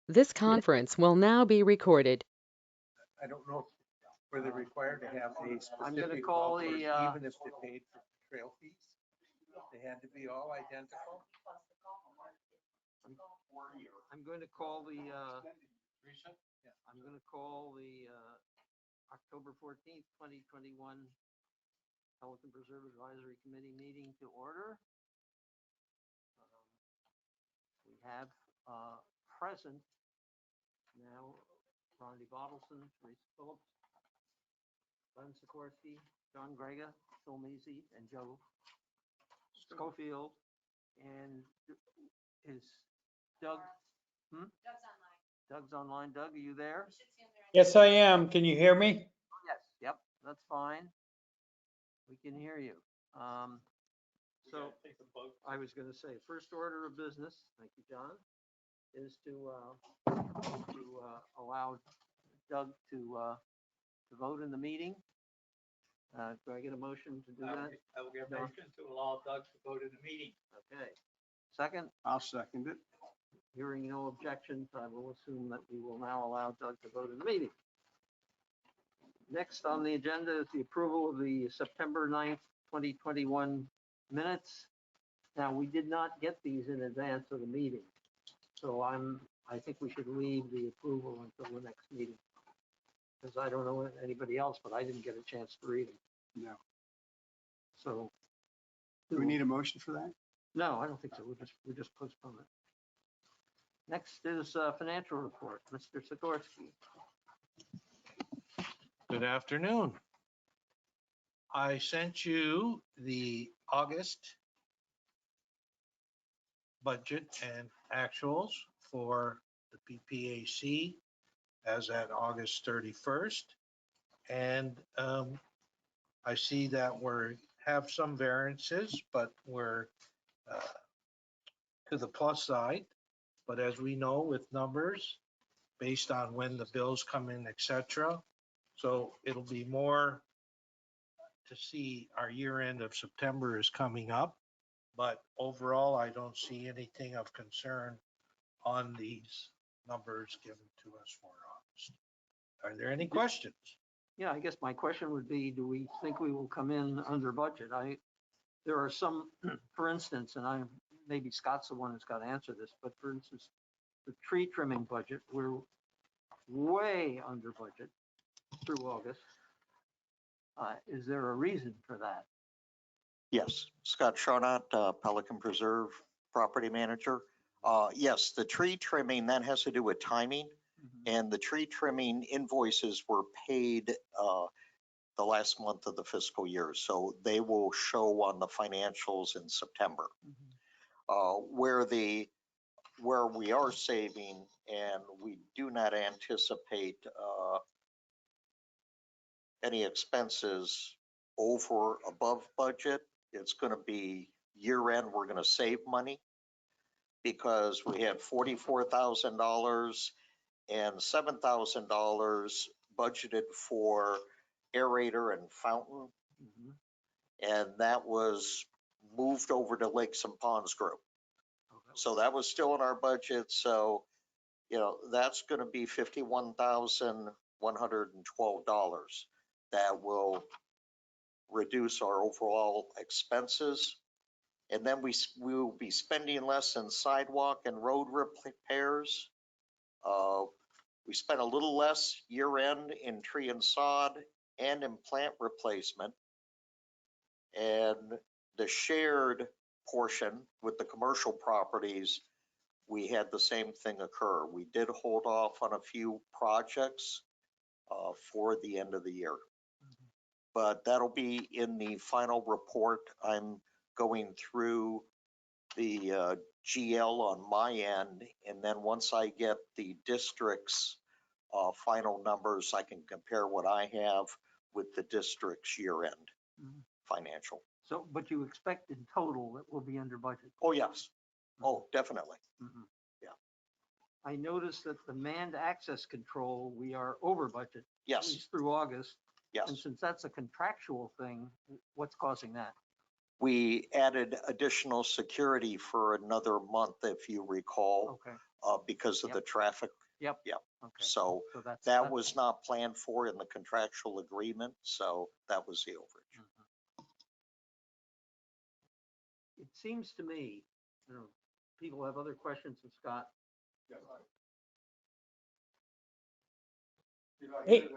This conference will now be recorded. I don't know if were they required to have a I'm gonna specific call golf course, the, even if they paid for trail fees? They had to be all identical? I'm going to call the, Teresa? Yeah. I'm gonna call the, October 14th, 2021 Pelican Preserve Advisory Committee meeting to order. We have, present now Ronnie Bottleson, Teresa Phillips, Glenn Sikorsky, John Grega, Phil Measy, and Joe Schofield. And is Doug? Doug's online. Doug, are you there? Yes, I am. Can you hear me? Yes. Yep, that's fine. We can hear you. So I was going to say, first order of business, thank you, John, is to allow Doug to vote in the meeting. Do I get a motion to do that? I will get a motion to allow Doug to go to the meeting. Okay. Second, I'll second it. hearing no objections, I will assume that we will now allow Doug to vote in the meeting. Next on the agenda is the approval of the September 9th, 2021 minutes. Now, we did not get these in advance of the meeting, so I think we should leave the approval until the next meeting. Because I don't know anybody else, but I didn't get a chance to read them. No. So. Do we need a motion for that? No, I don't think so. We just postpone it. Next is financial report, Mr. Sikorsky. Good afternoon. I sent you the August budget and actuals for the PPAC as at August 31st. And I see that have some variances, but we're to the plus side. But as we know with numbers, based on when the bills come in, et cetera, so it'll be more to see our year end of September is coming up. But overall, I don't see anything of concern on these numbers given to us for August. Are there any questions? Yeah, I guess my question would be, do we think we will come in under budget? There are some, for instance, and maybe Scott's the one who's got to answer this, but for instance, the tree trimming budget, we're way under budget through August. Is there a reason for that? Yes, Scott Charnot, Pelican Preserve Property Manager. Yes, the tree trimming, that has to do with timing. And the tree trimming invoices were paid the last month of the fiscal year. So they will show on the financials in September. Where we are saving, and we do not anticipate any expenses over above budget. It's going to be year end. We're going to save money because we had $44,000 and $7,000 budgeted for aerator and fountain. And that was moved over to Lakes and Ponds Group. So that was still in our budget. So, that's going to be $51,112 that will reduce our overall expenses. And then we will be spending less in sidewalk and road repairs. We spent a little less year end in tree and sod and in plant replacement. And the shared portion with the commercial properties, we had the same thing occur. We did hold off on a few projects for the end of the year. But that'll be in the final report. I'm going through the GL on my end, and then once I get the district's final numbers, I can compare what I have with the district's year end financial. So, but you expect in total it will be under budget? Oh, yes. Oh, definitely. Yeah. I noticed that the manned access control, we are over budget. Yes. At least through August. Yes. And since that's a contractual thing, what's causing that? We added additional security for another month, if you recall, Okay, because of Yep. the traffic. yep. Yep. Okay. So So that's. that was not planned for in the contractual agreement, so that was the overage. Mhm. It seems to me, you know, people have other questions of Scott. Hey,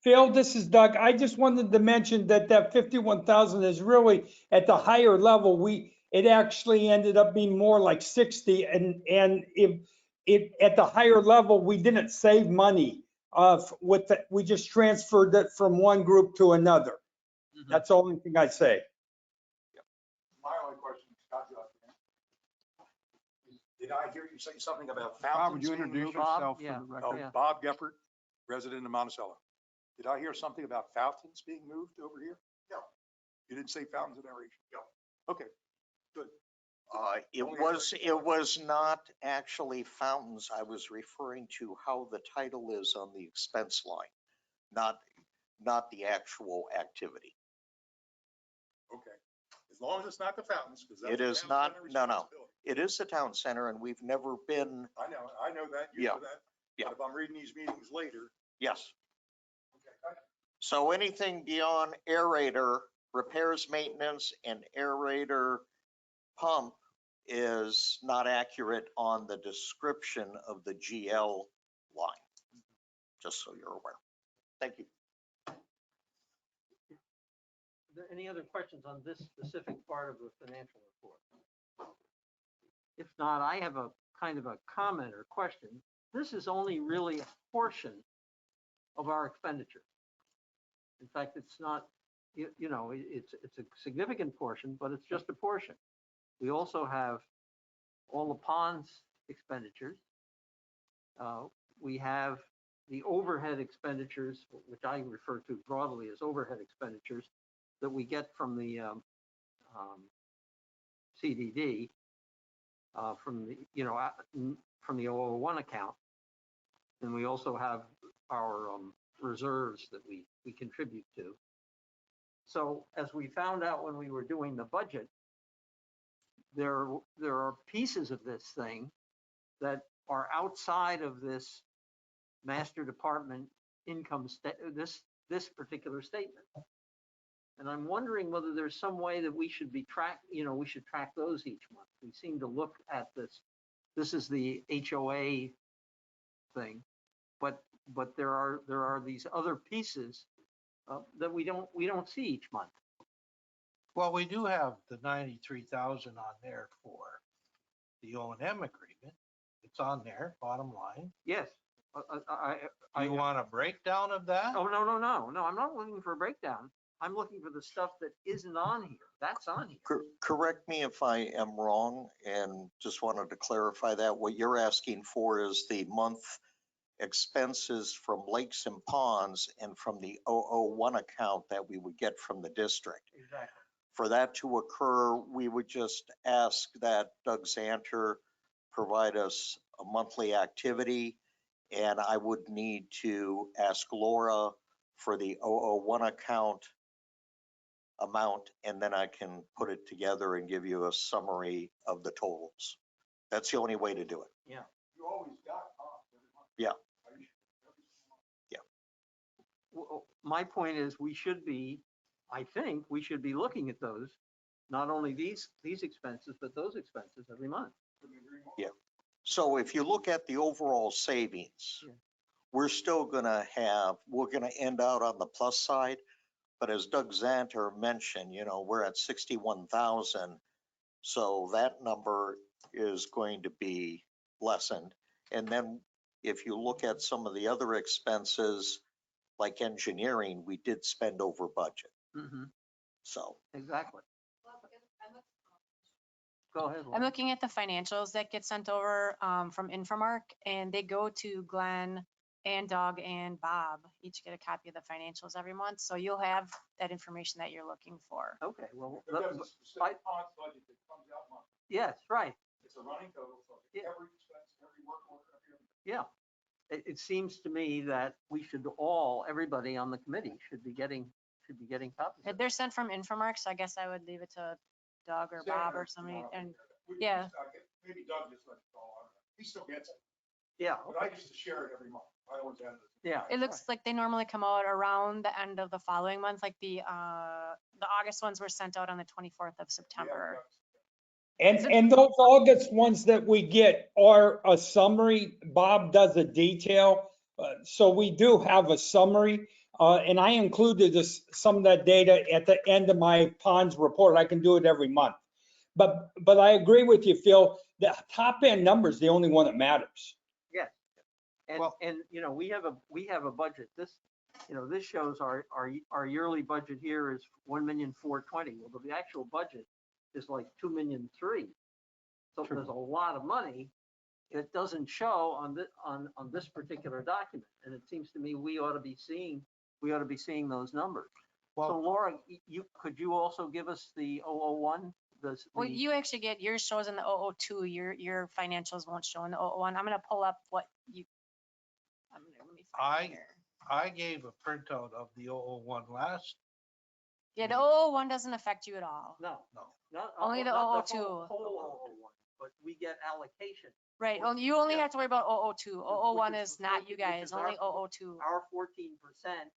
Phil, this is Doug. I just wanted to mention that that 51,000 is really at the higher level. It actually ended up being more like 60 and if at the higher level, we didn't save money. We just transferred it from one group to another. Mhm. That's the only thing I say. My only question, Scott, did I hear you say something about Bob, fountains would you being introduce moved? Bob? yourself for Yeah. the Oh, record? Yeah. Bob Geppert, resident of Monticello. Did I hear something about fountains being moved over here? No. You didn't say fountains and aeration? No. Okay, good. It was not actually fountains. I was referring to how the title is on the expense line, not the actual activity. Okay. As long as it's not the fountains, because that's. It is the not, town no, no. responsibility. It is the town center and we've never been, I know that, you Yeah. know that. Yeah. But if I'm reading these meetings later. yes. Okay, thank you. So anything beyond aerator, repairs, maintenance, and aerator pump is not accurate on the description of the GL line, just so you're aware. Thank you. Are there any other questions on this specific part of the financial report? If not, I have a kind of a comment or question. This is only really a portion of our expenditure. In fact, it's not, you know, it's a significant portion, but it's just a portion. We also have all the ponds expenditures. We have the overhead expenditures, which I refer to broadly as overhead expenditures, that we get from the CDD, from the, you know, from the 001 account. And we also have our reserves that we contribute to. So as we found out when we were doing the budget, there are pieces of this thing that are outside of this master department income, this particular statement. And I'm wondering whether there's some way that we should be we should track those each month. We seem to look at this. This is the HOA thing, but there are these other pieces that we don't see each month. Well, we do have the 93,000 on there for the O&M agreement. It's on there, bottom line. Yes. Do you want a breakdown of that? Oh, no. I'm not looking for a breakdown. I'm looking for the stuff that isn't on here. That's on here. Correct me if I am wrong, and just wanted to clarify that. What you're asking for is the month expenses from lakes and ponds and from the 001 account that we would get from the district. Exactly. For that to occur, we would just ask that Doug Zanter provide us a monthly activity, and I would need to ask Laura for the 001 account amount, and then I can put it together and give you a summary of the totals. That's the only way to do it. Yeah. You always got costs every month. Yeah. Well, my point is I think we should be looking at those, not only these expenses, but those expenses every month. Yeah. So if you look at the overall savings, Yeah. we're gonna end out on the plus side. But as Doug Zanter mentioned, we're at 61,000. So that number is going to be lessened. And then if you look at some of the other expenses, like engineering, we did spend over budget. Mm-hmm. So Exactly. Go ahead. I'm Laura. looking at the financials that get sent over from Infomark, and they go to Glenn and Doug and Bob. Each get a copy of the financials every month, so you'll have that information that you're looking for. Okay, well, There's a specific cost budget that comes out monthly. yes, right. It's a running total, so Yeah. every expense, every work order, every. Yeah. It seems to me that we should everybody on the committee should be getting should be getting copies. of it. They're sent from Infomark, so I guess I would leave it to Doug or Sam Bob or knows somebody. tomorrow. And We yeah. just got it. Maybe Doug just let it go on. He still gets it, Yeah, but I used to share it every month. I always had it. yeah. it looks like they normally come out around the end of the following month, like the August ones were sent out on the 24th of September. And those August ones that we get are a summary. Bob does a detail. So we do have a summary. And I included some of that data at the end of my ponds report. I can do it every month. But I agree with you, Phil. The top end number is the only one that matters. Yes. And, Well- you know, we have a budget. This, you know, this shows our yearly budget here is 1,420,000. Well, the actual budget is like 2,000,003. So True. there's a lot of money. It doesn't show on this particular document. And it seems to me we ought to be seeing those numbers. So Well, Laura, could you also give us the 001? Well, you actually get, yours shows in the 002, your financials won't show in the 001. I'm gonna pull up what you, let me find it here. I gave a printout of the 001 last, Yeah, the 001 doesn't affect you at all. No, no. not. Only the not 002. whole 001, but we get allocation. Right, well, you only Yeah. have to worry about 002. 001 Which is not you guys, our- only 002. Our 14%,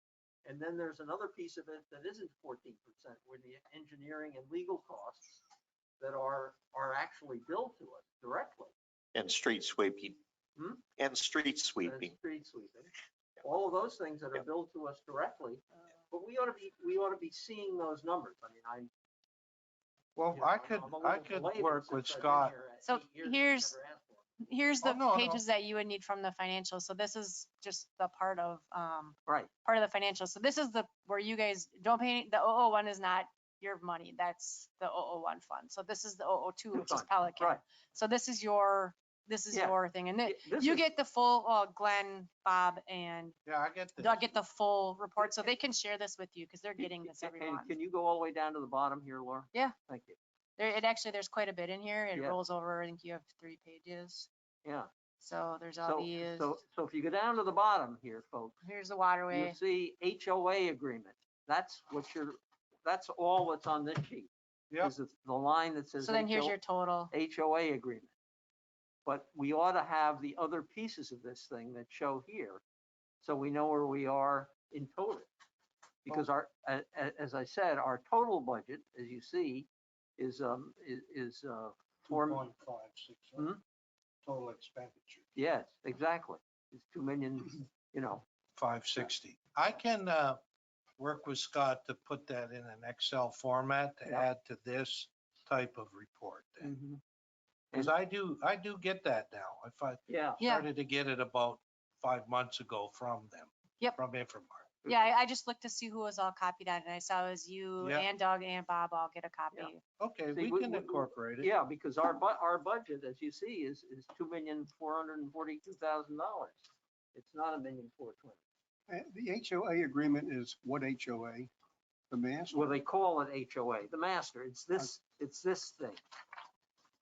and then there's another piece of it that isn't 14%, where the engineering and legal costs that are actually billed to us directly. And street sweeping. Hmm? And street And sweeping. street sweeping, all of those things that are billed to us directly, but we ought to be seeing those numbers. I mean, Well, you know, I I'm could, a little I could belabored work with since I've been Scott. here at So 8 years and here's- never asked for it. Here's the Oh, no, no. pages that you would need from the financials. So this is just the part of Right, part of the financials. So this is the where you guys don't pay any, the 001 is not your money. That's the 001 fund. So this is the 002, which is fund, Pelican. right. So this is your Yeah. thing. And then This you is- get the full, Glenn, Bob, and Yeah, I get this. they'll get the full report. So they can share this with you because they're getting this every And month. can you go all the way down to the bottom here, Laura? Yeah. Thank you. There's quite a bit in here. It Yeah. rolls over. I think you have 3 pages. Yeah. So there's all these. So if you go down to the bottom here, folks, Here's the you waterway. see HOA agreement. That's all that's on this sheet. Yep. Is the line that says So then here's your total. HOA agreement. But we ought to have the other pieces of this thing that show here, so we know where we are in total. Because as I said, our total budget, as you see, is 2.56, Hmm? total expenditure, yes, exactly. It's 2 million, you know. 560. I can, work with Scott to put that in an Excel format to Yeah. add to this type of report. Mm-hmm. Because I do get that now. If I Yeah. Yeah. started to get it about 5 months ago from them. Yep. From Infomark. Yeah, I just looked to see who was all copied on it, and I saw it was you Yeah. and Doug and Bob all get a copy. Yeah. Okay, See, we can incorporate it. Yeah, because our budget, as you see, is $2,442,000. It's not $1,420,000. The HOA agreement is what HOA? The master? Well, they call it HOA, the master. It's this thing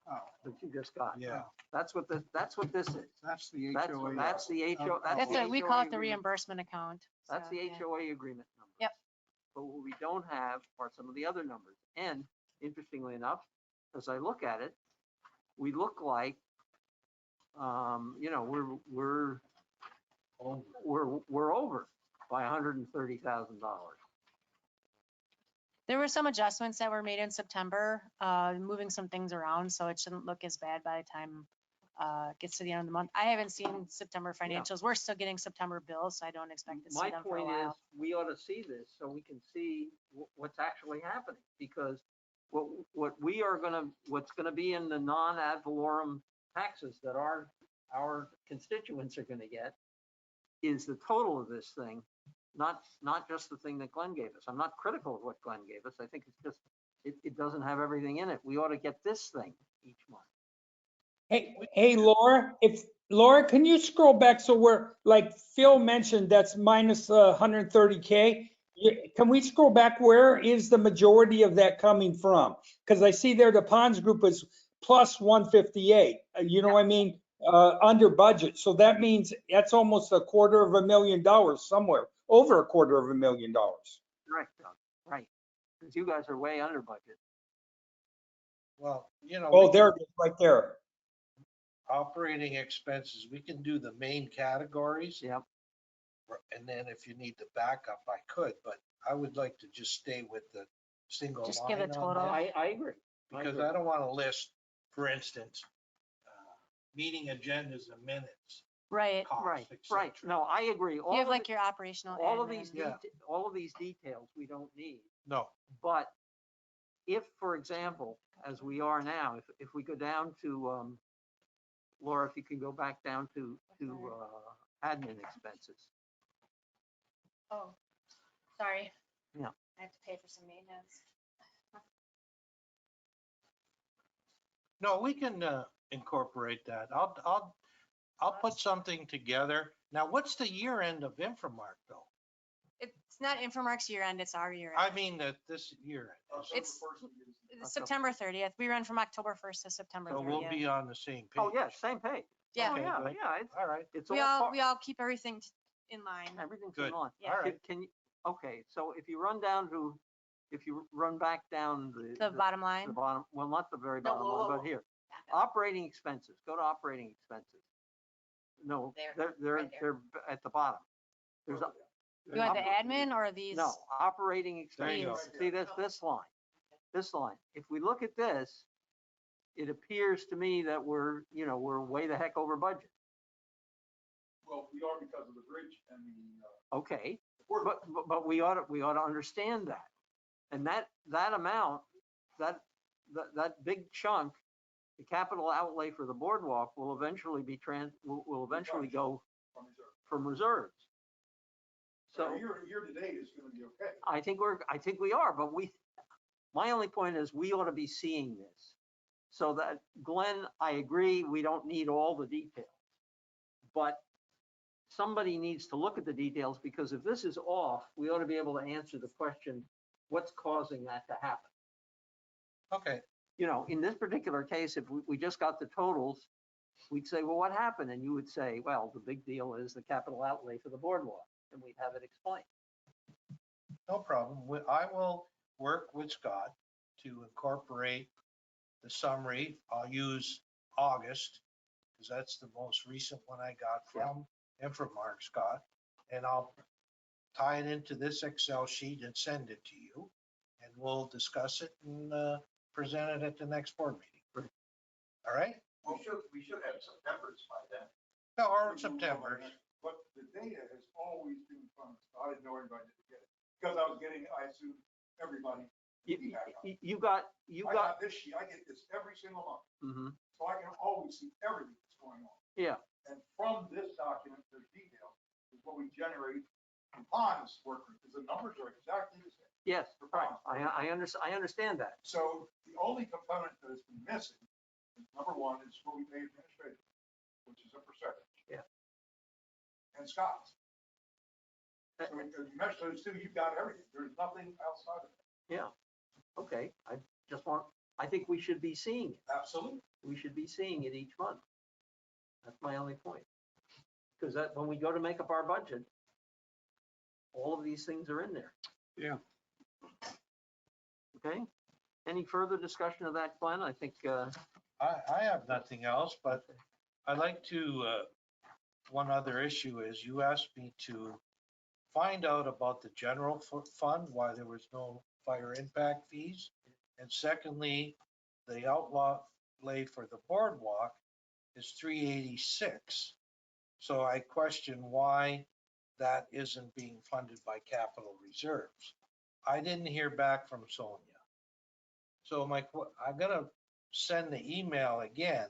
Oh, that you just got. Yeah. That's what this is. that's the That's HOA. that's the HO. That's the what we call HOA it, the agreement. reimbursement account. That's So, the yeah. HOA agreement number. Yep. But what we don't have are some of the other numbers. And interestingly enough, as I look at it, we look like, you know, we're over by $130,000. There were some adjustments that were made in September, moving some things around, so it shouldn't look as bad by the time it gets to the end of the month. I haven't seen September financials. We're still getting September bills, so I don't expect to see My them for a point is, while. we ought to see this so we can see what's actually happening, because what's gonna be in the non-ad valorem taxes that our constituents are gonna get is the total of this thing, not just the thing that Glenn gave us. I'm not critical of what Glenn gave us. I think it's just, it doesn't have everything in it. We ought to get this thing each month. Hey, Laura, can you scroll back so we're, like Phil mentioned, that's minus 130K? Can we scroll back? Where is the majority of that coming from? Because I see there the ponds group is plus 158. You know what I mean? Under budget. So that means that's almost $250,000 somewhere, over $250,000. Correct, Doug. because you guys are way under budget. Well, you know, Oh, there it is, right there. operating expenses, we can do the main categories. Yep. And then if you need the backup, I could, but I would like to just stay with the single Just give line a on total. that. I agree. Because I don't want to list, for instance, meeting agendas and minutes, Right. costs, Right, et right. cetera. No, I agree. You have like your operational All of these, admin. Yeah. all of these details we don't need. No, But if, for example, as we are now, if we go down to, Laura, if you can go back down to admin expenses. Oh, sorry. Yeah. I have to pay for some maintenance. no, we can incorporate that. I'll put something together. Now, what's the year end of Infomark though? It's not Infomark's year end, it's our year I end. mean, that this year end. It's September 30th. We run from October 1st to September So we'll 30th. be on the same page. Oh, yeah, same page. Yeah. Oh, Okay, yeah, good. yeah, All right, it's We all, all keep everything in line. everything's good. in line. Yeah. All right. Can you, okay, so if you run down to, if you run back down The bottom the line. bottom, well, not the very No, bottom whoa, one, whoa, but here, Back up. operating expenses, go to operating expenses. No, There, they're right there. at the bottom. There's, You want the admin or these? no, operating There you expenses. go. See this line. If we look at this, it appears to me that we're way the heck over budget. Well, we are because of the bridge and the, Okay, boardwalk. but we ought to understand that. And that amount, that big chunk, the capital outlay for the boardwalk will eventually will eventually go from reserve. from reserves. So Year to date is gonna be okay. I think we are, but my only point is we ought to be seeing this. So that, Glenn, I agree, we don't need all the details. But somebody needs to look at the details, because if this is off, we ought to be able to answer the question, what's causing that to happen? Okay, In this particular case, if we just got the totals, we'd say, well, what happened? And you would say, well, the big deal is the capital outlay for the boardwalk, and we'd have it explained. no problem. I will work with Scott to incorporate the summary. I'll use August, because that's the most recent one I got from Infomark, Scott. And I'll tie it into this Excel sheet and send it to you. And we'll discuss it and present it at the next board meeting. All right? We should have September's by then. No, or September. But the data has always been from us. I didn't know everybody didn't get it. Because I assume everybody. You got, I got this sheet, I get this every single month. mhm, So I can always see everything that's going on. yeah, And from this document, there's details, is what we generate from Pon's work, because the numbers are exactly the same. yes, right. I understand that. So the only component that has been missing, is number one, is what we pay administrative, which is a percentage. Yeah. And Scott's. So if you measure those two, you've got everything. There's nothing outside of it. Yeah, okay, I think we should be seeing it. Absolutely. We should be seeing it each month. That's my only point. Because when we go to make up our budget, all of these things are in there. Yeah. Okay, any further discussion of that, Glenn? I think, I have nothing else, but I'd like to, one other issue is you asked me to find out about the general fund, why there was no fire impact fees. And secondly, the outlay for the boardwalk is 386. So I question why that isn't being funded by capital reserves. I didn't hear back from Sonia. So I'm gonna send the email again,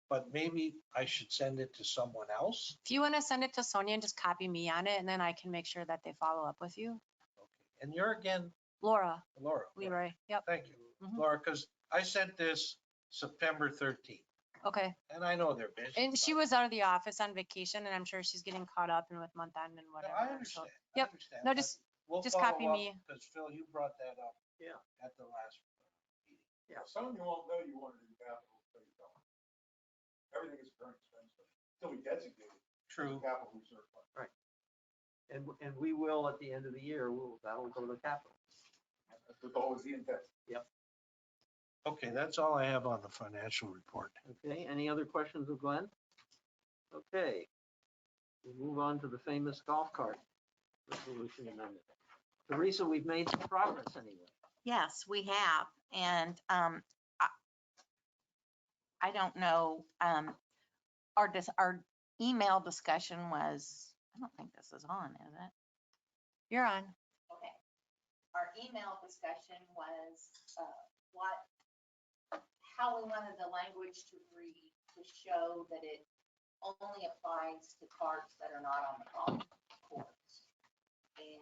but maybe I should send it to someone else. If you want to send it to Sonia and just copy me on it, and then I can make sure that they follow up with you. Okay. And you're again, Laura, Laura. Leroy, yep, Thank you, Mhm. Laura, because I sent this September 13th, okay. and I know they're busy. And she but- was out of the office on vacation, and I'm sure she's getting caught up and with month end and No, whatever. I so- understand. I Yep. understand, No, but we'll just copy follow up, me. because Phil, you brought that up. Yeah. At the last meeting. Yeah. Some of you won't know you wanted to do capital, so you don't. Everything is current expense, but until we designate it. as a True. Capital reserve fund. and we will, at the end of the year, that'll go to the capital. That's always the intent. Okay, that's all I have on the financial report. Okay, any other questions of Glenn? Okay, we'll move on to the famous golf cart resolution amendment. Teresa, we've made some progress anyway. Yes, we have. And I don't know, our email discussion was, I don't think this is on, is it? You're on. Okay. Our email discussion was how we wanted the language to read to show that it only applies to carts that are not on the golf course. And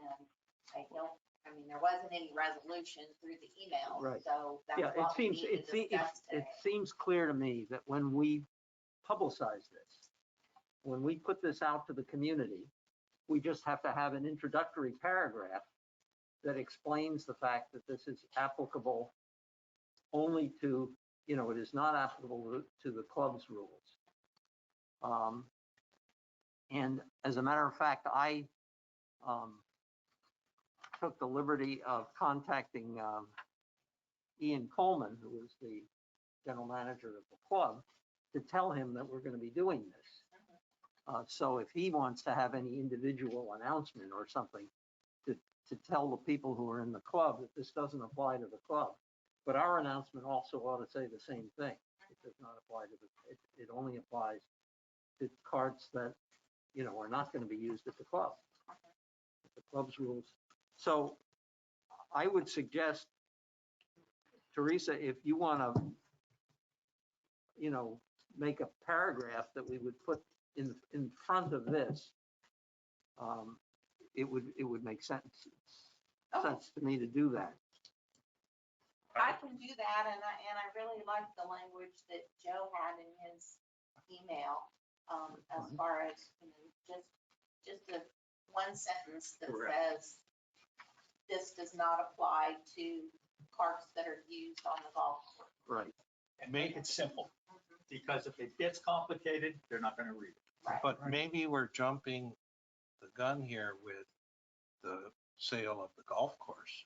there wasn't any resolution through the email. Right. So that's Yeah, what we need to discuss it today. seems clear to me that when we publicize this, when we put this out to the community, we just have to have an introductory paragraph that explains the fact that this is applicable only to, it is not applicable to the club's rules. And as a matter of fact, I took the liberty of contacting Ian Coleman, who is the general manager of the club, to tell him that we're going to be doing this. So if he wants to have any individual announcement or something to tell the people who are in the club that this doesn't apply to the club. But our announcement also ought to say the same thing. It does not apply to it only applies to carts that, are not going to be used at the club. The club's rules. So I would suggest, Teresa, if you want to, make a paragraph that we would put in front of this, it would make sense to me to do that. I can do that, and I really like the language that Joe had in his email, as far as, just one sentence that Correct. says, this does not apply to carts that are used on the golf course. Right. And make it simple, because if it gets complicated, they're not gonna read it. Right. But maybe we're jumping the gun here with the sale of the golf course.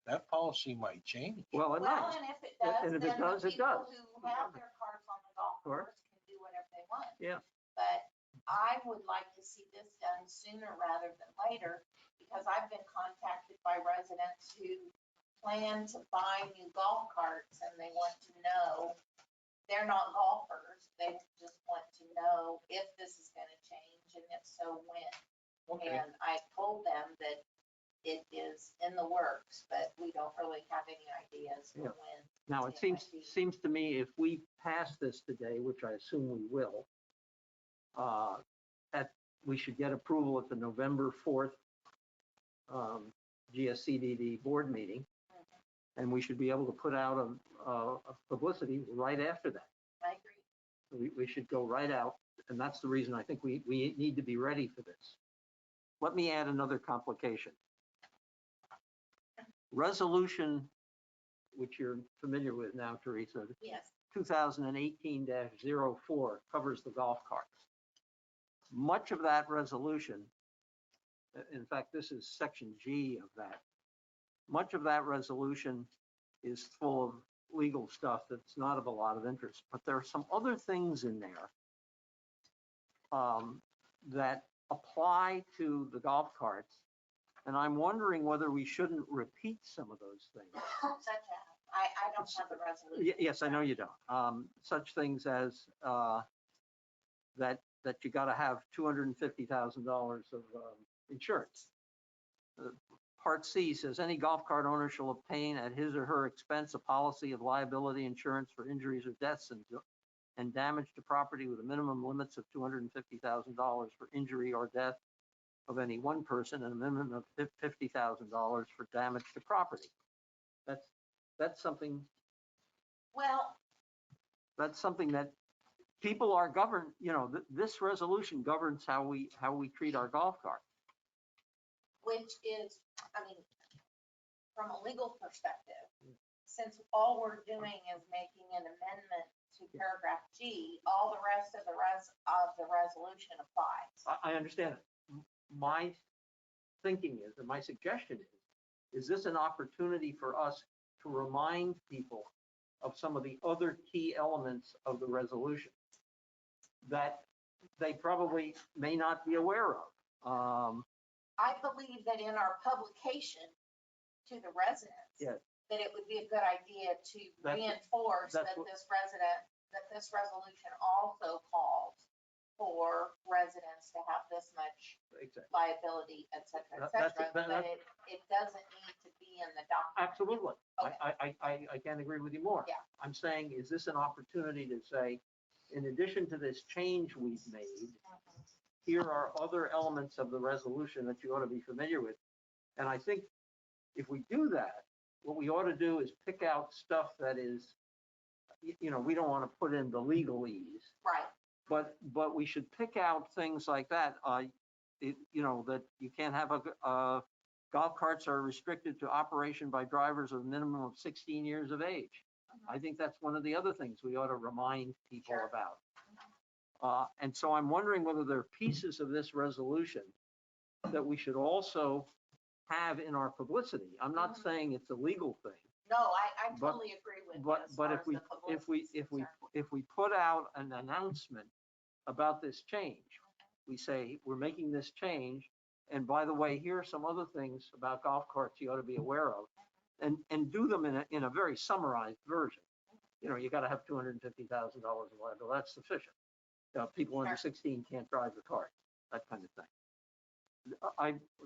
That policy might change. Well, it Well, might. and if it does, And if then it does, the it people does. who have their carts on the golf Sure. course can do whatever they want. Yeah. But I would like to see this done sooner rather than later, because I've been contacted by residents who plan to buy new golf carts, and they want to know, they're not golfers, they just want to know if this is gonna change, and if so, when. Okay. And I told them that it is in the works, but we don't really have any ideas for Yeah. when. Now, it it might be. seems to me if we pass this today, which I assume we will, that we should get approval at the November 4th GSCDD board meeting, and we should be able to put out a publicity right after that. I agree. We should go right out, and that's the reason I think we need to be ready for this. Let me add another complication. Resolution, which you're familiar with now, Teresa, Yes. 2018-04 covers the golf carts. Much of that resolution, in fact, this is section G of that. Much of that resolution is full of legal stuff that's not of a lot of interest, but there are some other things in there that apply to the golf carts. And I'm wondering whether we shouldn't repeat some of those things. Such as, I don't have the resolution. Yes, I know you don't. Such things as that you got to have $250,000 of insurance. Part C says any golf cart owner shall obtain at his or her expense a policy of liability insurance for injuries or deaths and damage to property with a minimum limits of $250,000 for injury or death of any one person and a minimum of $50,000 for damage to property. That's something. Well, That's something that people are governed, this resolution governs how we treat our golf cart. which is, from a legal perspective, since all we're doing is making an amendment to paragraph G, all the rest of the resolution applies. I understand it. My thinking is, and my suggestion is, is this an opportunity for us to remind people of some of the other key elements of the resolution that they probably may not be aware of? I believe that in our publication to the residents, Yes. that it would be a good idea to That's- reinforce that's that what- this resolution also calls for residents to have this much Exactly. liability, et cetera, et That's- cetera. But it doesn't need to be in the document. Absolutely. Okay. I can't agree with you more. Yeah. I'm saying, is this an opportunity to say, in addition to this change we've made, here are other elements of the resolution that you ought to be familiar with? And I think if we do that, what we ought to do is pick out stuff that is, we don't want to put in the legalese, Right. but we should pick out things like that. That you can't have golf carts are restricted to operation by drivers of a minimum of 16 years of age. I think that's one of the other things we ought to remind people Sure. about. And so I'm wondering whether there are pieces of this resolution that we should also have in our publicity. I'm not saying it's a legal thing, No, I But- totally agree with you but as far if as we the publicity is concerned. if we put out an announcement about this change, we say we're making this change, and by the way, here are some other things about golf carts you ought to be aware of, and do them in a very summarized version. You got to have $250,000 of liability. That's sufficient. People under 16 can't drive the cart, that kind of thing.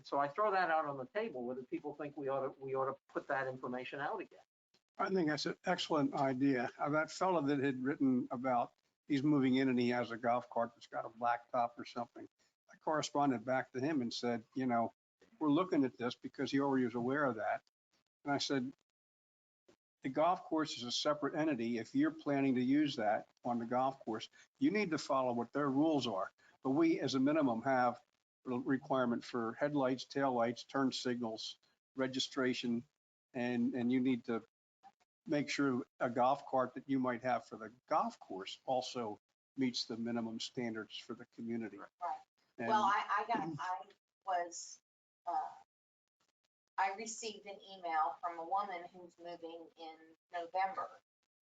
So I throw that out on the table, whether people think we ought to put that information out again. I think that's an excellent idea. That fellow that had written about, he's moving in and he has a golf cart that's got a black top or something. I corresponded back to him and said, we're looking at this because he already was aware of that. And I said, the golf course is a separate entity. If you're planning to use that on the golf course, you need to follow what their rules are. But we, as a minimum, have a requirement for headlights, taillights, turn signals, registration, and you need to make sure a golf cart that you might have for the golf course also meets the minimum standards for the community. Right. And Well, I received an email from a woman who's moving in November,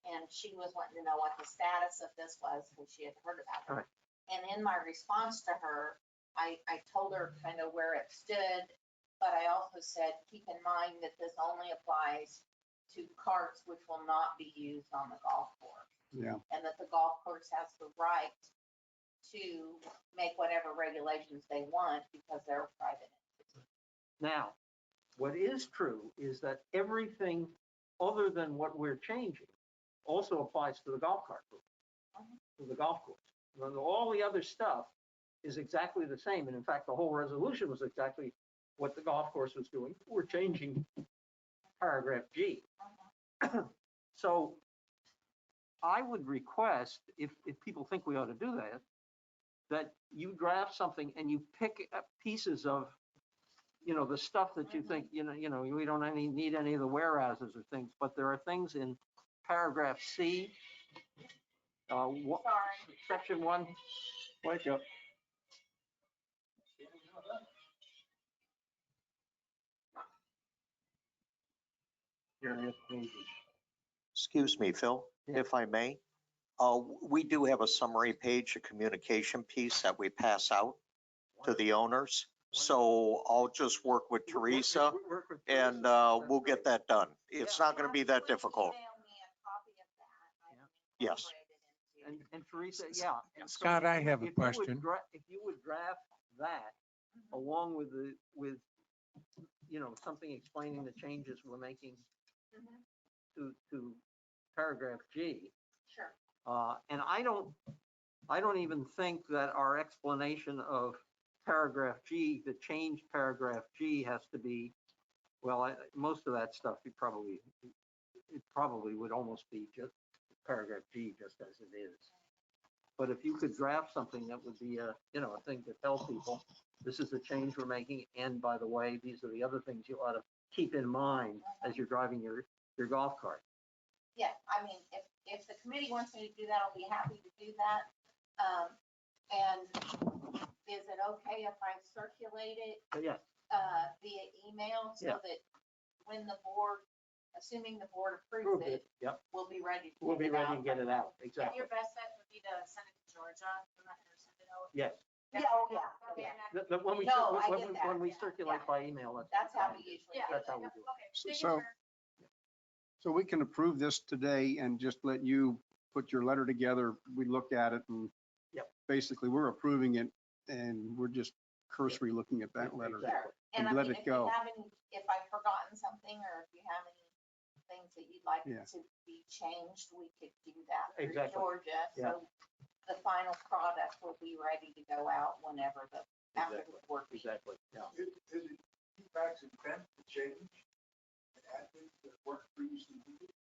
and she was wanting to know what the status of this was, because she had heard about it. Right. And in my response to her, I told her kind of where it stood, but I also said, keep in mind that this only applies to carts which will not be used on the golf course. Yeah. And that the golf course has the right to make whatever regulations they want because they're a private entity. Now, what is true is that everything other than what we're changing also applies to the golf cart route, to the golf course. All the other stuff is exactly the same. And in fact, the whole resolution was exactly what the golf course was doing. We're changing paragraph G. So I would request, if people think we ought to do that, that you draft something and you pick up pieces of, the stuff that you think, we don't need any of the whereases or things, but there are things in paragraph C, section 1. Wake up. Excuse me, Phil, Yeah. if I may. We do have a summary page, a communication piece that we pass out to the owners. So I'll just work with Teresa Work with and Teresa. we'll get that done. It's not going to be that difficult. Email me a copy of that. I can Yes. incorporate it into- And Teresa, yeah. And so Scott, I have a if you would question. if you would draft that along with something explaining the changes we're making Mhm. to paragraph G. Sure. And I don't even think that our explanation of paragraph G, the changed paragraph G has to be, most of that stuff it probably would almost be just paragraph G just as it is. But if you could draft something that would be a thing to tell people, this is the change we're making, and by the way, these are the other things you ought to keep in mind as you're driving your golf cart. Yeah, I mean, if the committee wants me to do that, I'll be happy to do that. And is it okay if I circulate it But yeah, via email so Yeah. that when the board, assuming the board approves Prove it, it, yep, we'll be ready. to we'll get be it ready out and get by it then. out, And exactly. your best bet would be to send it to Georgia. I'm not gonna send it over. Yes. Yeah, oh, yeah, Okay, yeah. and that- When we, No, I when get we- that, when we yeah, circulate yeah. by email, That's how we usually Yeah. do That's it. how we do it. Okay, making So- sure. So we can approve this today and just let you put your letter together. We look at it and Yep. basically we're approving it and we're just cursory looking at that letter. Sure. And I And let mean, it if you go. have any, if I've forgotten something, or if you have any things that you'd like Yeah. to be changed, we could do that through Exactly. Georgia. Yeah. So the final product will be ready to go out whenever after the board meeting. Exactly, yeah. Is it feedback's intent to change and add things that weren't previously needed?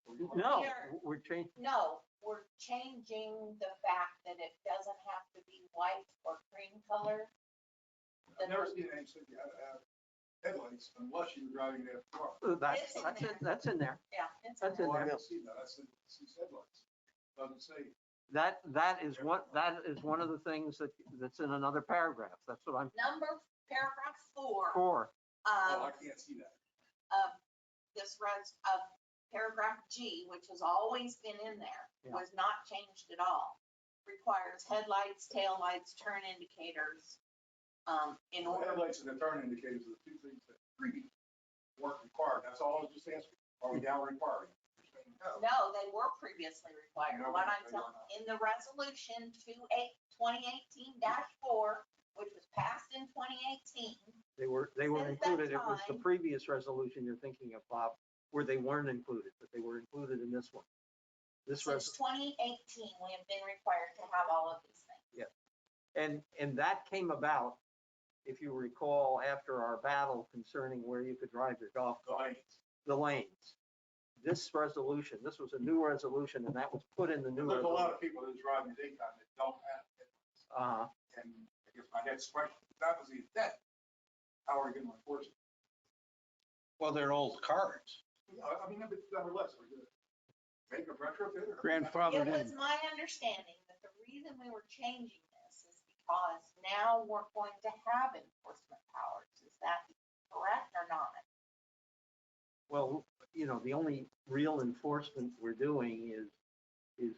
Or you want- No, Here. we're changing, No, we're changing the fact that it doesn't have to be white or cream color. I've never seen any city have headlights unless you're driving that car. It's in there. that's in there. Yeah. It's That's in in Oh, I there. haven't seen that. That's these headlights. Doesn't say. That is one of the things that's in another paragraph. That's what I'm paragraph 4. for. Oh, I can't see that. Paragraph G, which has always been in there, Yeah. was not changed at all. Requires headlights, taillights, turn indicators, in The order. headlights and the turn indicators are the two things that previously weren't required. That's all I was just asking. Are we now requiring? You're saying no. No, they were previously required. No, What I'm they telling, were not. in the resolution 2018-4, which was passed in 2018, They were Since that included. It was the time- previous resolution you're thinking of, Bob, where they weren't included, but they were included in this one. This since 2018, we have been required to have all of these things. and that came about, if you recall, after our battle concerning where you could drive your golf cart, the lanes. This resolution, this was a new resolution, and that was put in the new There's a lot resolution. of people that drive in daytime that don't have headlights. And I guess my next question, if that was the intent, how are we going to enforce it? Well, they're old cars. I mean, but nevertheless, we're going to make a retrofit or? Grandfathered It was in. my understanding that the reason we were changing this is because now we're going to have enforcement powers. Is that correct or not? Well, the only real enforcement we're doing is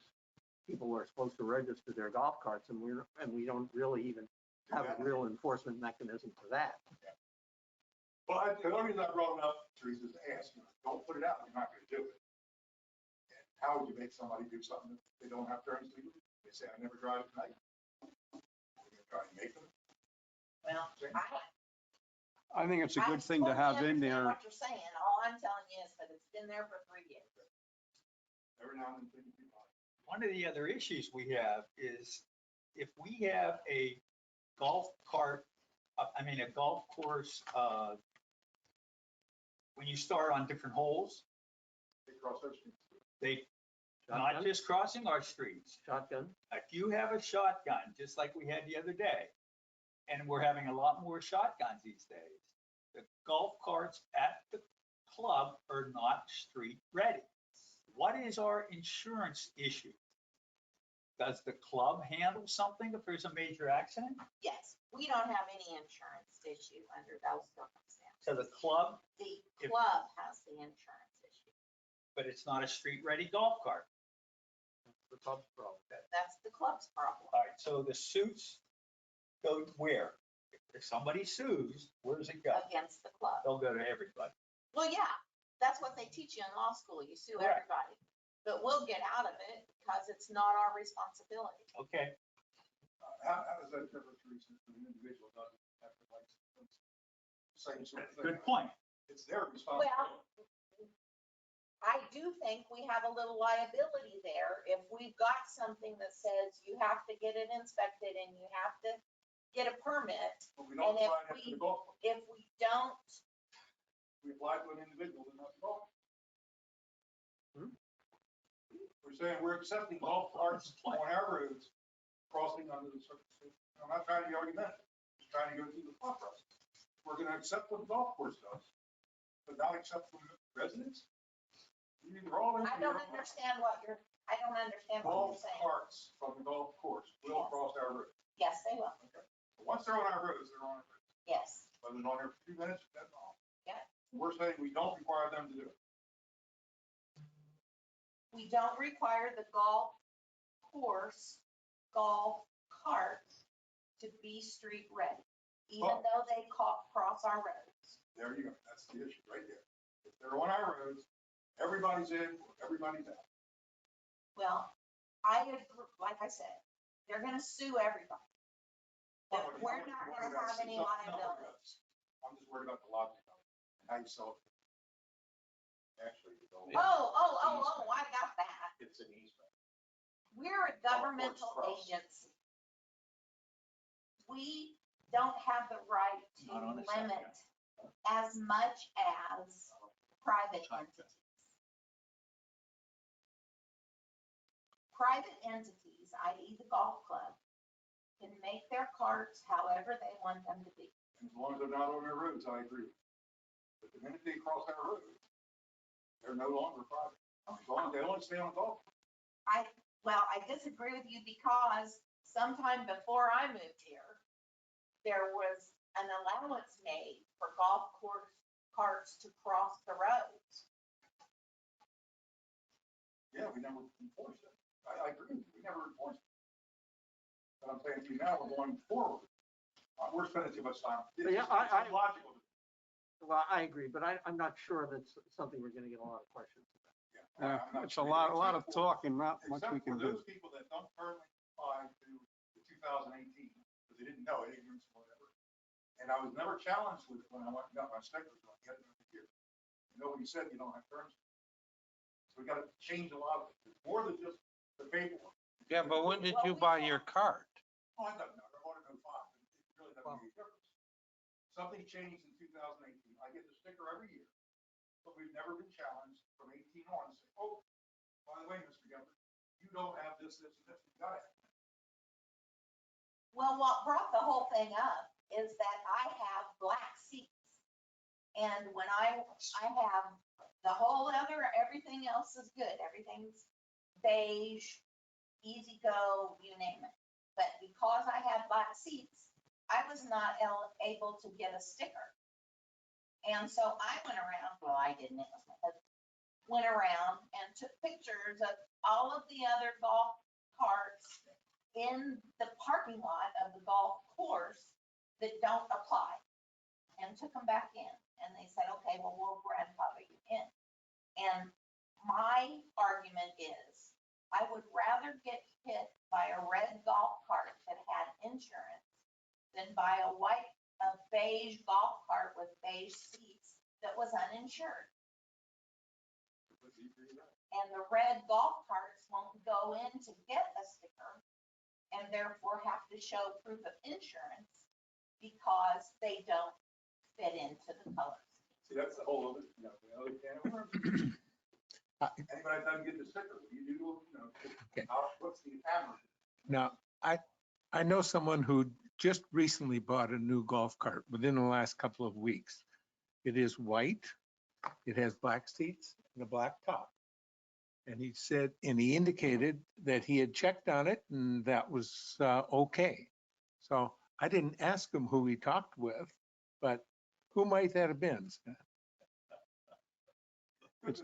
people are supposed to register their golf carts, and we don't really even have a real enforcement mechanism for that. Well, the only reason I brought it up, Teresa, is to ask, don't put it out, you're not going to do it. And how would you make somebody do something if they don't have turns legally? They say, I never drive at night. We're going to try and make them. Well, I think it's a I good thing to totally have in understand there. what you're saying. All I'm telling you is that it's been there for 3 years. Every now and then things be fine. One of the other issues we have is if we have a golf cart, a golf course, when you start on different holes, They cross our streets. they, not Shotgun? just crossing our streets. Shotgun? If you have a shotgun, just like we had the other day, and we're having a lot more shotguns these days, the golf carts at the club are not street ready. What is our insurance issue? Does the club handle something if there's a major accident? Yes, we don't have any insurance issue under those circumstances. So the club, The if- club has the insurance issue. but it's not a street ready golf cart. The pub's problem. That's the club's problem. All right, so the suits go where? If somebody sues, where does it go? Against the club. They'll go to everybody. Well, yeah, that's what they teach you in law school. You sue Correct. everybody. But we'll get out of it because it's not our responsibility. Okay, How does that differ, Teresa, if an individual doesn't have the license? Same sort of thing. good point. It's their responsibility. I do think we have a little liability there if we've got something that says you have to get it inspected and you have to get a permit. But we don't And if sign after the we- golf course. If we don't, We apply to an individual and not the golf. Hmm? We're saying we're accepting golf carts on our roads crossing under the circumstances. I'm not trying to be argumentative, I'm trying to go through the thought process. We're gonna accept what the golf course does, but not accept from residents? You're all in I don't here. understand what you're Golf saying. carts from the golf course will Yes. cross our road. Yes, they will. But once they're on our roads, they're on our roads. Yes. Whether they're on there for 2 minutes, that's all. We're saying we don't require them to do it. We don't require the golf course, golf cart to be street ready, even Oh. though they cross our roads. There you go. That's the issue right there. If they're on our roads, everybody's in, everybody's out. Well, like I said, they're gonna sue everybody. But we're not gonna have any liability. I'm just worried about the logic of it and how you sell it. Actually, you don't. Oh, I got that. It's an easement. We're a governmental cross. agency. We don't have the right Not on to a shotgun. limit as much as private entities. Private entities, i.e. the golf club, can make their carts however they want them to be. As long as they're not on their roads, I agree. But the minute they cross our road, they're no longer private. As long as they only stay on golf. I disagree with you because sometime before I moved here, there was an allowance made for golf course carts to cross the roads. Yeah, we never enforced it. I agree with you. We never enforced it. But I'm saying to you now, we're going forward. We're spending too much time. Yeah, It's illogical. Well, I agree, but I'm not sure that's something we're gonna get a lot of questions about. Yeah, I'm not It's a sure. lot of Except for- talking, not much we Except for can do. those people that don't currently apply to the 2018, because they didn't know, ignorance or whatever. And I was never challenged with it when I went and got my stickers on the end of the year. Nobody said you don't have terms. So we gotta change a lot of it. It's more than just the paperwork. Yeah, but when did you buy your cart? Oh, I don't know. I bought it in 05, but it really doesn't make a difference. Something changed in 2018. I get the sticker every year, but we've never been challenged from 18 on to say, oh, by the way, Mr. Governor, you don't have this, and this. You got it. Well, what brought the whole thing up is that I have black seats. And when I have the whole other, everything else is good. Everything's beige, easy go, you name it. But because I had black seats, I was not able to get a sticker. And so I went around, well, I didn't, it was my husband, went around and took pictures of all of the other golf carts in the parking lot of the golf course that don't apply, and took them back in. And they said, okay, well, we'll grandfather you in. And my argument is, I would rather get hit by a red golf cart that had insurance than by a beige golf cart with beige seats that was uninsured. And the red golf carts won't go in to get a sticker and therefore have to show proof of insurance because they don't fit into the colors. See, that's the whole other, the other can of worms. Anybody doesn't get the sticker, what do you do, Okay. what's the average? Now, I know someone who just recently bought a new golf cart within the last couple of weeks. It is white, it has black seats and a black top. And he said, and he indicated that he had checked on it and that was okay. So I didn't ask him who he talked with, but who might that have been?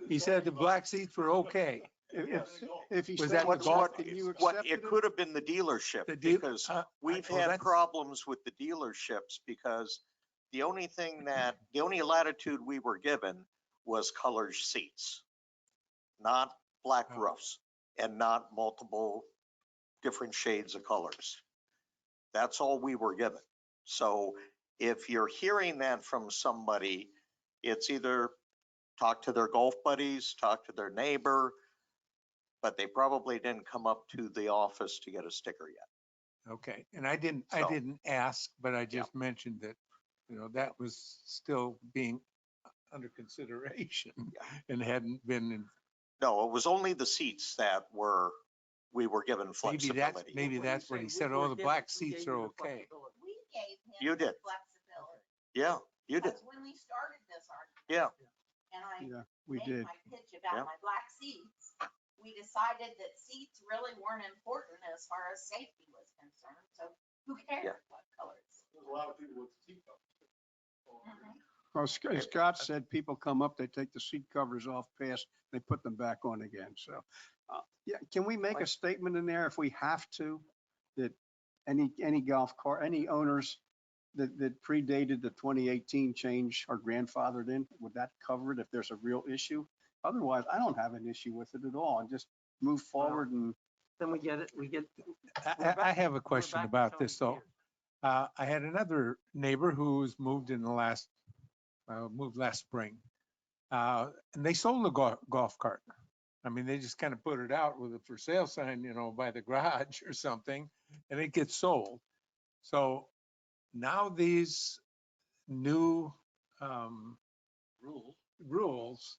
He said the black seats were okay. If he Was said that what, the golf- and you What, accepted it could have been the dealership, The deal- because well, we've had that's- problems with the dealerships, because the only latitude we were given was colored seats, not black Oh. roofs, and not multiple different shades of colors. That's all we were given. So if you're hearing that from somebody, it's either talk to their golf buddies, talk to their neighbor, but they probably didn't come up to the office to get a sticker yet. Okay, and I didn't So- ask, but I just mentioned that, that was still being under consideration and hadn't been in. No, it was only the seats that we were given flexibility. Maybe that's what he said. Oh, the black seats are okay. We gave him You did. flexibility. Yeah, you did. Because when we started this argument. Yeah. And I Yeah, we made did. my pitch about Yeah. my black seats, we decided that seats really weren't important as far as safety was concerned, so who cared Yeah. what colors? There's a lot of people with seat belts. Mhm. Well, Scott said people come up, they take the seat covers off past, they put them back on again. So, yeah, can we make a statement in there if we have to, that any golf cart, any owners that predated the 2018 change are grandfathered in? Would that cover it if there's a real issue? Otherwise, I don't have an issue with it at all, and just move forward and. Then we get it, I have a question back to about Tony's this though. I had another neighbor who's moved in the moved last spring. And they sold a golf cart. I mean, they just kind of put it out with a for sale sign, by the garage or something, and it gets sold. So now these new rules,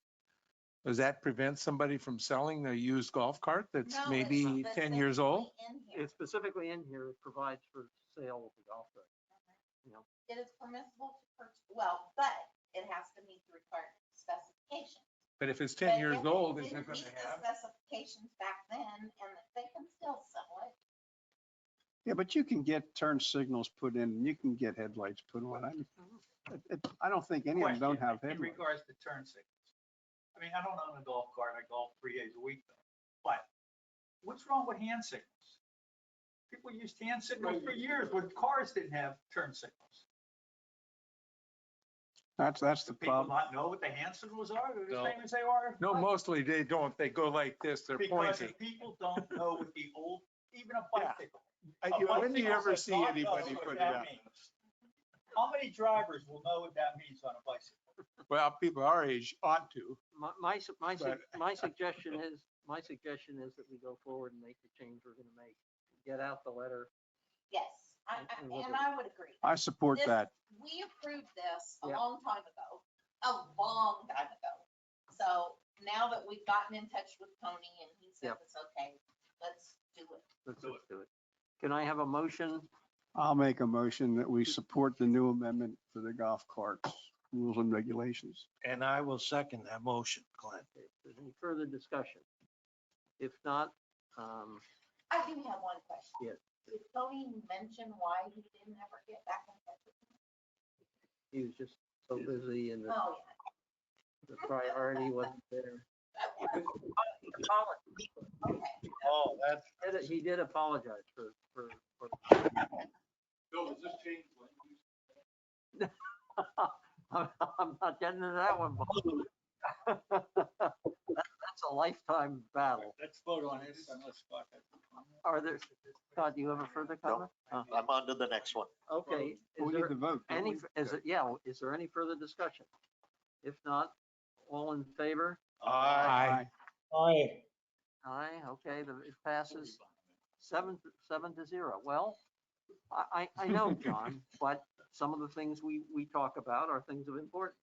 does that prevent somebody from selling a used golf cart that's No, maybe it's 10 years old? specifically in here. It's specifically in here, it provides for sale of the golf cart. You know, It is permissible to purchase, well, but it has to meet the required specifications. But if it's But 10 years if it old, is didn't it going meet to the have? specifications back then, and they can still sell it. Yeah, but you can get turn signals put in, and you can get headlights put on. I don't think any of them don't have In headlights. regards to turn signals. I mean, I don't own a golf cart. I golf 3 days a week though. But what's wrong with hand signals? People used hand signals for years when cars didn't have turn signals. That's the Do people problem. not know what the hand signals are? They're the No. same as they are. No, mostly they don't. They go like this. They're Because pointing. people don't know what the old, even a Yeah. bicycle. When do you ever see anybody put it out? How many drivers will know what that means on a bicycle? Well, people our age ought to. My But- suggestion is that we go forward and make the change we're gonna make. Get out the letter. Yes, And look and at I would agree. I support This- that. We approved this a Yeah. long time ago, a long time ago. So now that we've gotten in touch with Tony and he said Yep. it's okay, let's do it. Let's do it. Can I have a motion? I'll make a motion that we support the new amendment for the golf carts, rules and regulations. And I will second that motion, Glenn. If there's any further discussion? If not, I do have one question. Yes. Did Tony mention why he didn't ever get back in touch with me? he was just so busy and Oh, the priority wasn't there. yeah. Okay. Oh, that's. He did apologize for. Bill, does this change land use? I'm not getting into that one, Bob. That's a lifetime battle. Let's vote on this unless Scott has a comment. Are there, Scott, do you have a further comment? I'm on to the next one. Okay, is We need there to vote. don't any, we? is there any further discussion? If not, all in favor? Aye. Aye. Aye, okay, it passes 7-0. Well, I know, John, but some of the things we talk about are things of importance.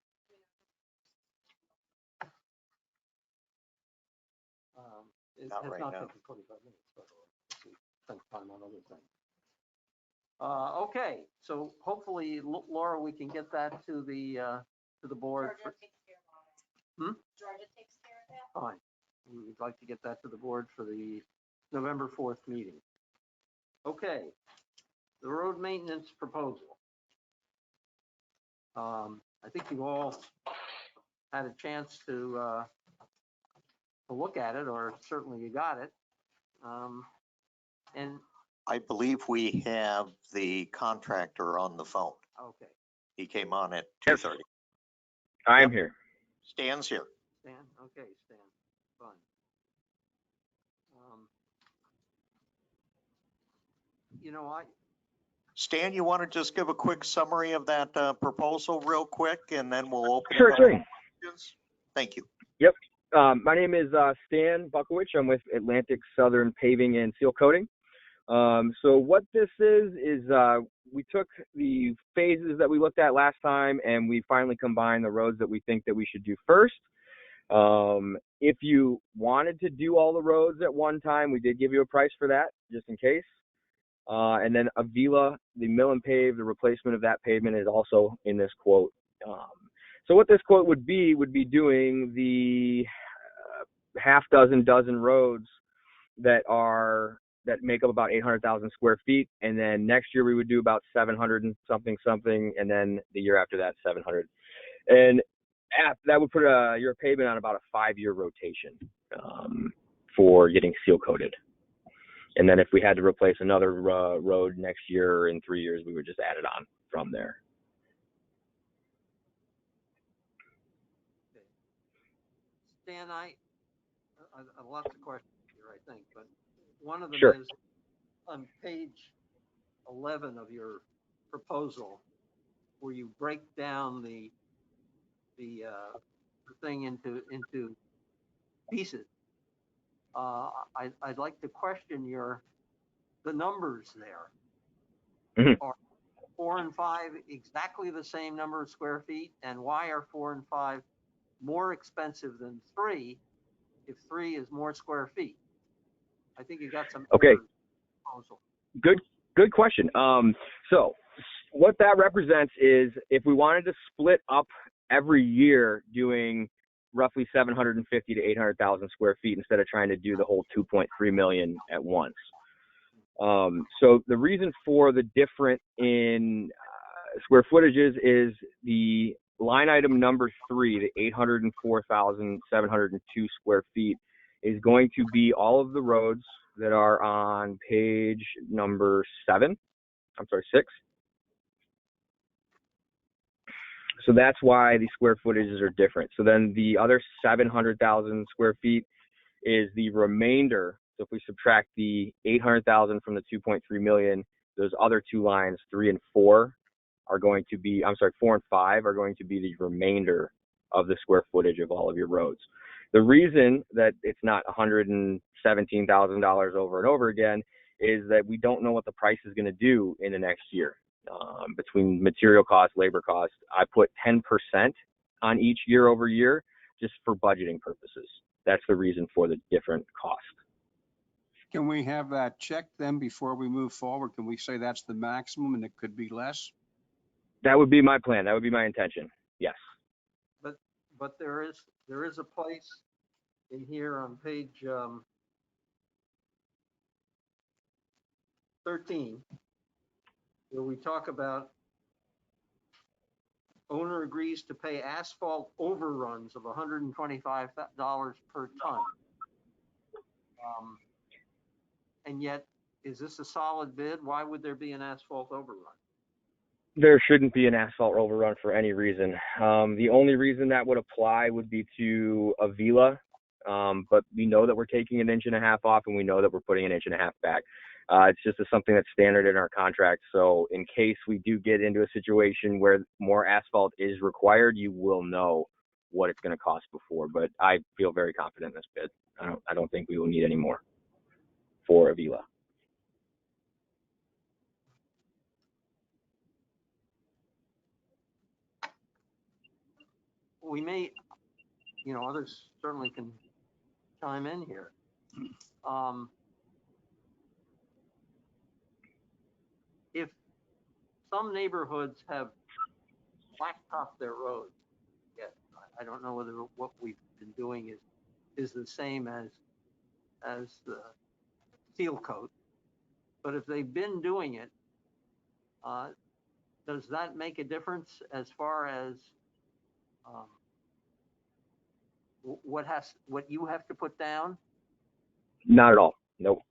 It Not has right not now. taken 45 minutes, by the way. We spent time on other things. Okay, so hopefully, Laura, we can get that to the board. Georgia takes care of all that. Hmm? Georgia takes care of that. Fine. We would like to get that to the board for the November 4th meeting. Okay, the road maintenance proposal. I think you all had a chance to look at it, or certainly you got it. And, I believe we have the contractor on the phone. okay, He came on at 2:30. I am here. Stan's here. Stan, okay, Stan, fine. You know, Stan, you want to just give a quick summary of that proposal real quick, and then we'll open. Sure it up thing. to questions? Thank you. My name is Stan Bukowicz. I'm with Atlantic Southern Paving and Seal Coating. So what this is we took the phases that we looked at last time, and we finally combined the roads that we think that we should do first. If you wanted to do all the roads at one time, we did give you a price for that, just in case. And then Avila, the mill and pave, the replacement of that pavement is also in this quote. So what this quote would be doing the dozen roads that make up about 800,000 square feet. And then next year we would do about 700 and something, and then the year after that, 700. And that would put your pavement on about a 5-year rotation for getting seal coated. And then if we had to replace another road next year or in 3 years, we would just add it on from there. Dan, I lots of questions here, I think, but one of them Sure. is on page 11 of your proposal, where you break down the thing into pieces. I'd like to question the numbers there. Mhm. Are 4 and 5 exactly the same number of square feet? And why are 4 and 5 more expensive than 3 if 3 is more square feet? I think you got some Okay. errors in the proposal. Good question. So what that represents is if we wanted to split up every year doing roughly 750 to 800,000 square feet instead of trying to do the whole 2.3 million at once. So the reason for the difference in square footages is the line item number 3, the 804,702 square feet, is going to be all of the roads that are on page number 6. So that's why the square footages are different. So then the other 700,000 square feet is the remainder. So if we subtract the 800,000 from the 2.3 million, those other two lines, 3 and 4, are going to be, 4 and 5 are going to be the remainder of the square footage of all of your roads. The reason that it's not $117,000 over and over again is that we don't know what the price is going to do in the next year. Between material costs, labor costs, I put 10% on each year over year just for budgeting purposes. That's the reason for the different cost. Can we have that checked then before we move forward? Can we say that's the maximum and it could be less? That would be my plan. That would be my intention. Yes. But there is a place in here on page 13 where we talk about owner agrees to pay asphalt overruns of $125 per ton. And yet, is this a solid bid? Why would there be an asphalt overrun? There shouldn't be an asphalt overrun for any reason. The only reason that would apply would be to Avila, but we know that we're taking 1.5 inches off and we know that we're putting 1.5 inches back. It's just something that's standard in our contract. So in case we do get into a situation where more asphalt is required, you will know what it's going to cost before. But I feel very confident in this bid. I don't think we will need any more for Avila. We may, others certainly can chime in here. If some neighborhoods have blacktopped their roads, yes, I don't know whether what we've been doing is the same as the seal coat, but if they've been doing it, does that make a difference as far as what you have to put down? Not at all. Nope.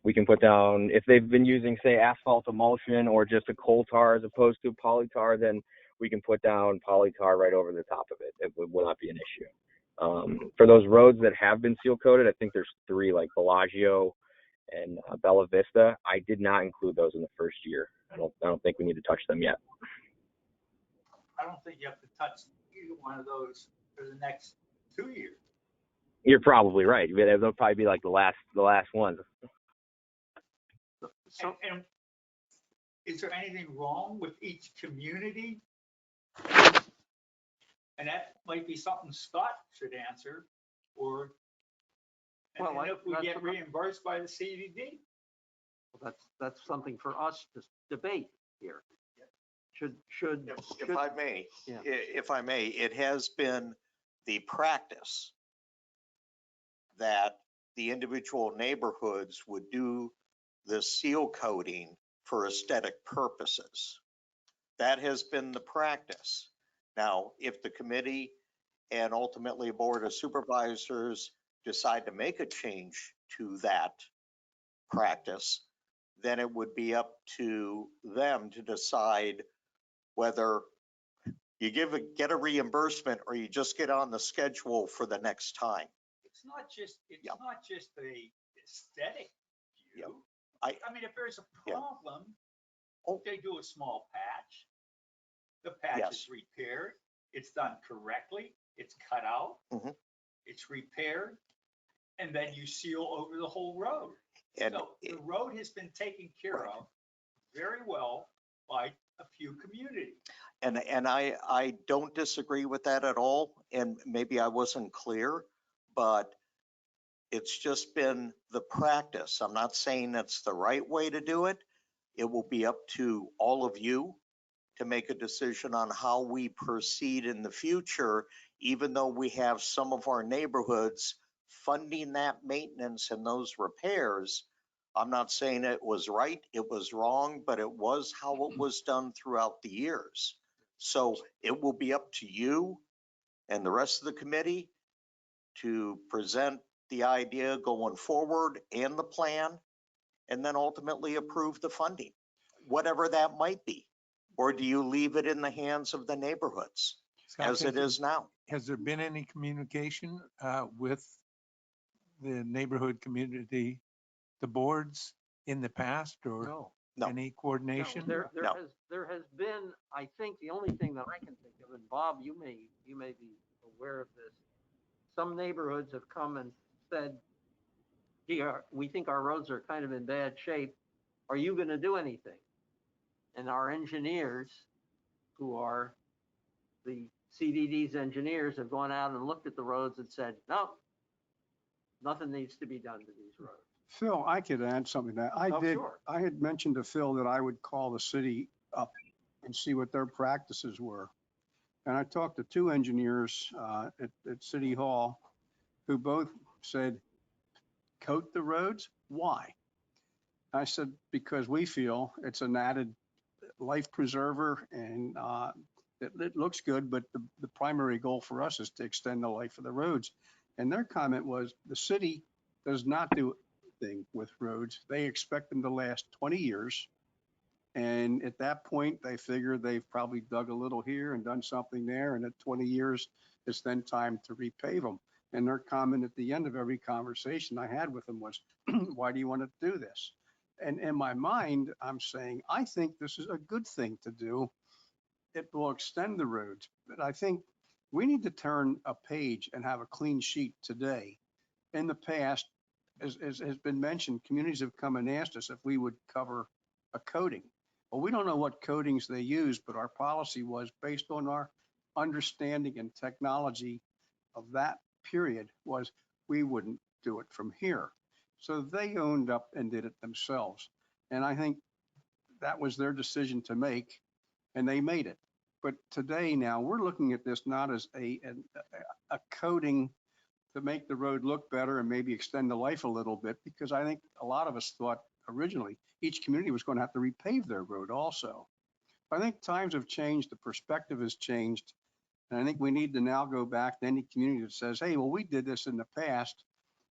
We can put down, if they've been using, say, asphalt emulsion or just a coal tar as opposed to polytar, then we can put down polytar right over the top of it. It will not be an issue. For those roads that have been seal coated, I think there's 3, like Bellagio and Bella Vista. I did not include those in the first year. I don't think we need to touch them yet. I don't think you have to touch either one of those for the next 2 years. You're probably right. They'll probably be like the last ones. So, and is there anything wrong with each community? And that might be something Scott should answer, or and if we get reimbursed by the CDD. Well, that's something for us to debate here. If I may, yeah. if I may, it has been the practice that the individual neighborhoods would do the seal coating for aesthetic purposes. That has been the practice. Now, if the committee and ultimately a board of supervisors decide to make a change to that practice, then it would be up to them to decide whether you get a reimbursement or you just get on the schedule for the next time. It's not just, Yeah. a aesthetic Yeah. view. I- I mean, if there's a Yeah. problem, Oh. they do a small patch. The patch Yes. is repaired, it's done correctly, it's cut out, Mhm. it's repaired, and then you seal over the whole road. And So the road has been taken care of very well by a few communities. And I don't disagree with that at all, and maybe I wasn't clear, but it's just been the practice. I'm not saying that's the right way to do it. It will be up to all of you to make a decision on how we proceed in the future, even though we have some of our neighborhoods funding that maintenance and those repairs. I'm not saying it was right, it was wrong, but it was how it was done throughout the years. So it will be up to you and the rest of the committee to present the idea going forward and the plan, and then ultimately approve the funding, whatever that might be. Or do you leave it in the hands of the neighborhoods Scott, as it is now? Has there been any communication with the neighborhood community, the boards in the past, or No. No. any coordination? No. There has been, I think the only thing that I can think of, and Bob, you may be aware of this. Some neighborhoods have come and said, gee, we think our roads are kind of in bad shape. Are you gonna do anything? And our engineers, who are the CDD's engineers, have gone out and looked at the roads and said, no, nothing needs to be done to these roads. Phil, I could add something to that. Oh, sure. I had mentioned to Phil that I would call the city up and see what their practices were. And I talked to two engineers at City Hall who both said, coat the roads? Why? I said, because we feel it's an added life preserver and it looks good, but the primary goal for us is to extend the life of the roads. And their comment was the city does not do anything with roads. They expect them to last 20 years. And at that point, they figure they've probably dug a little here and done something there. And at 20 years, it's then time to repave them. And their comment at the end of every conversation I had with them was, why do you want to do this? And in my mind, I'm saying, I think this is a good thing to do. It will extend the roads. But I think we need to turn a page and have a clean sheet today. In the past, as has been mentioned, communities have come and asked us if we would cover a coating. Well, we don't know what coatings they use, but our policy was based on our understanding and technology of that period was we wouldn't do it from here. So they owned up and did it themselves. And I think that was their decision to make, and they made it. But today now we're looking at this not as a coating to make the road look better and maybe extend the life a little bit, because I think a lot of us thought originally each community was going to have to repave their road also. I think times have changed, the perspective has changed, and I think we need to now go back to any community that says, hey, well, we did this in the past.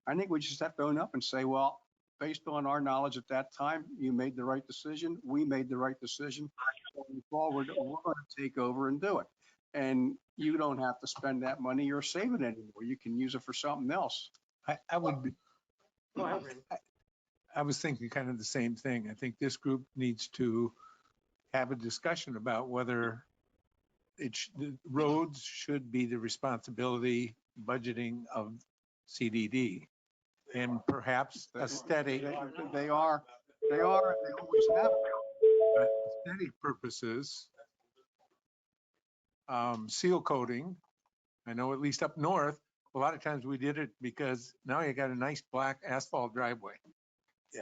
I think we just have to own up and say, well, based on our knowledge at that time, you made the right decision. We made the right decision. Going forward, we're going to take over and do it. And you don't have to spend that money or save it anymore. You can use it for something else. I would be, Go ahead, Randy. I was thinking kind of the same thing. I think this group needs to have a discussion about whether the roads should be the responsibility budgeting of CDD, and perhaps aesthetic, They are, they always have. aesthetic purposes, seal coating. I know at least up north, a lot of times we did it because now you got a nice black asphalt driveway.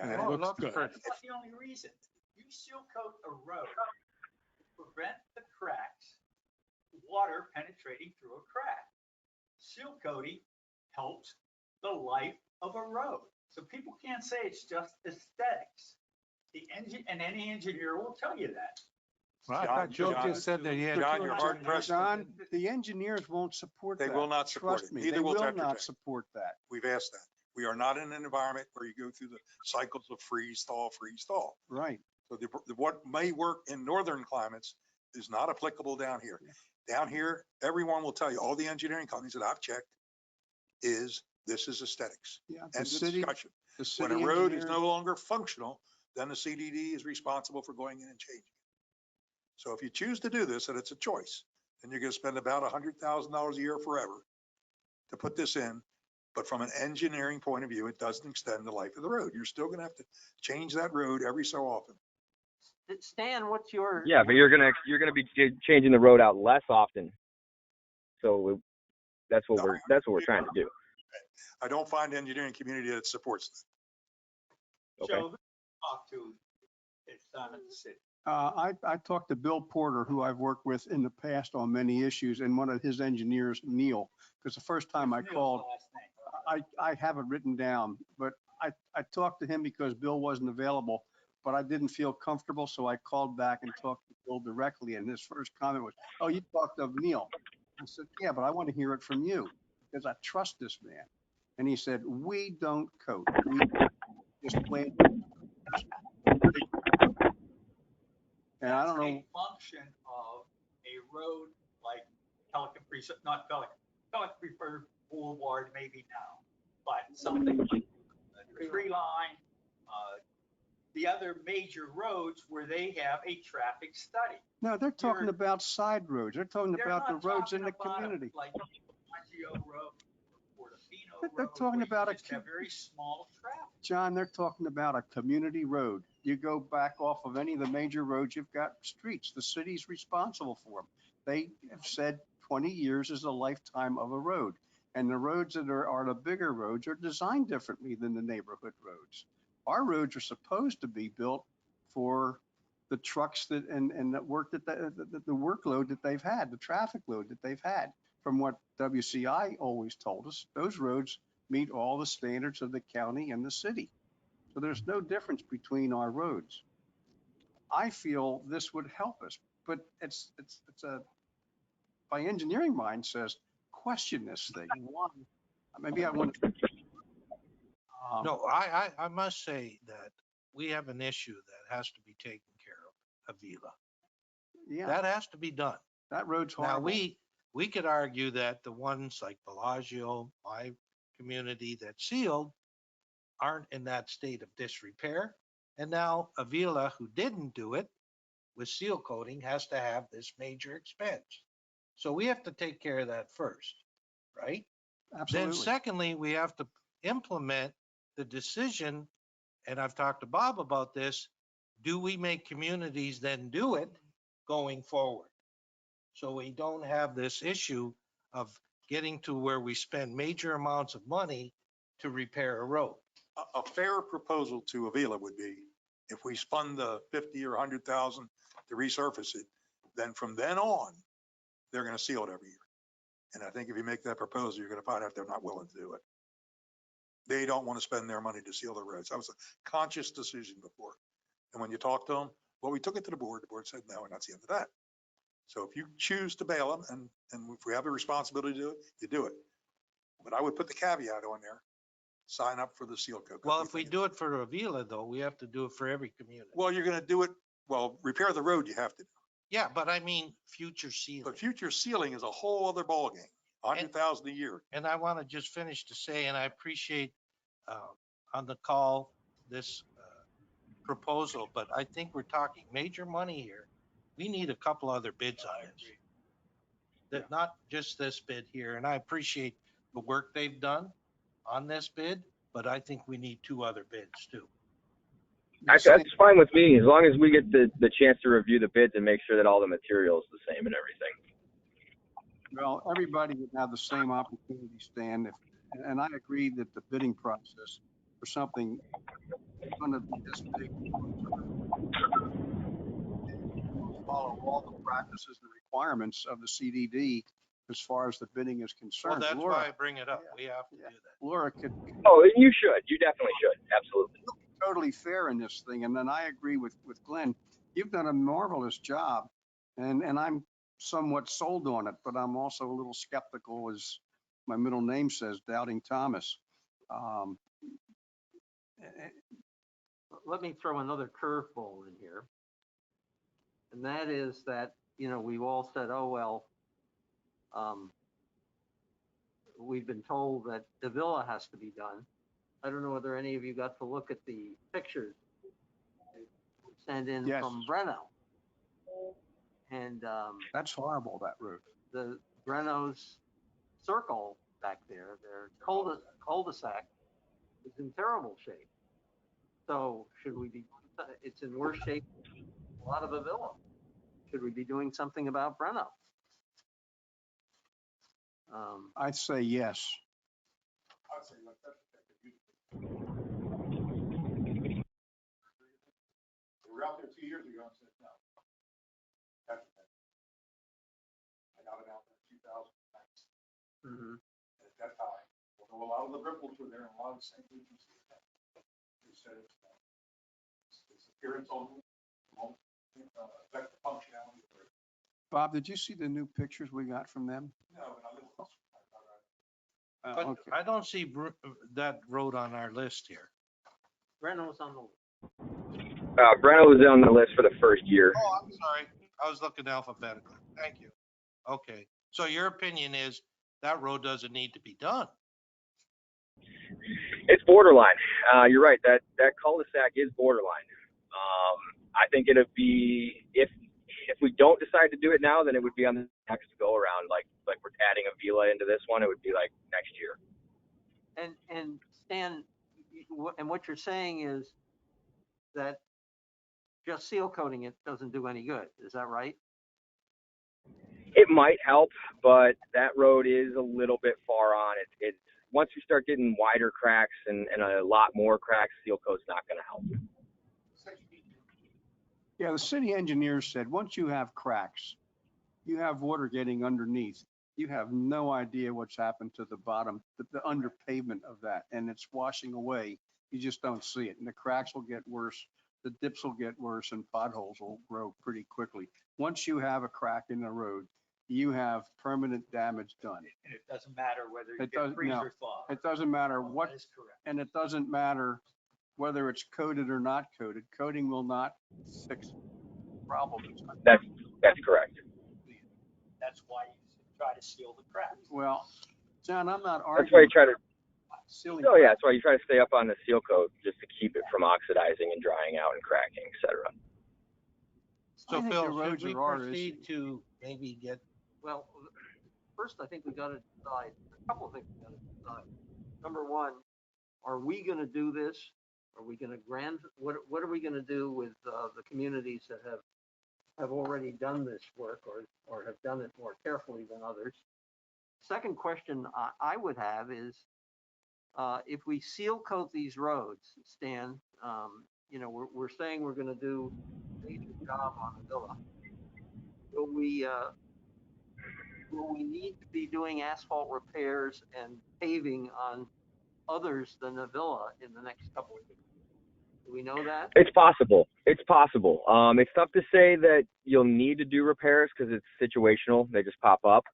And it looks good. That's not the only reason. You seal coat a road to prevent the cracks, water penetrating through a crack. Seal coating helps the life of a road. So people can't say it's just aesthetics. And any engineer will tell you that. Well, I John- thought Joe John- just said that he had. John, you're hard pressed. John, the engineers won't support that. They will not support Trust it. me, Neither they will will Tetra not Tech. support that. We've asked that. We are not in an environment where you go through the cycles of freeze, thaw, freeze, thaw. Right. So what may work in northern climates is not applicable down here. Down here, everyone will tell you, all the engineering companies that I've checked this is aesthetics. Yeah. And discussion. The When city a road is engineers- no longer functional, then the CDD is responsible for going in and changing it. So if you choose to do this, and it's a choice, then you're gonna spend about $100,000 a year forever to put this in. But from an engineering point of view, it doesn't extend the life of the road. You're still gonna have to change that road every so often. Stan, what's your? Yeah, but you're gonna be changing the road out less often. So that's what we're trying to do. I don't find the engineering community that supports that. Okay. Joe, talk to, it's done at the city. I talked to Bill Porter, who I've worked with in the past on many issues, and one of his engineers, Neil, because the first time I Neil's called, last name. I have it written down, but I talked to him because Bill wasn't available, but I didn't feel comfortable, so I called back and talked to Bill directly, and his first comment was, "Oh, you talked of Neil." I said, "Yeah, but I want to hear it from you because I trust this man." And he said, "We don't coat. We just plan." And I don't That's know. a function of a road like Pelican Preserve, not Pelican, Pelican Preserve Boulevard maybe now, but something like the tree line, the other major roads where they have a traffic study. No, they're talking You're- about side roads. They're talking They're about the not roads in the talking about community. Like Bongio Road or Portofino Road. They're talking where you about a just have very small traffic. John, they're talking about a community road. You go back off of any of the major roads, you've got streets. The city's responsible for them. They have said 20 years is a lifetime of a road. And the roads that are the bigger roads are designed differently than the neighborhood roads. Our roads are supposed to be built for the trucks and the work that the workload that they've had, the traffic load that they've had. From what WCI always told us, those roads meet all the standards of the county and the city. So there's no difference between our roads. I feel this would help us, but it's my engineering mind says, question this thing. One, maybe I want to. No, I must say that we have an issue that has to be taken care of, Avila. Yeah, That has to be done. that road's Now, horrible. we could argue that the ones like Bellagio, my community that's sealed, aren't in that state of disrepair. And now Avila, who didn't do it with seal coating, has to have this major expense. So we have to take care of that first, right? Then Absolutely. secondly, we have to implement the decision, and I've talked to Bob about this, do we make communities then do it going forward? So we don't have this issue of getting to where we spend major amounts of money to repair a road. A fair proposal to Avila would be, if we spend the 50 or 100,000 to resurface it, then from then on, they're gonna seal it every year. And I think if you make that proposal, you're gonna find out they're not willing to do it. They don't want to spend their money to seal the roads. That was a conscious decision before. And when you talk to them, well, we took it to the board said no, and that's the end of that. So if you choose to bail them, and if we have a responsibility to do it, you do it. But I would put the caveat on there, sign up for the seal coat. Well, if we do it for Avila though, we have to do it for every community. Well, you're gonna do it, well, repair the road, you have to. Yeah, but I mean, future sealing. But future sealing is a whole other ballgame, 100,000 a year. And I want to just finish to say, and I appreciate on the call this proposal, but I think we're talking major money here. We need a couple other bids on this. That not just this bid here, and I appreciate the work they've done on this bid, but I think we need two other bids too. That's fine with me, as long as we get the chance to review the bids and make sure that all the material is the same and everything. Well, everybody would have the same opportunity, Stan, and I agree that the bidding process for something going to be this big, follow all the practices and requirements of the CDD as far as the bidding is Well, concerned. that's Laura, why I bring it up. We have to do that. Laura could Oh, you should. You definitely should. Absolutely. totally fair in this thing. And then I agree with Glenn. You've done a marvelous job And I'm somewhat sold on it, but I'm also a little skeptical, as my middle name says, Doubting Thomas. Um, eh, Let me throw another curveball in here. And that is that, we've all said, oh, well, we've been told that the villa has to be done. I don't know whether any of you got to look at the pictures sent in Yes. from Breno. And That's horrible, that road. the Breno's circle back there, their cul-de-sac is in terrible shape. So should we be, it's in worse shape than a lot of the villa. Should we be doing something about Breno? I'd say yes. I'd say like that. We were out there 2 years ago and said, no. I got it out there in 2009. Mhm. At that time, although a lot of the ripples were there and a lot of the same things you see now. They said its appearance only won't affect the functionality of the road. Bob, did you see the new pictures we got from them? No, but I live close. But Okay. I don't see that road on our list here. Breno's on the list. Breno was on the list for the first year. Oh, I'm sorry. I was looking alphabetically. Thank you. Okay. So your opinion is that road doesn't need to be done. It's borderline. You're right. That cul-de-sac is borderline. I think it'd be if we don't decide to do it now, then it would be on the next go around. Like we're adding a villa into this one, it would be like next year. And Stan, and what you're saying is that just seal coating it doesn't do any good. Is that right? It might help, but that road is a little bit far on. It's once you start getting wider cracks and a lot more cracks, seal coat's not going to help. Yeah, the city engineer said, once you have cracks, you have water getting underneath. You have no idea what's happened to the bottom, the under pavement of that, and it's washing away. You just don't see it. And the cracks will get worse, the dips will get worse, and potholes will grow pretty quickly. Once you have a crack in the road, you have permanent damage done. And it doesn't matter whether you It get doesn't- freeze no. or thaw. It doesn't matter what, That is correct. and it doesn't matter whether it's coated or not coated. Coating will not fix the problem. That's correct. That's why you try to seal the cracks. Well, John, I'm not That's why you arguing try to. sealing. Oh yeah, that's why you try to stay up on the seal coat just to keep it from oxidizing and drying out and cracking, etc. So I think the Phil, roads should we are our proceed issue. to maybe get, Well, first, I think we got to decide, a couple of things we got to decide. Number one, are we going to do this? Are we going to what are we going to do with the communities that have already done this work or have done it more carefully than others? Second question I would have is, if we seal coat these roads, Stan, we're saying we're going to do a major job on the villa. Will we need to be doing asphalt repairs and paving on others than the villa in the next couple of years? Do we know that? It's possible. It's possible. It's tough to say that you'll need to do repairs because it's situational. They just pop up.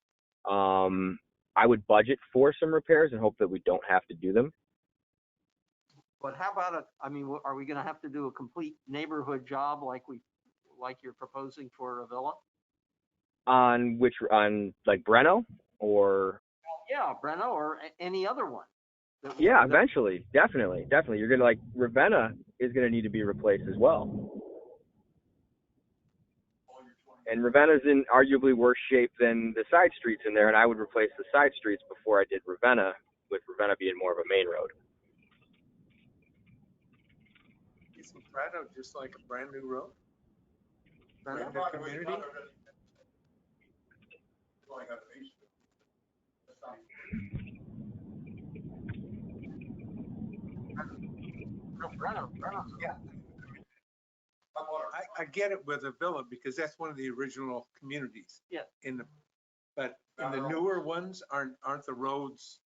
I would budget for some repairs and hope that we don't have to do them. But how about are we going to have to do a complete neighborhood job like you're proposing for a villa? On like Breno or? Yeah, Breno or any other one. Yeah, eventually, definitely. You're gonna like Ravenna is gonna need to be replaced as well. And Ravenna's in arguably worse shape than the side streets in there, and I would replace the side streets before I did Ravenna, with Ravenna being more of a main road. Isn't Prado just like a brand new road? Breno? Brand new community? Only got an H. That's not No, Breno. Yeah. I get it with a villa because that's one of the original communities. Yeah. But in the newer ones, aren't the roads,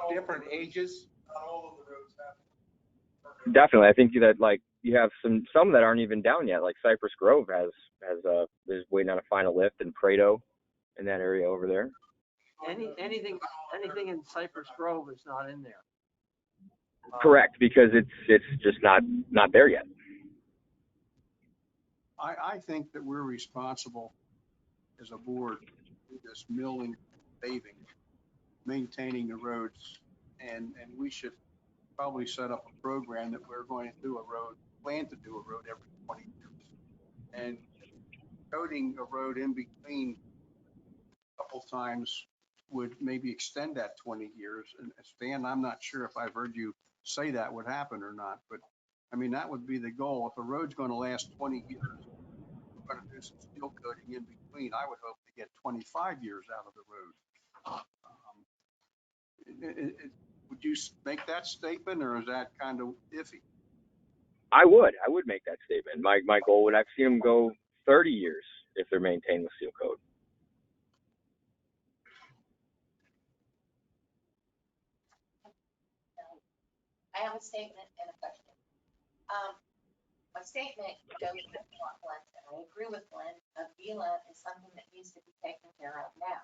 different ages? Not all of the roads have. Definitely, I think that like you have some that aren't even down yet, like Cypress Grove is waiting on a final lift, and Prado in that area over there. Anything in Cypress Grove is not in there. Correct, because it's just not there yet. I think that we're responsible as a board for this milling, paving, maintaining the roads. And we should probably set up a program that we're going to do a road, plan to do a road every 20 years. And coating a road in between a couple times would maybe extend that 20 years. And Stan, I'm not sure if I've heard you say that would happen or not, but I mean, that would be the goal. If a road's going to last 20 years, we're going to do some steel coating in between. I would hope to get 25 years out of the road. Would you make that statement, or is that kind of iffy? I would make that statement. My goal would, I've seen them go 30 years if they're maintained with seal coat. I have a statement and a question. My statement goes with what Glenn said. I agree with Glenn. Avila is something that needs to be taken care of now.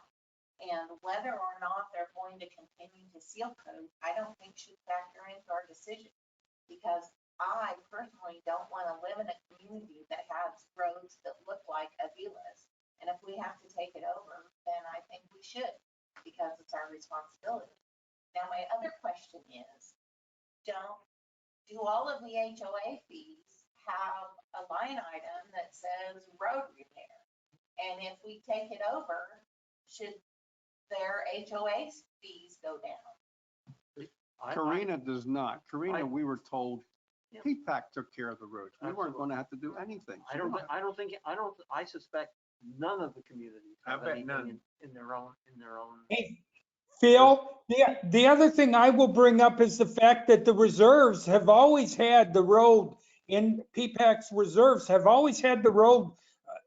And whether or not they're going to continue to seal coat, I don't think should factor into our decision. Because I personally don't want to live in a community that has roads that look like Avila's. And if we have to take it over, then I think we should, because it's our responsibility. Now, my other question is, do all of the HOA fees have a line item that says road repair? And if we take it over, should their HOA fees go down? Karina does not. Karina, we were told Yeah. P-PAC took care of the roads. We weren't going to have to do anything. I suspect none of the communities I have bet anything none. in their own. Hey, Phil, the other thing I will bring up is the fact that the reserves have always had the road in P-PAC's reserves have always had the road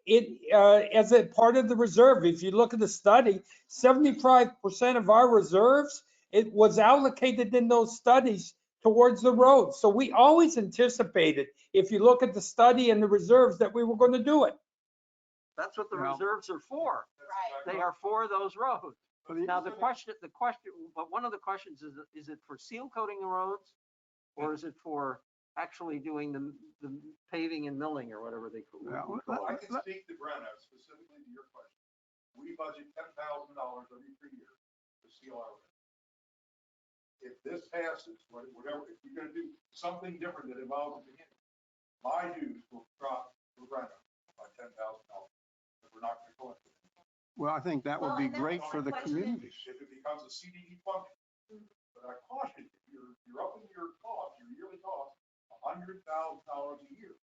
as a part of the reserve. If you look at the study, 75% of our reserves, it was allocated in those studies towards the road. So we always anticipated, if you look at the study and the reserves, that we were going to do it. That's what the Well- reserves are for. Right. They are for those roads. But the- Now, but one of the questions is it for seal coating the roads? Or is it for actually doing the paving and milling or whatever they call Yeah, it? So I can speak to Brenna specifically to your question. We budget $10,000 every 3 years to seal our roads. If this passes, whatever, if you're gonna do something different that involves the community, my dues will drop for Brenna by $10,000. We're not gonna collect it. Well, I think that would be Well, and that great was for my the question. communities. If it becomes a CDD funding. But I caution you, you're upping your cost, your yearly cost, $100,000 a year.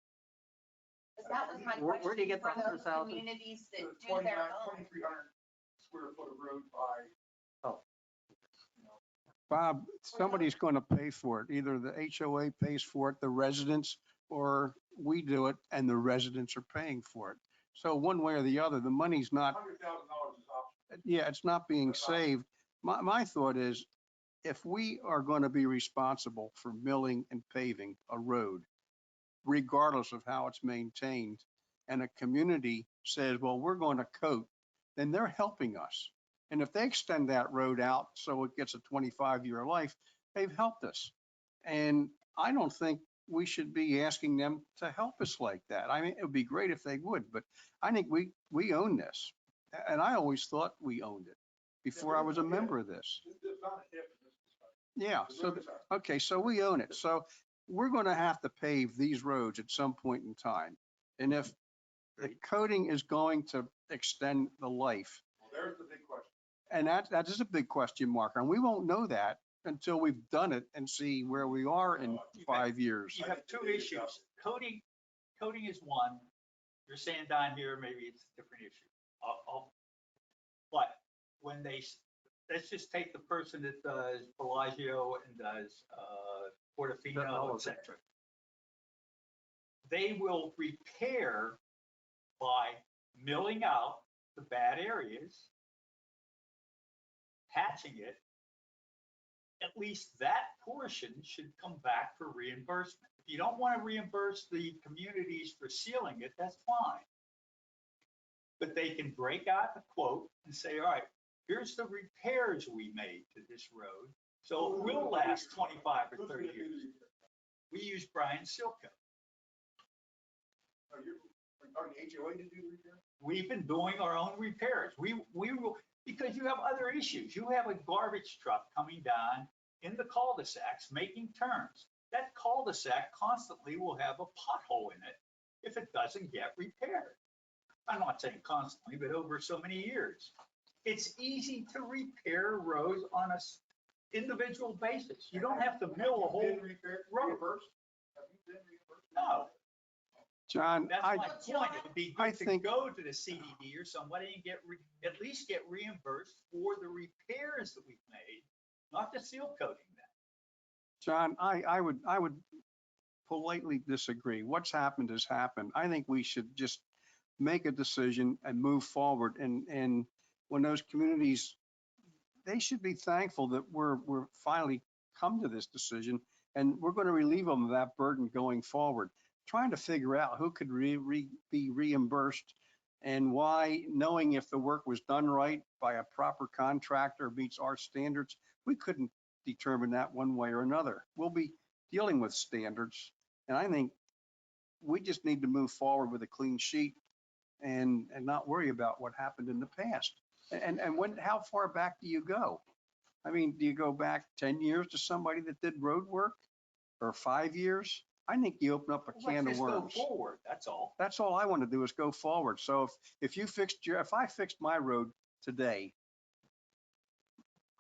Because that was my Where do you question get the for those 100,000? communities that The do their own. 2,300 square foot of road by. Oh. You know, Bob, somebody's going to pay for it. Either the HOA pays for it, the residents, or we do it and the residents are paying for it. So one way or the other, the money's not, $100,000 is optional. yeah, it's not being saved. My thought is, if we are going to be responsible for milling and paving a road, regardless of how it's maintained, and a community says, well, we're going to coat, then they're helping us. And if they extend that road out so it gets a 25-year life, they've helped us. And I don't think we should be asking them to help us like that. I mean, it would be great if they would, but I think we own this. And I always thought we owned it before I was a member of this. There's not a if in this discussion. Yeah, The so, roads are. okay, so we own it. So we're going to have to pave these roads at some point in time. And if the coating is going to extend the life, Well, there's the big question. and that is a big question mark, and we won't know that until we've done it and see where we are in 5 years. You have two issues. Coding is one. You're saying down here, maybe it's a different issue. But when let's just take the person that does Bellagio and does Portofino, et cetera. They will repair by milling out the bad areas, patching it. At least that portion should come back for reimbursement. you don't want to reimburse the communities for sealing it, that's fine. But they can break out the quote and say, all right, here's the repairs we made to this road. So it will last 25 or 30 years. We use Brian Silco. Are you talking HOA to do the repair? We've been doing our own repairs. We will, because you have other issues. You have a garbage truck coming down in the cul-de-sacs making turns. That cul-de-sac constantly will have a pothole in it if it doesn't get repaired. I'm not saying constantly, but over so many years. It's easy to repair roads on a individual basis. You don't have to mill a whole road. Reimbursed? Have you been reimbursed? No, John, that's I, my point. It would be I good to think- go to the CDD or somebody and at least get reimbursed for the repairs that we've made, not the seal coating them. John, I would politely disagree. What's happened has happened. I think we should just make a decision and move forward. And when those communities, they should be thankful that we're finally come to this decision, and we're going to relieve them of that burden going forward. Trying to figure out who could be reimbursed and why, knowing if the work was done right by a proper contractor, meets our standards, we couldn't determine that one way or another. We'll be dealing with standards, and I think we just need to move forward with a clean sheet and not worry about what happened in the past. And how far back do you go? I mean, do you go back 10 years to somebody that did road work, or 5 years? I think you open up a can of Let's worms. just go forward, that's all. That's all I want to do is go forward. So if I fixed my road today,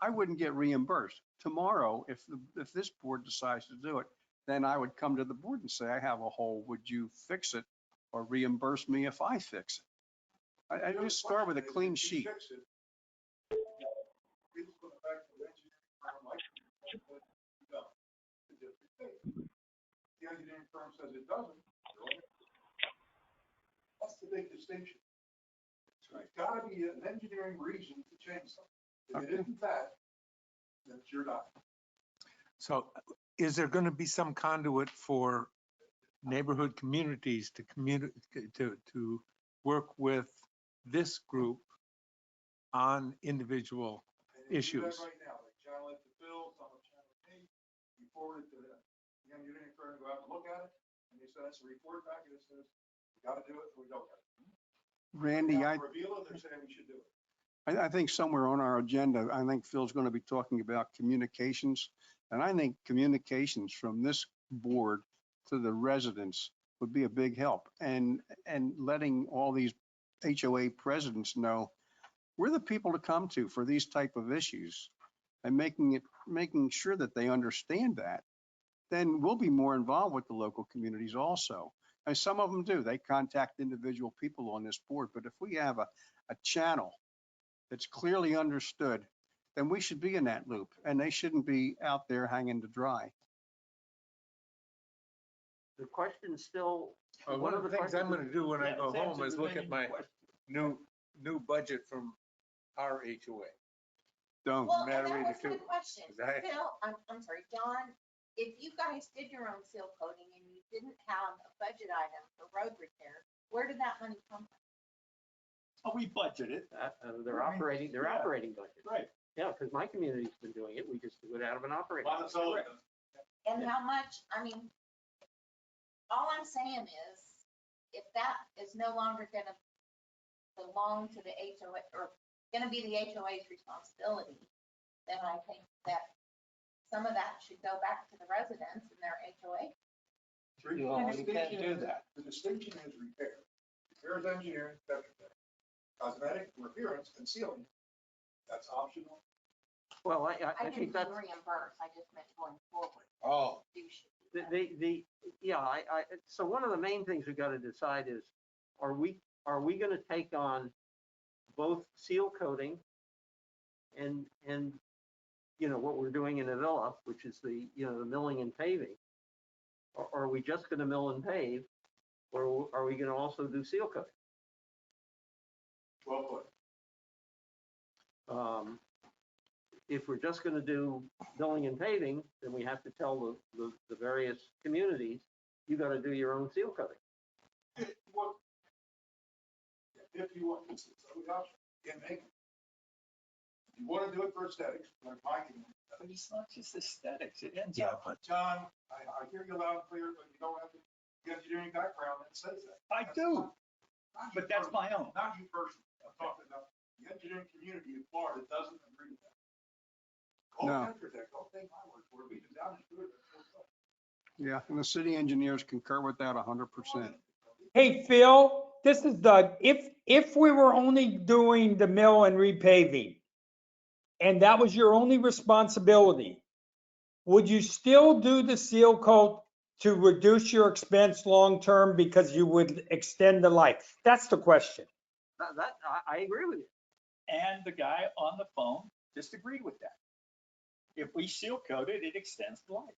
I wouldn't get reimbursed. Tomorrow, if this board decides to do it, then I would come to the board and say, I have a hole, would you fix it or reimburse me if I fix it? I just start with a clean sheet. Fix it. Please go back to the engineering firm, like, no, it just repairs. The engineering firm says it doesn't. That's the big distinction. There's gotta be an engineering reason to change something. If it isn't that, then it's your document. So is there going to be some conduit for neighborhood communities to work with this group on individual And they do that issues? right now, like John left the bill, some of Channel 8, we forwarded to the engineering firm to go out and look at it, and they sent us a report back and it says, we gotta do it, or we don't gotta do it. Randy, Now, reveal it, they're saying we should do it. I think somewhere on our agenda, I think Phil's going to be talking about communications. And I think communications from this board to the residents would be a big help. And letting all these HOA presidents know we're the people to come to for these type of issues, and making sure that they understand that, then we'll be more involved with the local communities also. And some of them do. They contact individual people on this board. But if we have a channel that's clearly understood, then we should be in that loop, and they shouldn't be out there hanging to dry. The question still. One of the things I'm going to do when I go Yeah, home is look at my new budget from our HOA. Don't. Well, and matter that really was my too. question. Is that- Phil, I'm sorry, John, if you guys did your own seal coating and you didn't have a budget item for road repair, where did that money come from? Oh, we budgeted. Their operating budget. Right. Yeah, because my community's been doing it. We just do it out of an operating. Well, that's all it is. And how much, I mean, all I'm saying is, if that is no longer gonna belong to the HOA, or gonna be the HOA's responsibility, then I think that some of that should go back to the residents and their HOA. Well, you can't do that. The distinction is repair. Repair is engineering, that's repair. Cosmetic, appearance, concealing, that's optional. Well, I I think didn't that's, mean reimburse, I just meant going forward. Oh. You should do that. yeah, so one of the main things we got to decide is, are we going to take on both seal coating and, what we're doing in Avila, which is the milling and paving? Or are we just going to mill and pave, or are we going to also do seal coating? Well put. If we're just going to do milling and paving, then we have to tell the various communities you gotta do your own seal coating. If you want, if you want, it's the option, can't make it. If you want to do it for aesthetics, like my community. But it's not just aesthetics, it ends Yeah, up. but John, I hear you loud and clear, but you don't have the engineering background that says that. I That's do, not- not you but that's personally, my own. Not you personally. I'm talking about the engineering community in Florida doesn't agree with that. Go No. Tetra Tech, don't take my word for it. We've been down and through it. Yeah, and the city engineers concur with that 100%. Hey, Phil, this is Doug. If we were only doing the mill and repaving, and that was your only responsibility, would you still do the seal coat to reduce your expense long-term because you would extend the life? That's the question. I agree with you. And the guy on the phone disagreed with that. If we seal coat it, it extends the life.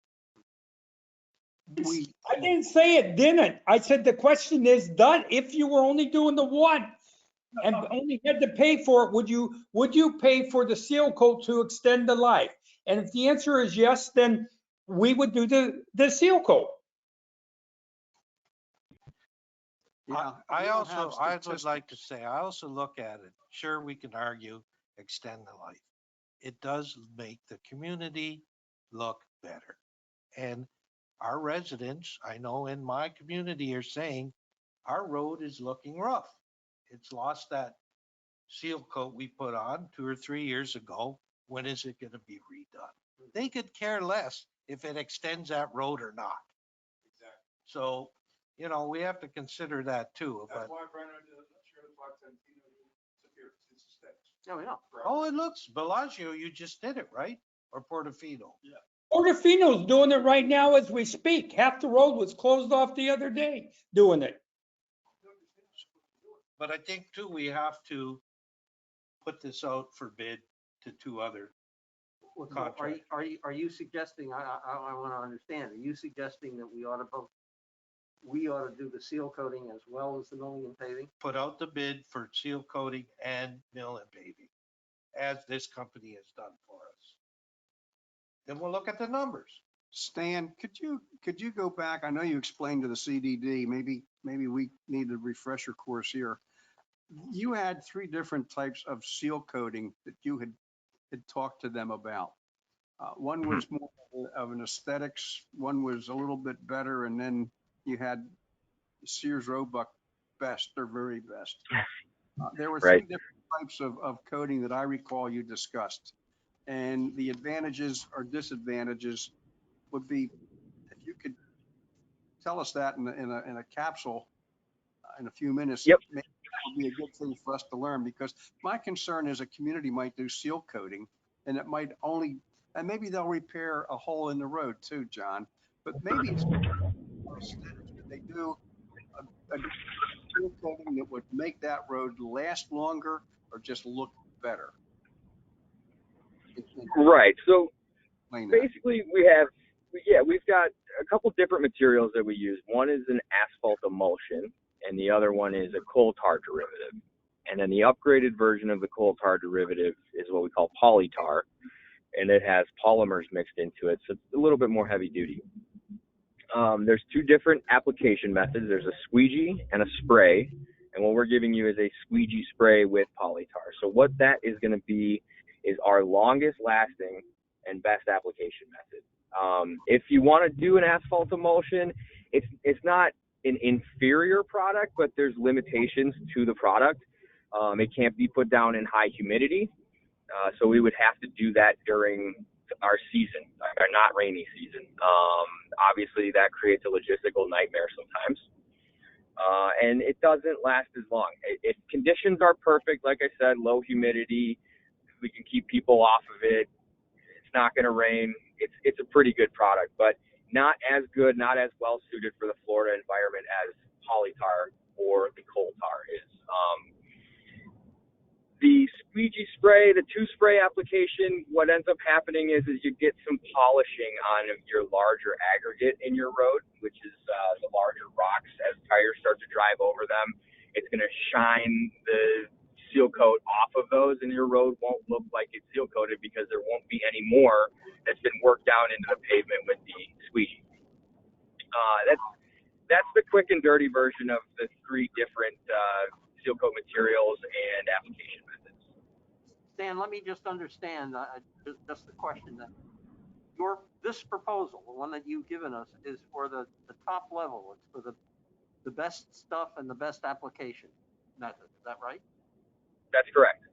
I didn't say it didn't. I said the question is, Doug, if you were only doing the one and only had to pay for it, would you pay for the seal coat to extend the life? And if the answer is yes, then we would do the seal coat. Yeah. I we don't have also, I would like to statistics. say, I also look at it, sure, we can argue, extend the life. It does make the community look better. And our residents, I know in my community, are saying our road is looking rough. It's lost that seal coat we put on 2 or 3 years ago. When is it going to be redone? They could care less if it extends that road or not. Exactly. So, we have to consider that too. That's But, why Brandon, sure the flag said, it's aesthetics. No, we don't. oh, it looks, Bellagio, you just did it, right? Or Portofino? Yeah. Portofino's doing it right now as we speak. Half the road was closed off the other day doing it. But I think too, we have to put this out for bid to 2 other. Well, so Contract. are you suggesting, I want to understand, are you suggesting that we ought to do the seal coating as well as the milling and paving? Put out the bid for seal coating and mill and paving, as this company has done for us. Then we'll look at the numbers. Stan, could you go back? I know you explained to the CDD, maybe we need a refresher course here. You had 3 different types of seal coating that you had talked to them about. One was more of an aesthetics, one was a little bit better, and then you had Sears Roebuck best or very best. There were 3 Right. different types of coating that I recall you discussed. And the advantages or disadvantages would be, if you could tell us that in a capsule in a few minutes. Yep. Maybe that would be a good thing for us to learn, because my concern is a community might do seal coating and it might only, and maybe they'll repair a hole in the road too, John, but maybe it's aesthetics. Could they do a seal coating that would make that road last longer or just look better? Right. So Explain that. basically we've got a couple different materials that we use. One is an asphalt emulsion and the other one is a coal tar derivative. And then the upgraded version of the coal tar derivative is what we call polytar, and it has polymers mixed into it, so it's a little bit more heavy duty. There's 2 different application methods. There's a squeegee and a spray, and what we're giving you is a squeegee spray with polytar. So what that is going to be is our longest lasting and best application method. If you want to do an asphalt emulsion, it's not an inferior product, but there's limitations to the product. It can't be put down in high humidity, so we would have to do that during our season, our not rainy season. Obviously, that creates a logistical nightmare sometimes, and it doesn't last as long. If conditions are perfect, like I said, low humidity, we can keep people off of it. It's not going to rain. It's a pretty good product, but not as good, not as well suited for the Florida environment as polytar or the coal tar is. The squeegee spray, the 2-spray application, what ends up happening is you get some polishing on your larger aggregate in your road, which is the larger rocks. As tires start to drive over them, it's going to shine the seal coat off of those, and your road won't look like it's seal coated because there won't be any more that's been worked down into the pavement with the squeegee. that's the quick and dirty version of the three different seal coat materials and application methods. Stan, let me just understand, just the question that this proposal, the one that you've given us, is for the top level. It's for the best stuff and the best application method. Is that right? That's correct.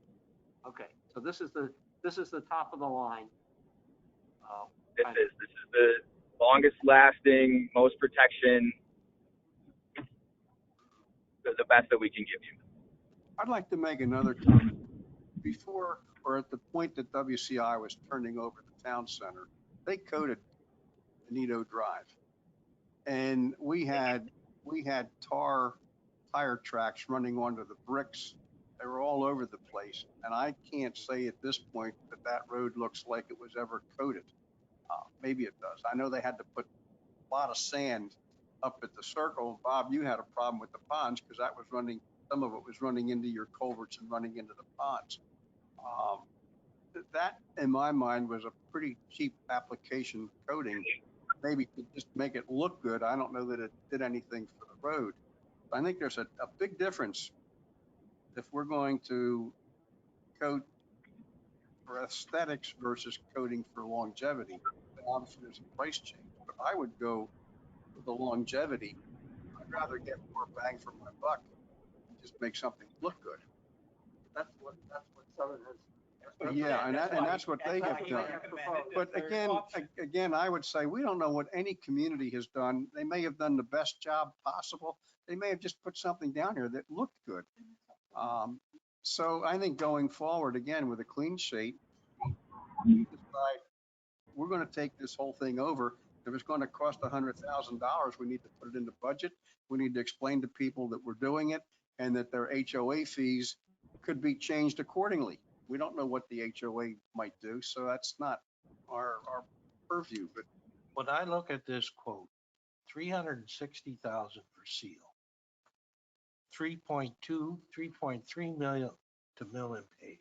Okay, so this is the top of the line. This is the longest lasting, most protection, the best that we can give you. I'd like to make another comment. Before, or at the point that WCI was turning over the town center, they coated Benito Drive. And we had tar tire tracks running onto the bricks. They were all over the place. And I can't say at this point that that road looks like it was ever coated. Maybe it does. I know they had to put a lot of sand up at the circle. Bob, you had a problem with the ponds because that was running, some of it was running into your culverts and running into the ponds. That, in my mind, was a pretty cheap application coating, maybe to just make it look good. I don't know that it did anything for the road. I think there's a big difference if we're going to coat for aesthetics versus coating for longevity. Obviously, there's a price change, but I would go with the longevity. I'd rather get more bang for my buck and just make something look good. That's what Southern has. Yeah, and that's what they have done. But again, I would say we don't know what any community has done. They may have done the best job possible. They may have just put something down here that looked good. So I think going forward, again, with a clean sheet, we decide we're going to take this whole thing over. If it's going to cost $100,000, we need to put it in the budget. We need to explain to people that we're doing it and that their HOA fees could be changed accordingly. We don't know what the HOA might do, so that's not our purview. But when I look at this quote, 360,000 for seal, 3.3 million to mill and pave.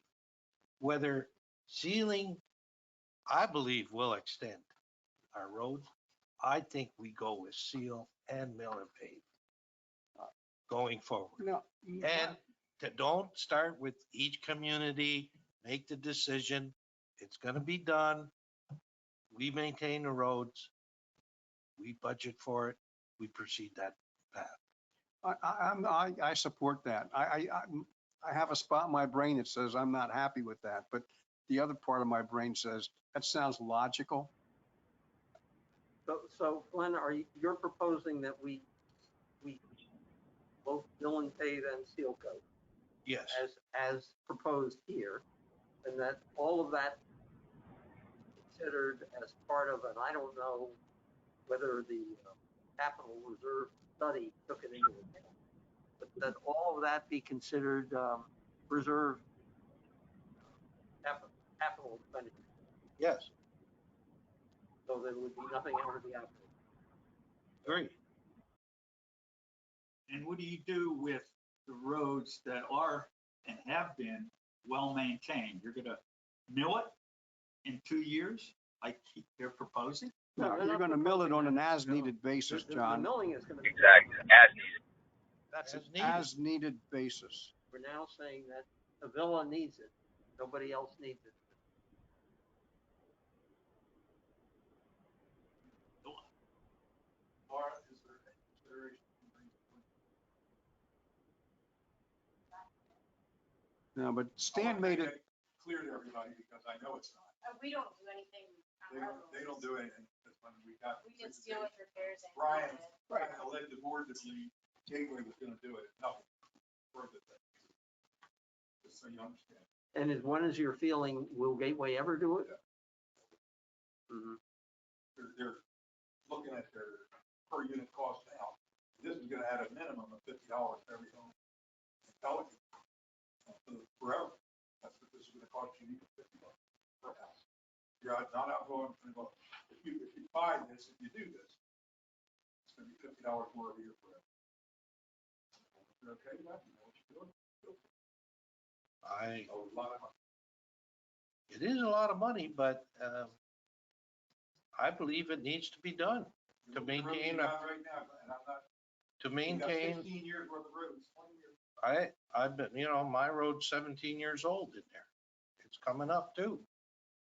Whether sealing, I believe, will extend our roads. I think we go with seal and mill and pave going forward. no, And don't start with each community, make the decision. It's gonna be done. We maintain the roads. We budget for it. We proceed that path. I support that. I have a spot in my brain that says I'm not happy with that, but the other part of my brain says that sounds logical. So Glenn, you're proposing that we both mill and pave and seal coat Yes. as proposed here, and that all of that considered as part of, and I don't know whether the capital reserve study took it into account, but that all of that be considered reserve capital expenditure. Yes. So there would be nothing out of the operating. Great. And what do you do with the roads that are and have been well maintained? You're gonna mill it in 2 years, like they're proposing? No, No, they're you're not going to mill it on an proposing as-needed basis, The John. milling is going to be. Exactly, as needed. That's an As needed. as-needed basis. We're now saying that the villa needs it. Nobody else needs it. Laura, is there any consideration? No, but Stan made it. Clear to everybody because I know it's not. We don't do anything. They don't do anything. Because when we got. We just deal with repairs and. Brian led the board to believe Gateway was gonna do it. Nothing further than. Just so you understand. And when is your feeling, will Gateway ever do it? Yeah. They're looking at their per unit cost now. This is gonna add a minimum of $50 to every home. Pelican. Forever. That's what this is gonna cost you, $50 per house. You're not out going, well, if you buy this, if you do this, it's gonna be $50 more a year forever. If you're okay with that, you know what you're doing. A lot of money. It is a lot of money, but I believe it needs to be done to maintain. Right now, and I'm not to We got maintain, 15 years worth of roads, 20 years. I've been, my road's 17 years old in there. It's coming up too.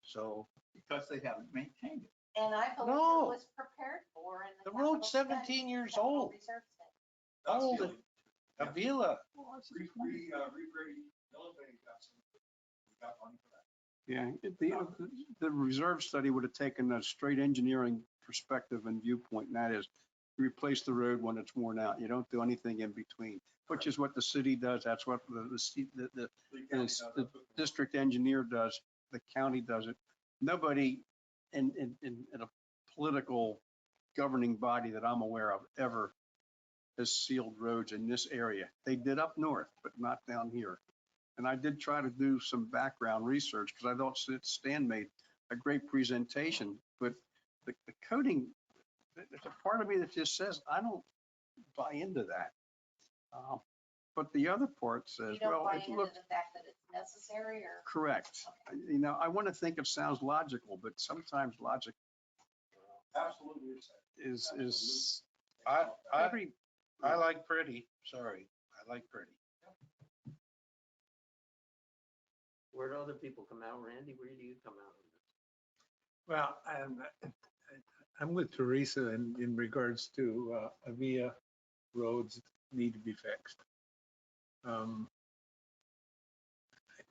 So Because they haven't maintained it. And I believe No. it was prepared for in the. the road's capital 17 study, years capital old. reserve study. That's old. silly. Avila, Regrading military, we got money for that. Yeah, the reserve study would have taken a straight engineering perspective and viewpoint, and that is replace the road when it's worn out. You don't do anything in between, which is what the city does. That's what the the district engineer does. The county does it. Nobody in a political governing body that I'm aware of ever has sealed roads in this area. They did up north, but not down here. And I did try to do some background research because I thought Stan made a great presentation, but the coding, there's a part of me that just says, I don't buy into that. But the other part says, You don't well, buy it into looks the fact that it's necessary or? correct. I want to think it sounds logical, but sometimes logic Absolutely. is I every, like pretty, sorry, I like pretty. Where do other people come out? Randy, where do you come out on this? Well, I'm with Teresa in regards to Avia roads need to be fixed. I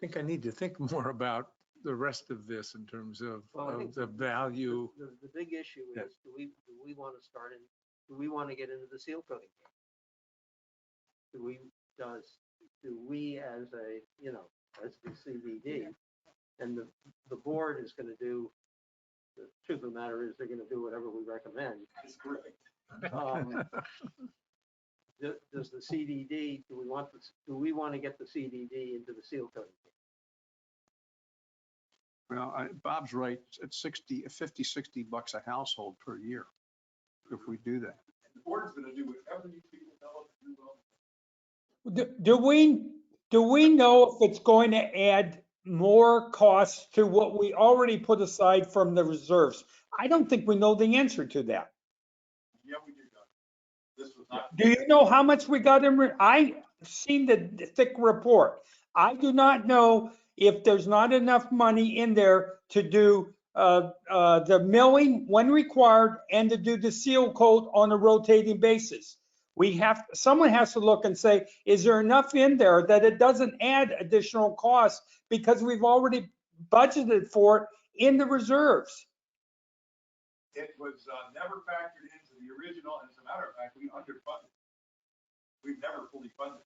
think I need to think more about the rest of this in terms of Well, I think the value. The big issue Yeah. is, do we want to do we want to get into the seal coating? Do we as as the CBD, and the board is going to do, the truth of the matter is they're going to do whatever we recommend. That's correct. Does the CDD, do we want to get the CDD into the seal coating? well, Bob's right. It's 50, 60 bucks a household per year if we do that. The board's gonna do whatever these people tell us to do. Do we know if it's going to add more costs to what we already put aside from the reserves? I don't think we know the answer to that. Yeah, we do, Doug. This was not. Do you know how much we got in? I seen the thick report. I do not know if there's not enough money in there to do the milling when required and to do the seal coat on a rotating basis. Someone has to look and say, is there enough in there that it doesn't add additional costs because we've already budgeted for it in the reserves? It was never factored into the original, and as a matter of fact, we underfunded. We've never fully funded.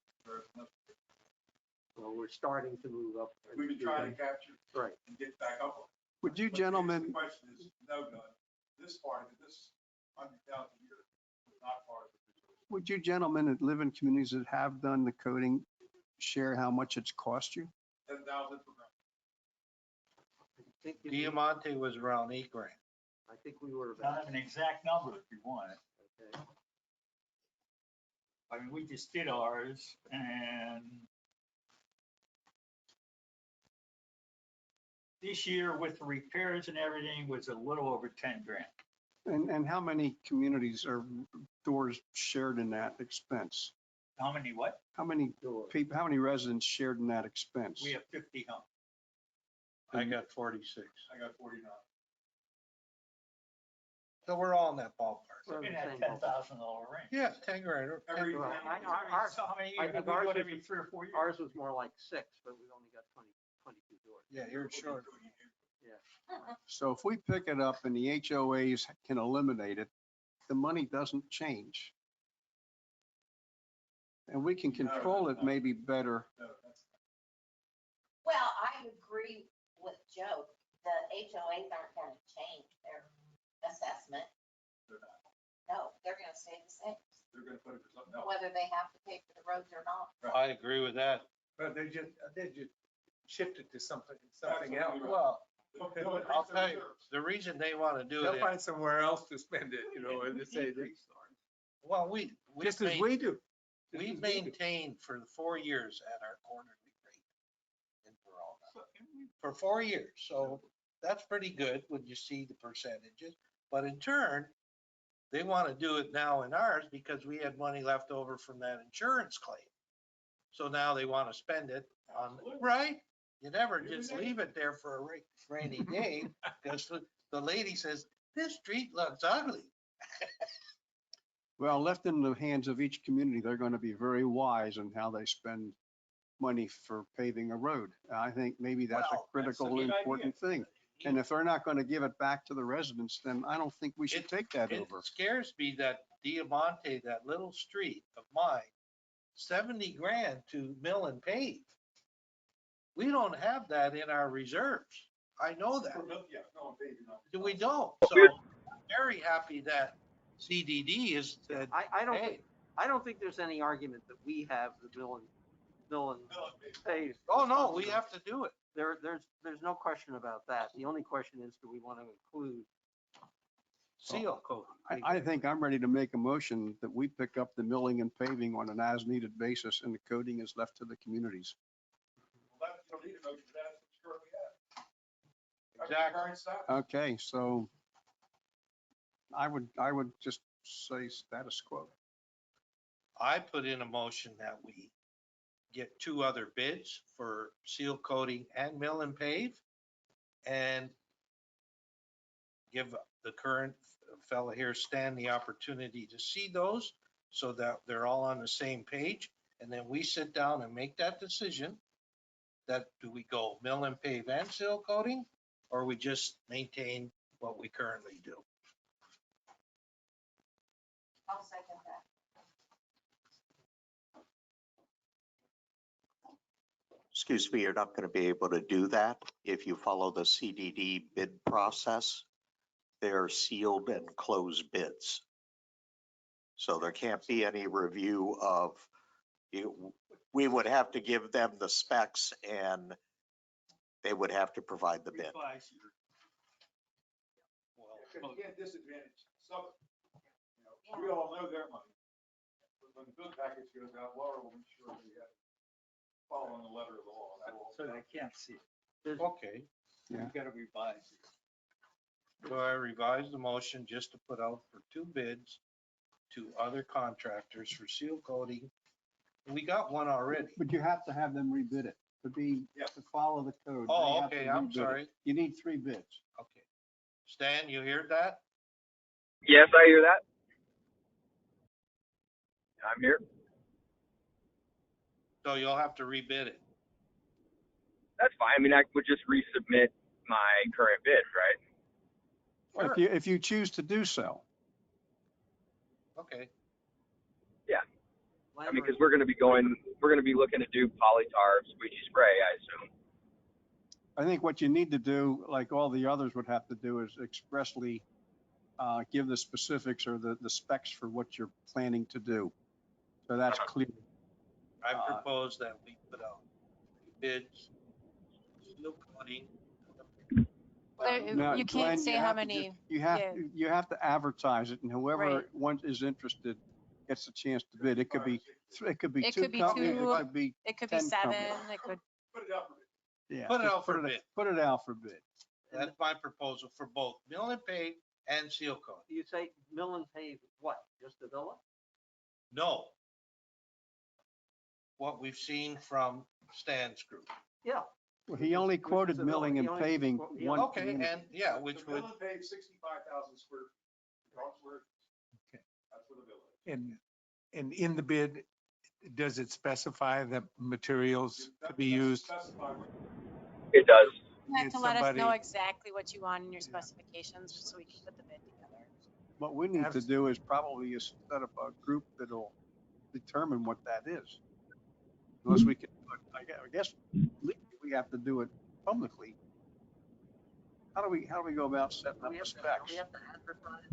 Well, we're starting to move up. We've been trying to capture Right. and get back up on it. Would you But the gentlemen, question is, no, Doug, this part of this 100,000 a year was not part of it. would you gentlemen that live in communities that have done the coding share how much it's cost you? 10,000 per month. Diamante was around $8,000. I think we were I about. have an exact number if you want it. Okay. I mean, we just did ours and this year with the repairs and everything was a little over 10 grand. And how many communities or doors shared in that expense? How many what? How many people, how many residents shared in that expense? We have 50 homes. I got 46. I got 49. So we're all in that ballpark. We're In the that same $10,000 ballpark. range. Yeah, 10 grand. Every- Well, Ours, how many I years? We think do ours it was- every 3 or 4 years. Ours was more like 6, but we only got 22 doors. Yeah, you're short. So if we pick it up and the HOAs can eliminate it, the money doesn't change. And we can control it maybe better. No, that's Well, I agree with Joe. The HOAs aren't going to change their assessment. they're not. No, they're going to stay the same, They're gonna put it for something else. whether they have to pay for the roads or not. I agree with that. But they just shifted to something else. Absolutely right. Well, They'll- they'll increase I'll their tell you, reserves. the reason they want to do They'll it, find somewhere else to spend it, and they say, well, just as we do. Just we as do. maintained for 4 years at our quarterly rate in Verona. For 4 years. So that's pretty good when you see the percentages. But in turn, They want to do it now in ours because we had money left over from that insurance claim. So now they want to spend it on, right? You never just leave it there for a rainy day because the lady says, this street looks ugly. Well, left in the hands of each community, they're going to be very wise in how they spend money for paving a road. I think maybe that's a Well, that's a critical, neat important thing. And if they're not going to give it back to the residents, then I don't think we should take that It over. scares me that Diamante, that little street of mine, 70 grand to mill and pave. We don't have that in our reserves. I know that. Yeah, no, maybe not. We don't. So I'm very happy that CDD is said, I don't hey, think, I don't think there's any argument that we have the mill and pave. oh no, we have to do it. There's no question about that. The only question is, do we want to include Seal coat. I think I'm ready to make a motion that we pick up the milling and paving on an as-needed basis and the coding is left to the communities. Well, that, you don't need a motion, that's what you currently have. That's Exactly. the current status. Okay, so I would just say status quo. I put in a motion that we get 2 other bids for seal coating and mill and pave and give the current fella here, Stan, the opportunity to see those so that they're all on the same page. And then we sit down and make that decision that do we go mill and pave and seal coating, or we just maintain what we currently do? I'll second that. Excuse me, you're not going to be able to do that if you follow the CDD bid process. They're sealed and closed bids. So there can't be any review of, we would have to give them the specs and they would have to provide the bid. Well, You can't disadvantage some, we all know their money. But when the bid package goes out, Laura will make sure we have following the letter of the law. That will- So they can't see it. okay. You gotta revise it. So I revised the motion just to put out for 2 bids to other contractors for seal coating. We got one already. But you have to have them rebid it to be, to follow the code. Oh, they have to okay, I'm rebid it. sorry. You need 3 bids. Okay. Stan, you heard that? Yes, I hear that. I'm here. So you'll have to rebid it. That's fine. I mean, I would just resubmit my current bid, right? Sure. If you choose to do so. Okay. I mean, because we're going to be looking to do polytar squeegee spray, I assume. I think what you need to do, like all the others would have to do, is expressly give the specifics or the specs for what you're planning to do. So that's clear. I propose that we put out 3 bids, seal coating. Now, You Glenn, can't say you how have to many, just- You have to advertise it, and whoever Right. one is interested gets a chance to bid. It could be It 2 could be companies, two, it could be it could be 10 7, companies. it could, Put it out for bid. Yeah, Put it just out for bid. Put it out for bid. That's my proposal for both mill and pave and seal coating. You say mill and pave what? Just the villa? No. What we've seen from Stan's group. Yeah. Well, he only Which is quoted the villa. milling He and only paving quote- he one only- Okay, community. and yeah, which The would, villa paid 65,000 square feet. That's where, that's where the villa is. And in the bid, does it specify the materials to be used? Specify what- It does. you have Did to let us know somebody- exactly what you want in your specifications, just so we can put the bid together. What we need to do is probably set up a group that'll determine what that is. Unless we can, I guess legally we have to do it publicly. How do we go about setting up We the have to- specs? we have to advertise.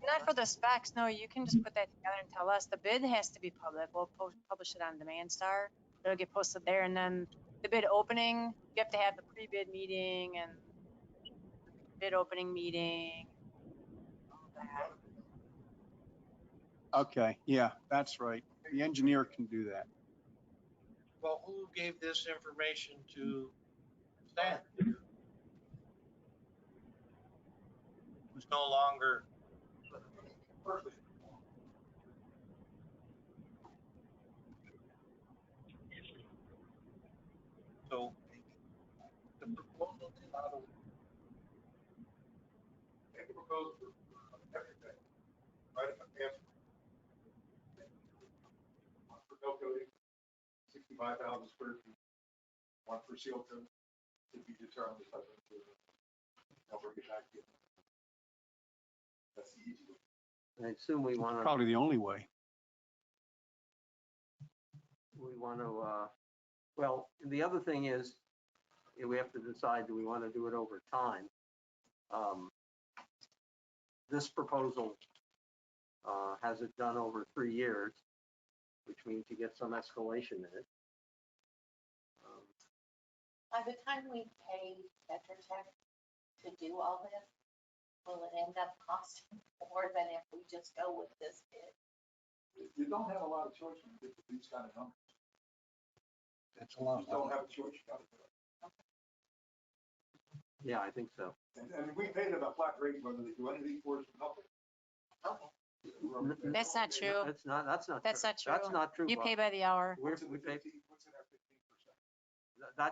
Not for the specs, no, you can just put that together and tell us. The bid has to be public. We'll publish it on Demand Star. It'll get posted there, and then the bid opening, you have to have the pre-bid meeting and bid opening meeting. All that. Okay, yeah, that's right. The engineer can do that. well, who gave this information to Stan? Who's no longer, Perfect. So the proposal is out of Make a proposal for everything. Right in the past. One for no coating, 65,000 square feet. One for seal coat, to be determined if I don't do it. I'll bring it back to you. That's the easy way. I assume we want to, Probably the only way. well, the other thing is, we have to decide, do we want to do it over time? This proposal has it done over 3 years, which means you get some escalation in it. By the time we pay Tetra Tech to do all this, will it end up costing more than if we just go with this bid? You don't have a lot of choice when you get to these kind of numbers. It's a lot. You don't have a choice. You gotta do it. Yeah, I think so. And we pay them a flat rate whether they do anything for us or nothing. Okay. That's not true. That's not That's not That's true. not true. You Bob. pay by the hour. We're- What's in we the pay, 15, what's in our 15%?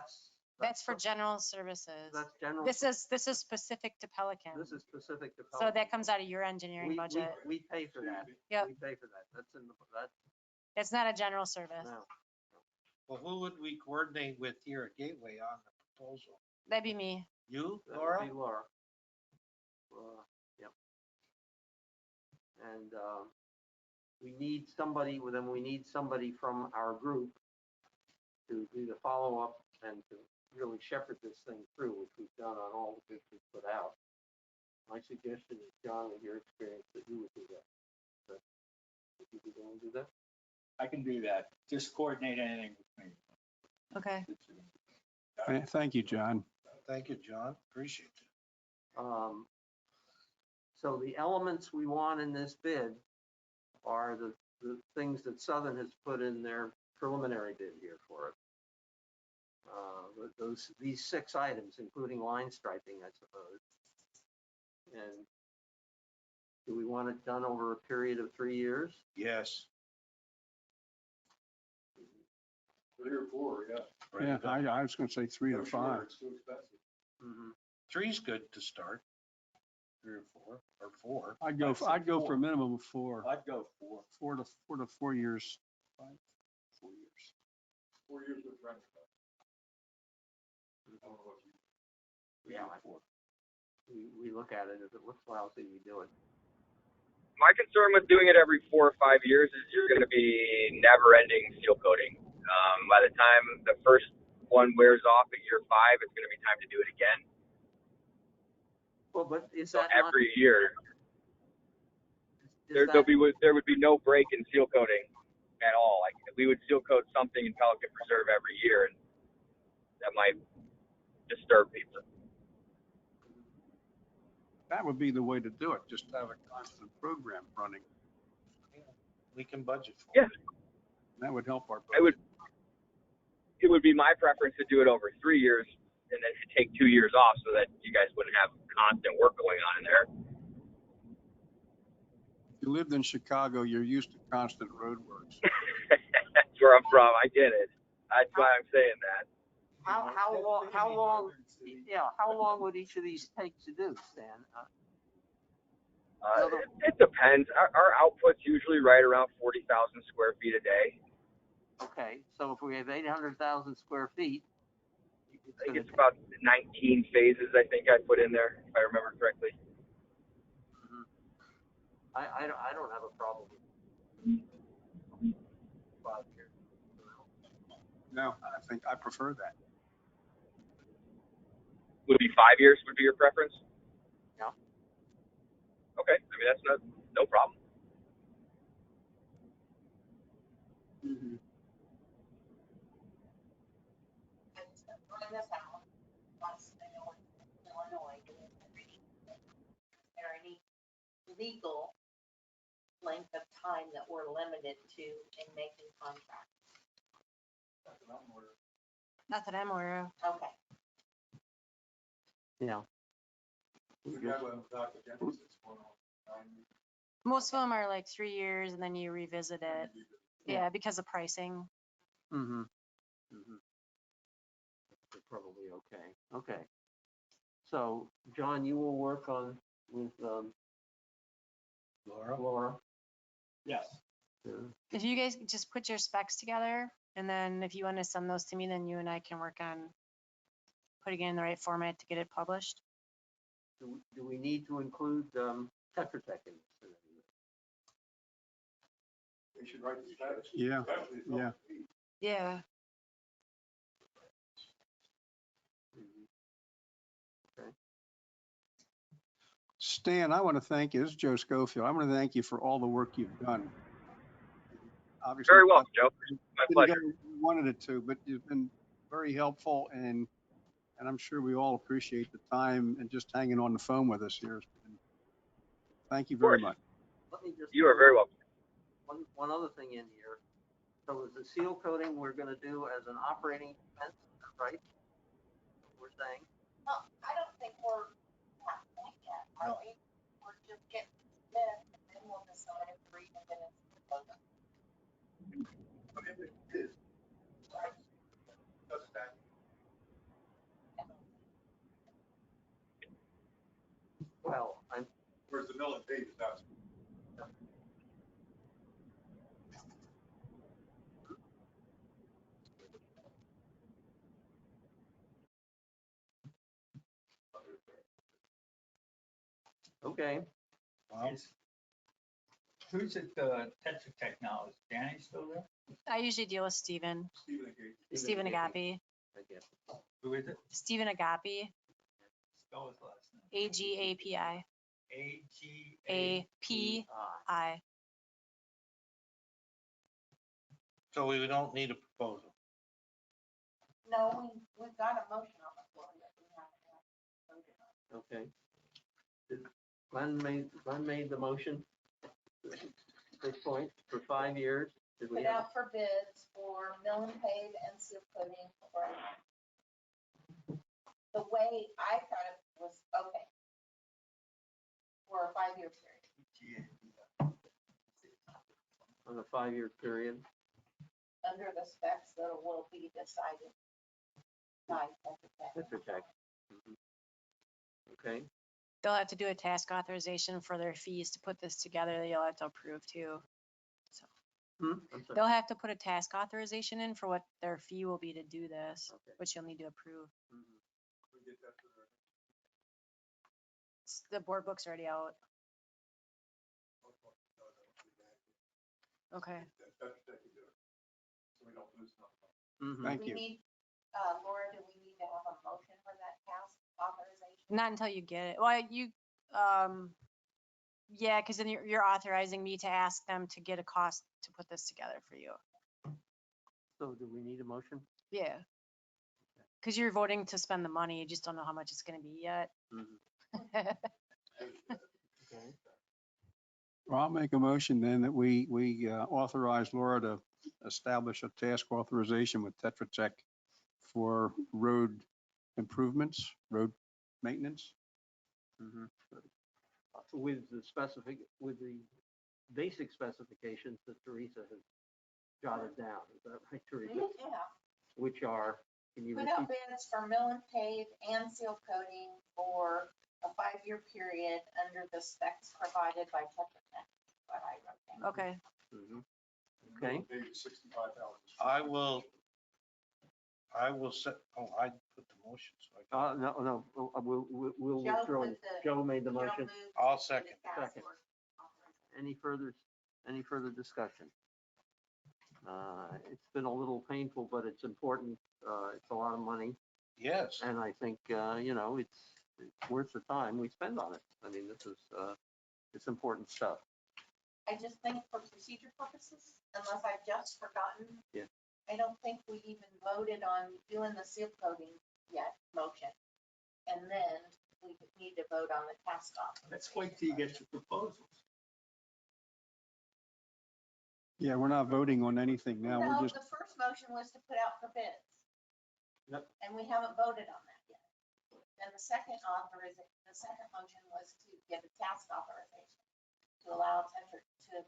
That's for general services. That's general. This is specific to Pelican. This is specific to So Pelican. that comes out of your engineering budget. We pay for that. Yep. We pay for that. That's in the, that, It's not a general service. no. Well, who would we coordinate with here at Gateway on the proposal? That'd be me. You, That would Laura? be Laura. Yep. And we need somebody, well, then we need somebody from our group to do the follow-up and to really shepherd this thing through, which we've done on all the bids we've put out. My suggestion is, John, with your experience, that you would do that. But if you would want to do that? I can do that. Just coordinate anything with me. Okay. Thank you, John. Thank you, John. Appreciate it. So the elements we want in this bid are the things that Southern has put in their preliminary bid here for it. These 6 items, including line striping, I suppose. And do we want it done over a period of 3 years? Yes. 3 or 4, yeah. Yeah, I was gonna say 3 to 5. It's too expensive. Mhm. 3's good to start. 3 or 4, or 4. I'd go for a minimum of 4. I'd go 4. 4 to 4 years. 4 years. 4 years with rent. I don't know what you. Yeah, we look at it, if it looks lousy, we do it. My concern with doing it every 4 or 5 years is you're going to be never-ending seal coating. By the time the first one wears off at year 5, it's going to be time to do it again. Well, but is So that not? every year, is there that- would be no break in seal coating at all. Like we would seal coat something in Pelican Preserve every year, and that might disturb people. That would be the way to do it, just have a constant program running. We can budget for it. Yeah. That would help our It budget. would be my preference to do it over 3 years and then take 2 years off so that you guys wouldn't have constant work going on in there. If you lived in Chicago, you're used to constant roadworks. That's where I'm from. I get it. That's why I'm saying that. How long would each of these take to do, Stan? It depends. Our output's usually right around 40,000 square feet a day. Okay, so if we have 800,000 square feet. I think it's about 19 phases, I think I put in there, if I remember correctly. I don't have a problem with 5 years. No, I prefer that. Would it be 5 years would be your preference? Yeah. Okay, I mean, that's no problem. Mm-hmm. Run this out, once I know in Illinois, is there any legal length of time that we're limited to in making contracts? Not that I'm aware of. Okay. Yeah. We have one with Dr. Jennings that's going on 9 years. Most of them are like 3 years and then you revisit it. Yeah, because of pricing. Mm-hmm. Mm-hmm. They're probably okay. Okay. So, John, you will work on with Laura. Yes. Yeah. If you guys just put your specs together, and then if you want to send those to me, then you and I can work on putting it in the right format to get it published. Do we need to include Tetra Tech in this? They should write the status. Yeah, Especially if yeah. Yeah. Stan, I want to thank you. This is Joe Schofield. I want to thank you for all the work you've done. Obviously, Very welcome, Joe. My didn't pleasure. go where you wanted it to, but you've been very helpful, and I'm sure we all appreciate the time and just hanging on the phone with us here. Thank you Of very course. much. Let me just You are very welcome. one other thing in here. So is the seal coating we're gonna do as an operating expense, right? We're saying, No, I don't think we're at that point yet, are we? We're just getting this, and then we'll decide if we're even gonna. Doesn't that, well, whereas the mill and pave is not. okay. Is- Who's at the Tetra Technology? Danny still there? I usually deal with Stephen. Stephen Agapi. I guess. Who is it? Stephen Agapi. Spell his last name. Agapi. AGA. API. So we don't need a proposal. No, we've got a motion on the floor that we haven't voted on. Okay. Glenn made the motion. At this point, for 5 years. Did we Put have? out for bids for mill and pave and seal coating for, the way I thought it was, okay. For a 5-year period, On a 5-year period. under the specs that will be decided by Tetra Tech. Tetra Tech. Okay. They'll have to do a task authorization for their fees to put this together. That you'll have to approve too. So I'm sorry. they'll have to put a task authorization in for what their fee will be to do this, Okay. which you'll need to approve. Mhm. The board book's already out. Okay. Mhm. Thank We you. need, Laura, do we need to have a motion for that task authorization? Not until you get it. Well, yeah, because then you're authorizing me to ask them to get a cost to put this together for you. So do we need a motion? Yeah. Because you're voting to spend the money, you just don't know how much it's gonna be yet. Okay. Well, I'll make a motion then that we authorize Laura to establish a task authorization with Tetra Tech for road improvements, road maintenance. Mhm. With the basic specifications that Teresa has jotted down. Is that right, Teresa? Yeah. Which are, can you Put out repeat? bids for mill and pave and seal coating for a 5-year period under the specs provided by Tetra Tech. What I wrote down. Okay. Mhm. Okay. Maybe 65,000. I will set, I put the motion, so I can. No, we'll Joe withdraw. put the- Joe made the Joe motion. moved I'll to second. the task Second. force authorization. Any further discussion? It's been a little painful, but it's important. It's a lot of money. Yes. And I think, it's worth the time we spend on it. I mean, this is, it's important stuff. I just think for procedure purposes, unless I've just forgotten. Yeah. I don't think we even voted on doing the seal coating yet, motion. And then we would need to vote on the task off. Let's wait till you get your proposals. Yeah, we're not voting on anything now. No, We're just, the first motion was to put out for bids. Yep. And we haven't voted on that yet. And the second motion was to get a task authorization. to allow Tetra to,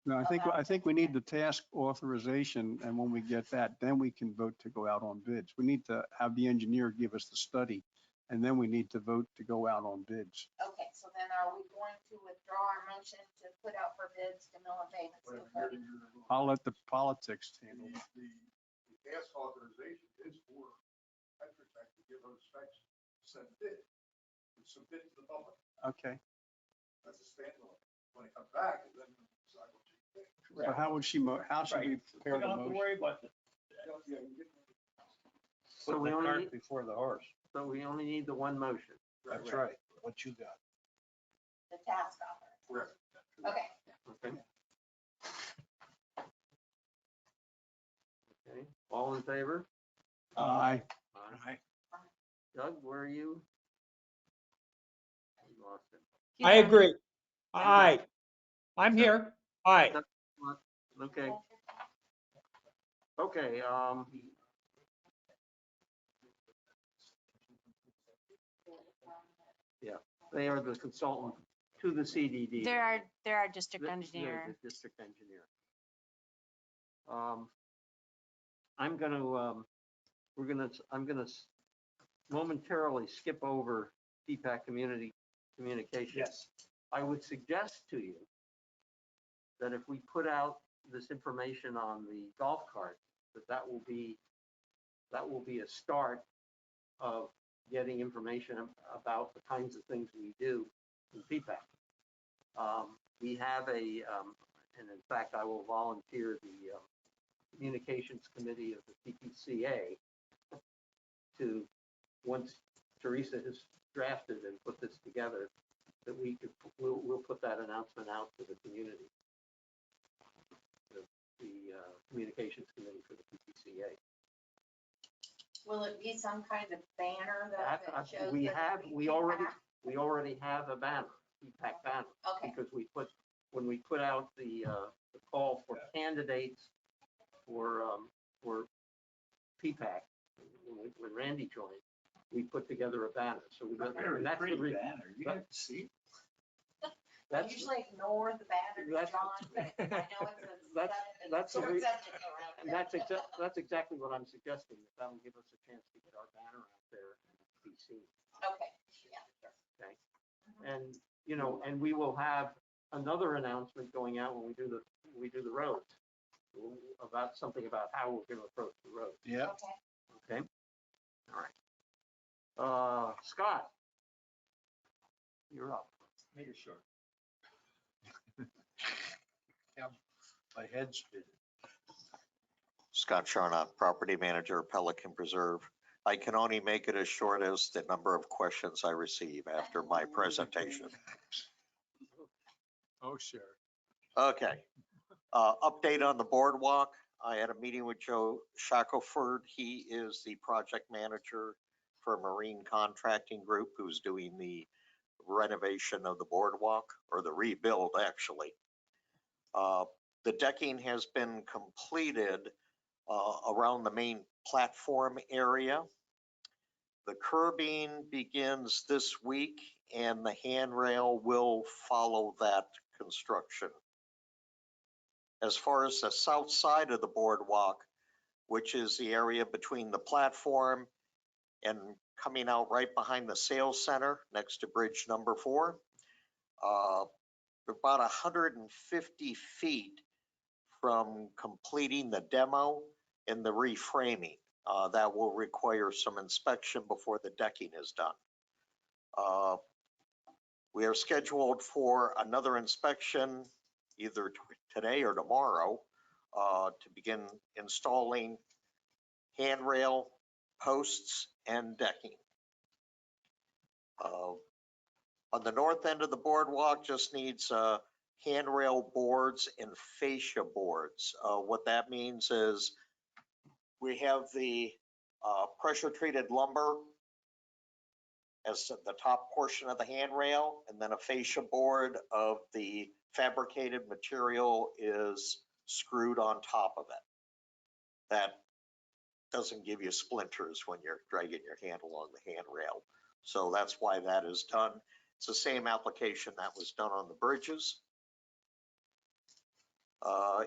No, I think we need the task authorization, and when we get that, then we can vote to go out on bids. We need to have the engineer give us the study, and then we need to vote to go out on bids. okay, so then are we going to withdraw our motion to put out for bids to mill and pave and seal coating? I'll let the politics handle it. The task authorization is for Tetra Tech to give us specs, send bid, and submit to the public. Okay, That's a standalone. When it comes back, then we decide what you think. so how should we prepare We the don't have to motion? worry about the Yeah, you get- So Put we the only cart need, before the horse. so we only need the one motion. That's right. What you got? The task authorization. Correct. Okay, Okay. Okay, all in favor? Aye. Aye. Doug, where are you? We lost him. He's I on. agree. Aye. I'm here. Aye. Okay. Okay, yeah, they are the consultant to the CDD. They're our district The- engineer. The district engineer. I'm gonna momentarily skip over DPAC communications. yes. I would suggest to you that if we put out this information on the golf cart, that will be a start of getting information about the kinds of things we do in PPAC. We have and in fact, I will volunteer the communications committee of the PPCA to, once Teresa has drafted and put this together, that we'll put that announcement out to the community. The communications committee for the PPCA. will it be some kind of banner That, that shows? we that have, it's we PPAC? already have a banner, PPAC banner. Okay, Because when we put out the call for candidates for PPAC, when Randy joined, we put together a banner, so we. Very and that's the pretty re- banner. You have to see. I That's, usually ignore the banner, That's- John, but I know it's a. that's the sore re- subject around and here. that's exactly what I'm suggesting, that that'll give us a chance to get our banner out there and be seen. Okay, yeah, sure. Okay. And, and we will have another announcement going out when we do the roads, about something about how we're gonna approach the roads. Yeah. Okay. Okay? All right. Scott, you're up. Make it short. My head's spinning. Scott Charnock, property manager, Pelican Preserve. I can only make it as short as the number of questions I receive after my presentation. Oh, sure. Okay. Update on the boardwalk. I had a meeting with Joe Shackelford. He is the project manager for a marine contracting group who's doing the renovation of the boardwalk, or the rebuild, actually. The decking has been completed around the main platform area. The curbing begins this week, and the handrail will follow that construction. As far as the south side of the boardwalk, which is the area between the platform and coming out right behind the sales center next to bridge number 4, about 150 feet from completing the demo and the reframing. That will require some inspection before the decking is done. We are scheduled for another inspection either today or tomorrow to begin installing handrail, posts, and decking. On the north end of the boardwalk, just needs handrail boards and fascia boards. What that means is we have the pressure treated lumber as the top portion of the handrail, and then a fascia board of the fabricated material is screwed on top of it. That doesn't give you splinters when you're dragging your hand along the handrail. So that's why that is done. It's the same application that was done on the bridges.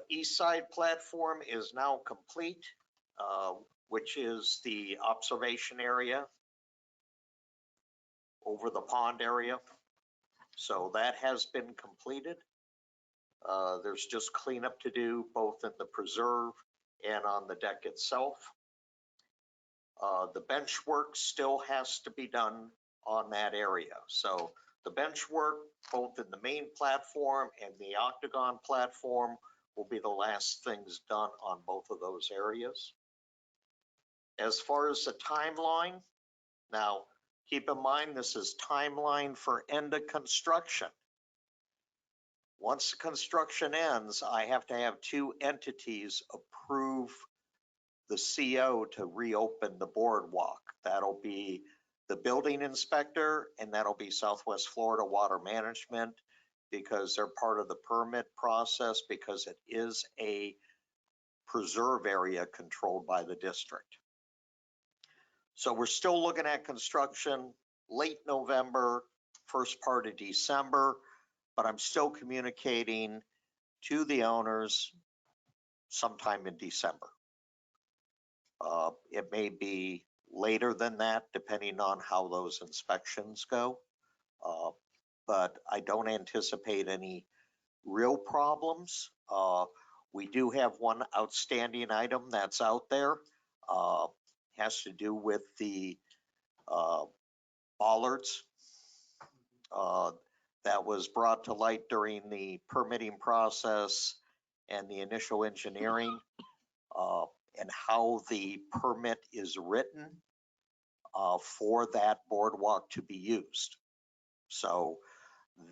East side platform is now complete, which is the observation area over the pond area. So that has been completed. There's just cleanup to do both in the preserve and on the deck itself. The bench work still has to be done on that area. So the bench work, both in the main platform and the octagon platform, will be the last things done on both of those areas. As far as the timeline, now keep in mind this is timeline for end of construction. Once the construction ends, I have to have two entities approve the CO to reopen the boardwalk. That'll be the building inspector and that'll be Southwest Florida Water Management, because they're part of the permit process, because it is a preserve area controlled by the district. So we're still looking at construction late November, first part of December, but I'm still communicating to the owners sometime in December. It may be later than that, depending on how those inspections go. But I don't anticipate any real problems. We do have one outstanding item that's out there. Has to do with the bollards. That was brought to light during the permitting process and the initial engineering, and how the permit is written for that boardwalk to be used. So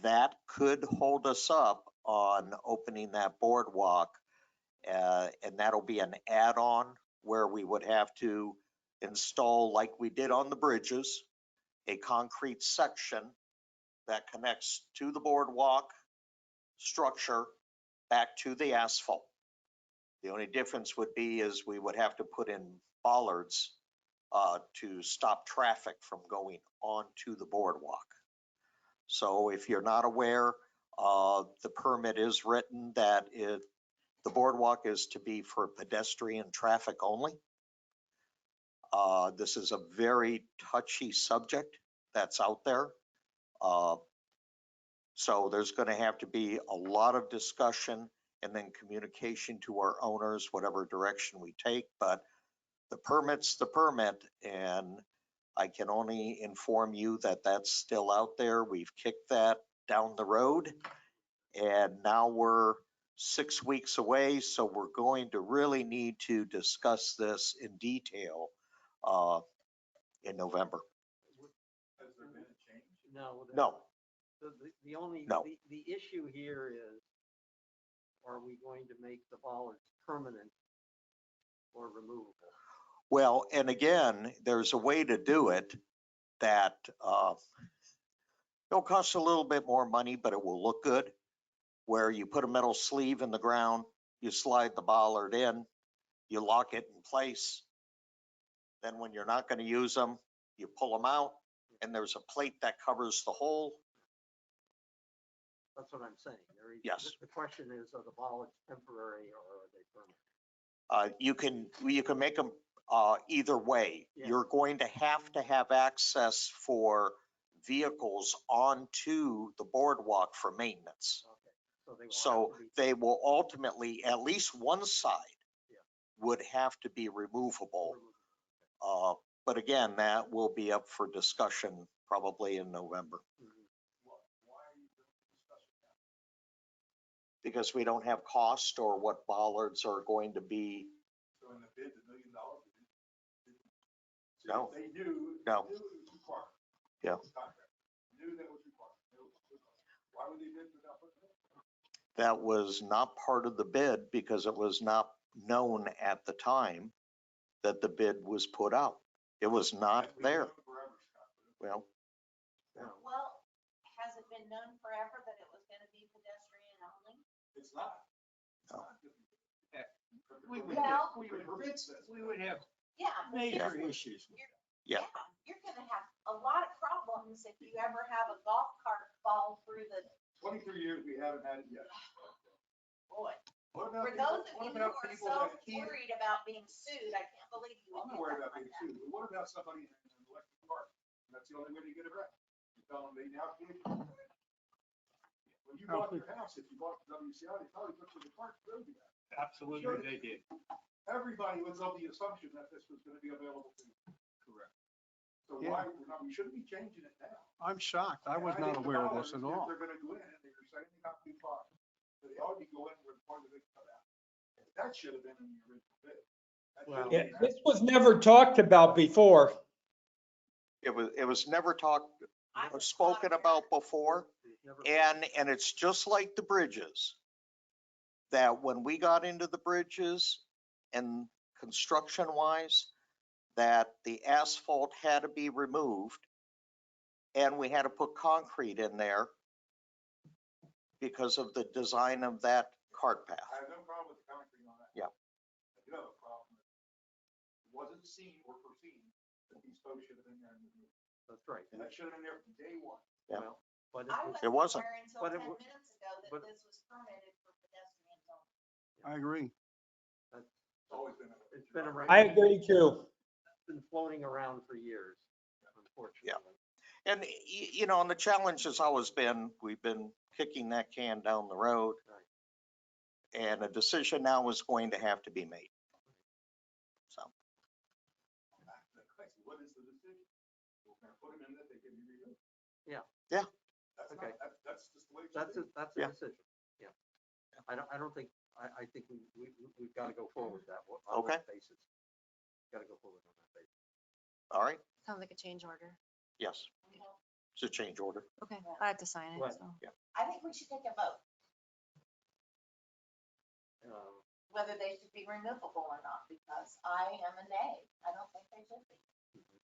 that could hold us up on opening that boardwalk, and that'll be an add-on where we would have to install, like we did on the bridges, a concrete section that connects to the boardwalk structure back to the asphalt. The only difference would be is we would have to put in bollards to stop traffic from going onto the boardwalk. So if you're not aware, the permit is written that the boardwalk is to be for pedestrian traffic only. This is a very touchy subject that's out there. So there's going to have to be a lot of discussion and then communication to our owners, whatever direction we take. But the permit's the permit, and I can only inform you that that's still out there. We've kicked that down the road, and now we're 6 weeks away. So we're going to really need to discuss this in detail in November. Has there been a change? No. The only, No. the issue here is, are we going to make the bollards permanent or removable? Well, and again, there's a way to do it that it'll cost a little bit more money, but it will look good, where you put a metal sleeve in the ground, you slide the bollard in, you lock it in place. Then when you're not going to use them, you pull them out, and there's a plate that covers the hole. That's what I'm saying. Yes. The question is, are the bollards temporary or are they permanent? You can make them either way. Yeah. You're going to have access for vehicles onto the boardwalk for maintenance. Okay. So they will ultimately, at least one side would have to be removable. But again, that will be up for discussion probably in November. Why are you discussing that? Because we don't have cost or what bollards are going to be. So in the bid, $1 million? No. They knew. No. They knew it was required. Yeah. Knew that was required. Why would they bid without putting it in? That was not part of the bid because it was not known at the time that the bid was put out. It was not there. Well, Well, has it been known forever that it was going to be pedestrian only? It's not. No. We would Well- we would have Yeah. but major this was- issues. Yeah. You're going to have a lot of problems if you ever have a golf cart fall through the, 23 years, we haven't had it yet. boy. What about For people- those of what you who about are people so that can't- worried about being sued, I can't believe you would I'm do not worried that about like being that. sued, but what about somebody in an electric car? That's the only way to get around. You tell them they now can't. When you bought your house, if you bought the WCI, they probably put you in the car, showed you that. Absolutely, they did. Everybody was of the assumption that this was gonna be available to you. Correct. So Yeah. why, no, we shouldn't be changing it now. I'm shocked. I was And not think aware of the this at dollars, if all. they're gonna go in and they're saying they have to be fine. So they ought to go in where the part of it come out. That should have been in the original bid. That should have Yeah, been- this was never talked about before. It was never talked, I was spoken not about before. It's never- And it's just like the bridges. That when we got into the bridges and construction wise, that the asphalt had to be removed. And we had to put concrete in there because of the design of that cart path. I have no problem with the concrete on that. Yeah. I do have a problem. It wasn't seen or foreseen that these folks should have been there. That's right. And that should have been there from day one. Yeah. Well, but I It wasn't. aware until But it 10 wa- minutes ago that but- this was permitted for pedestrians only. I agree. It's always been. It's been around. I agree too. It's been floating around for years, unfortunately. And and the challenge has always been, we've been kicking that can down the road. Right. And a decision now is going to have to be made. So, What is the decision? We're gonna put them in that they can be removed. Yeah. Yeah. That's Okay. not, that's just the way. it should That's be. that's Yeah. a decision, yeah. I don't think, I think we've got to go forward that, on Okay. that basis. Got to go forward on that basis. all right, Sounds like a change order. yes, You know, it's a change order. Okay, I have to sign it, Right. so. I think we should take a vote, Um, whether they should be removable or not, because I am a nay. I don't think they should be.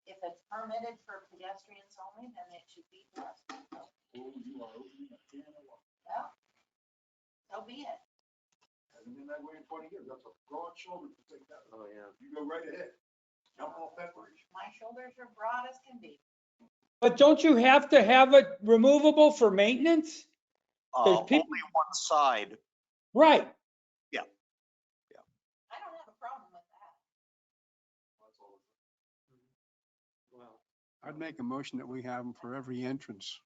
If it's permitted for pedestrians only, then it should be pedestrians only. Oh, you are opening a can of worms. Well, so be it. Hasn't been that way in 20 years. That's a broad shoulder to take that. Oh, yeah. You go right ahead. Jump off that bridge. My shoulders are broad as can be. But don't you have to have it removable for maintenance? There's people- Only one side, Right. I don't have a problem with that. That's all. Well, I'd make a motion that we have them for every entrance.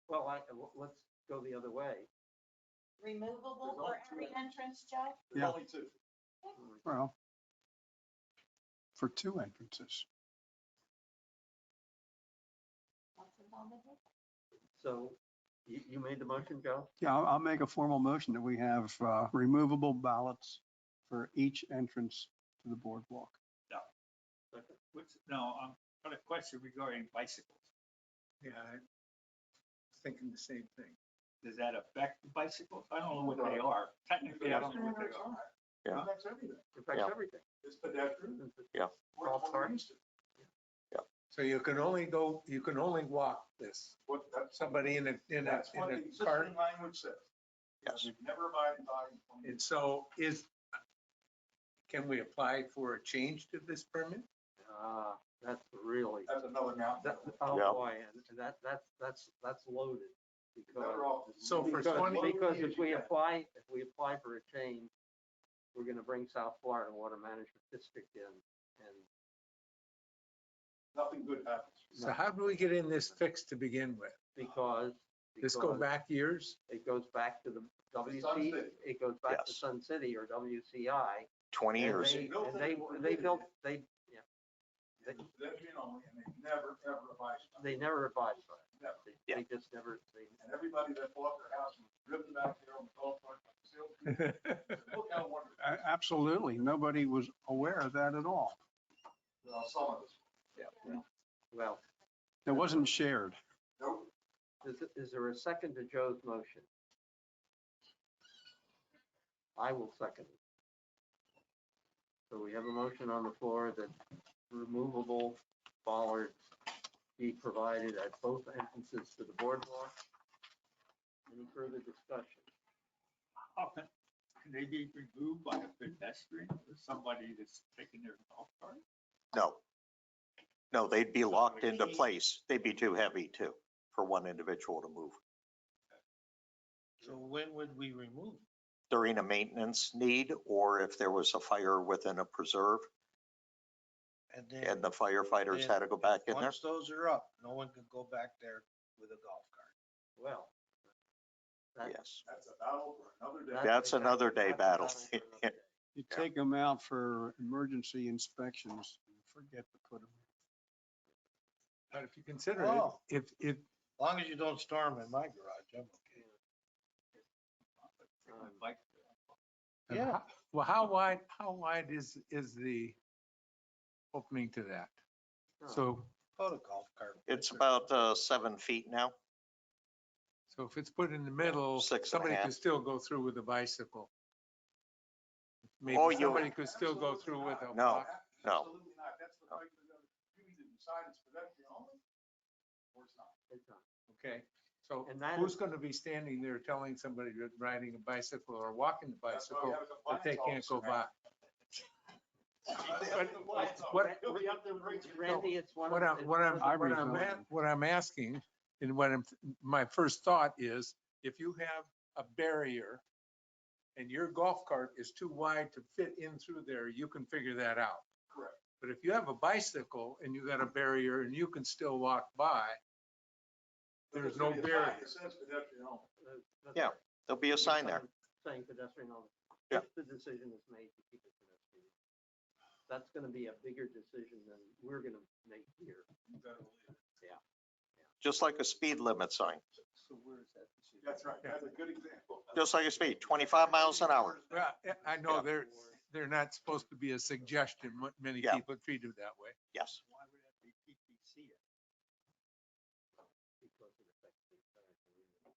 let's go the other way. Removable There's for only two every entrance, Joe? There's Yeah. only two. Well, for two entrances. What's on the table? So you made the motion, Joe? Yeah, I'll make a formal motion that we have removable ballots for each entrance to the boardwalk. No, I'm got a question regarding bicycles. Yeah, I was thinking the same thing. Does that affect the bicycles? I don't know what they are. Technically, I don't know what they are. Yeah. That's everything. It affects Yeah. everything. It's pedestrian. Yeah. We're Golf what cart. we're used to. So you can only walk this. What, that's, Somebody in that's what the a car. existing language says. yes. We've never abided by. And so can we apply for a change to this permit? That's really, That's another mountain. oh Yeah. boy, and that's loaded. Better off. So for Because 20 if we apply for a change, we're gonna bring South Florida Water Management District in, and Nothing good happens. So how do we get in this fixed to begin with? because. This go because back years? It goes back to the Sun WC, City. it goes back to Yes. Sun City or WCI. 20 and years. they- Built And it they, for they bid. built, they, yeah, Pedestrian only, and they never, ever abided. by it. they never advised by it. Never. Yeah. They just never, And everybody that bought their house was driven back there on the golf cart. Like the salesman. Look how wonderful. Absolutely. Nobody was aware of that at all. Some of us. well, It wasn't shared. Nope. is there a second to Joe's motion? I will second it. So we have a motion on the floor that removable bollards be provided at both entrances to the boardwalk. Any further discussion? How can they be removed by a pedestrian or somebody that's taking their golf cart? No, they'd be locked into place. They'd be too heavy too, for one individual to move. So when would we remove? during a maintenance need or if there was a fire within a preserve And then. and the firefighters then had to go back in there. Once those are up, no one can go back there with a golf cart. Well. that- Yes, That's a battle for another day. that's another day that's a battle. battle for another day. You Yeah. take them out for emergency inspections, and forget to put them. But if you consider it, Oh. if, As long as you don't storm in my garage, I'm okay. Yeah. well, how wide is the opening to that? So, Put a golf cart. It's about 7 feet now. so if it's put in the middle, 6.5. somebody could still go through with a bicycle. Maybe Oh, you- somebody could still go through with a No. walk. No. Absolutely not. That's the fight for the other. You either decide it's pedestrian only or it's not. It's not. Okay, so And that who's is- going to be standing there telling somebody that riding a bicycle or walking the That's why we bicycle have a that compliance they can't go officer. by? It'll be up to Randy, it's one of. What I'm, it's what one I'm, of the- what I'm, rezoned. what I'm asking, and what I'm, my first thought is, if you have a barrier and your golf cart is too wide to fit in through there, you can figure that out. Correct. But if you have a bicycle and you got a barrier and you can still walk by, But there's there's no gonna be a barrier. sign that says pedestrian only. Yeah, there'll be a sign there. Saying pedestrian only. Yeah. If the decision is made to keep it pedestrian. That's gonna be a bigger decision than we're gonna make here. Just like a speed limit sign, So where is that decision? That's right. That's a good example. just like a speed, 25 miles an hour. Well, I know Yeah. they're not supposed to be a suggestion. Many Yeah. people treat it that way. Yes. Why would that be PPC? Because it affects the entire community.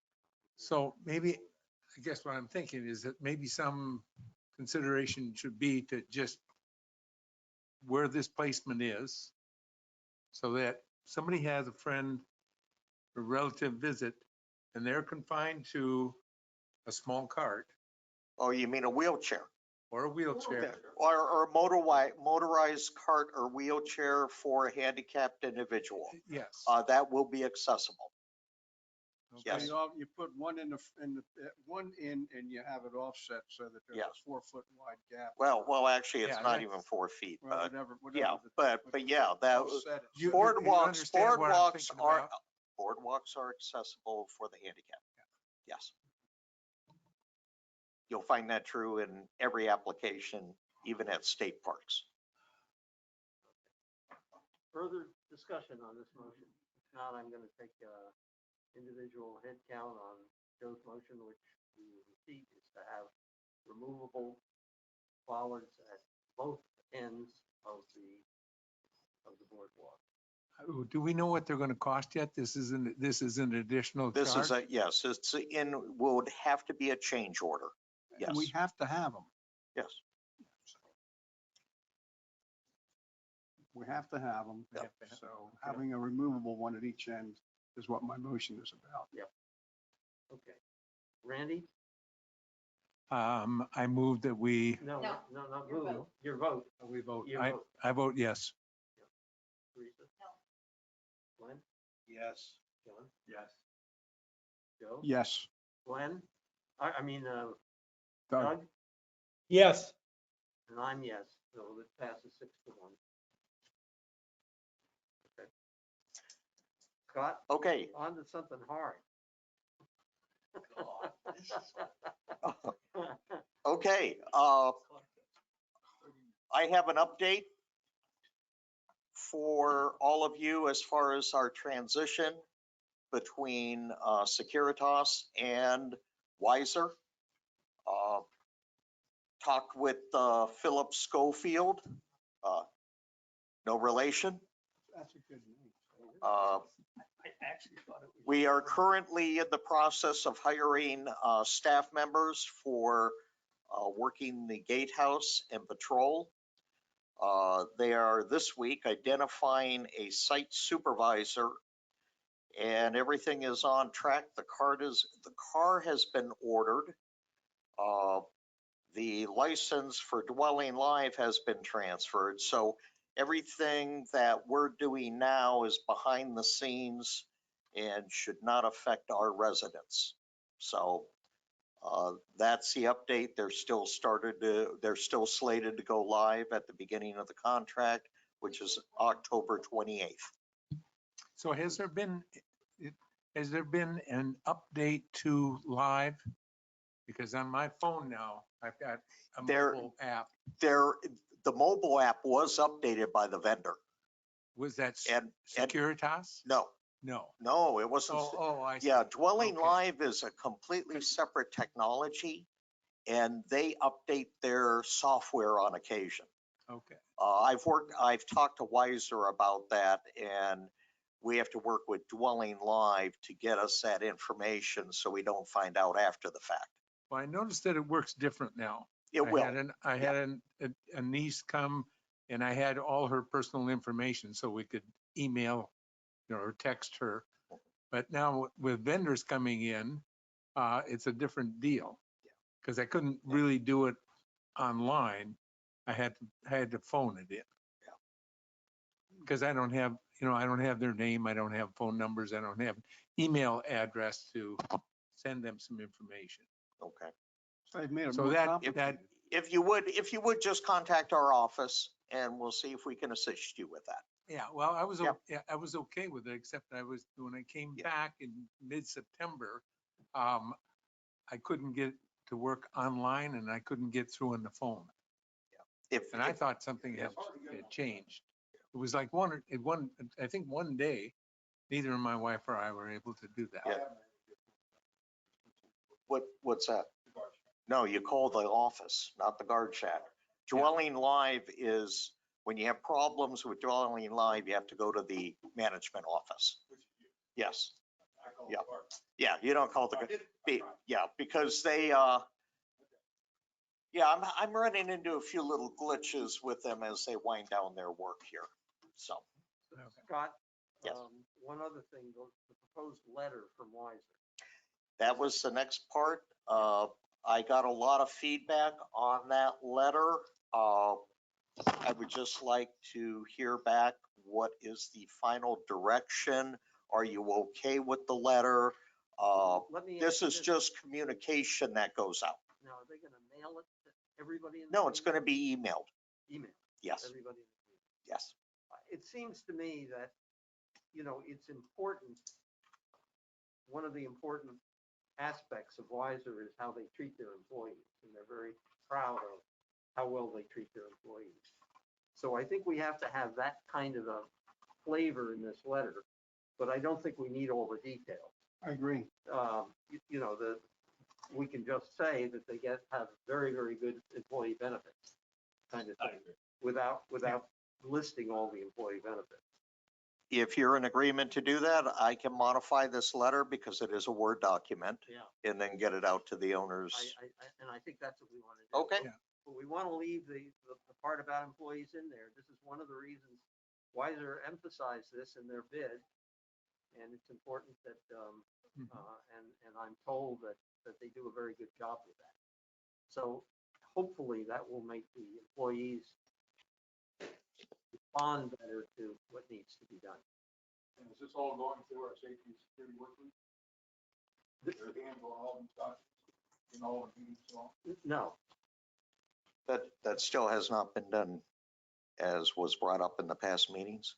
So maybe, I guess what I'm thinking is that maybe some consideration should be to just where this placement is, so that somebody has a friend, a relative visit, and they're confined to a small cart Oh, you mean a wheelchair? or a wheelchair. Or a motorized cart or wheelchair for a handicapped individual. Yes. That will be accessible. Okay. Yes. You put one one in and you have it offset so that there's Yeah. a 4-foot wide gap. Well, actually, it's Yeah, not that's- even 4 feet, Well, but whatever. yeah, the- but yeah, that, offset it. You- boardwalks, understand what I'm boardwalks thinking are, about? boardwalks are accessible for the handicapped. Yes. You'll find that true in every application, even at state parks. Further discussion on this motion? If not, I'm gonna take individual head count on Joe's motion, which we will repeat, is to have removable bollards at both ends of the boardwalk. Do we know what they're going to cost yet? This is an additional This is charge? yes, it's would have to be a change order. Yes, And we have to have them. yes. We have to have them. We have to have- So okay. having a removable one at each end is what my motion is about. Okay. Randy? I move that we No, No. no, Your move. vote. Your vote. vote. Your I, vote. I vote yes. Teresa? No. Glenn? Yes. John? Yes. Joe? Yes. Glenn? I mean, Doug. Doug? Yes. And I'm yes, so it passes 6-1. Okay. Scott, Okay, on to something hard. okay. I have an update for all of you as far as our transition between Securitas and Wiser. Talked with Philip Schofield, no relation. That's a good name. Uh, I actually thought it was. We are currently in the process of hiring staff members for working the gatehouse and patrol. They are this week identifying a site supervisor, and everything is on track. The car has been ordered. The license for Dwelling Live has been transferred. So everything that we're doing now is behind the scenes and should not affect our residents. So That's the update. They're still slated to go live at the beginning of the contract, which is October 28th. So has there been an update to live? Because on my phone now, I've got a There- mobile app. The mobile app was updated by the vendor. Was that And Securitas? no, it wasn't. I see. Yeah, Dwelling Okay. Live is a completely separate technology, and they update their software on occasion. Okay. I've talked to Weiser about that, and we have to work with Dwelling Live to get us that information so we don't find out after the fact. Well, I noticed that it works different now. It will. I had a niece come and I had all her personal information so we could email, or text her. But now with vendors coming in, it's a different deal. Because I couldn't really do it online. I had to phone it in. Because I don't have their name, I don't have phone numbers, I don't have email address to send them some information. Okay. So they've made it So more that complicated. If you would just contact our office and we'll see if we can assist you with that. Yeah, well, I was Yep. I was okay with it, except when I came Yeah. back in mid-September, I couldn't get to work online and I couldn't get through on the phone. And I thought something had changed. It was like I think one day, neither my wife or I were able to do that. Yeah. What's that? No, you call the office, not the guard shack. Dwelling Live is, when you have problems with Dwelling Live, you have to go to the management office. Yes. Yeah. Yeah, you don't call because they, I'm running into a few little glitches with them as they wind down their work here. So, Scott, Yes. one other thing, the proposed letter from Weiser. that was the next part. I got a lot of feedback on that letter. I would just like to hear back, what is the final direction? Are you okay with the letter? Let me This ask you is just communication that goes out. Now, are they gonna mail it to everybody? No, it's going to be emailed. Email. Yes, Everybody. yes. It seems to me that, it's important. One of the important aspects of Weiser is how they treat their employees, and they're very proud of how well they treat their employees. So I think we have to have that kind of a flavor in this letter, but I don't think we need all the details. I agree. We can just say that they have very, very good employee benefits, kind of thing, without listing all the employee benefits. If you're in agreement to do that, I can modify this letter because it is a Word document. Yeah. And then get it out to the owners. And I think that's what we want to do. Okay. Yeah. But we want to leave the part about employees in there. This is one of the reasons Weiser emphasized this in their bid. And it's important that, and I'm told that they do a very good job with that. So hopefully that will make the employees respond better to what needs to be done. And is this all going through our safety and security work group? They're handling all these documents in all the meetings, so. No, That still has not been done as was brought up in the past meetings.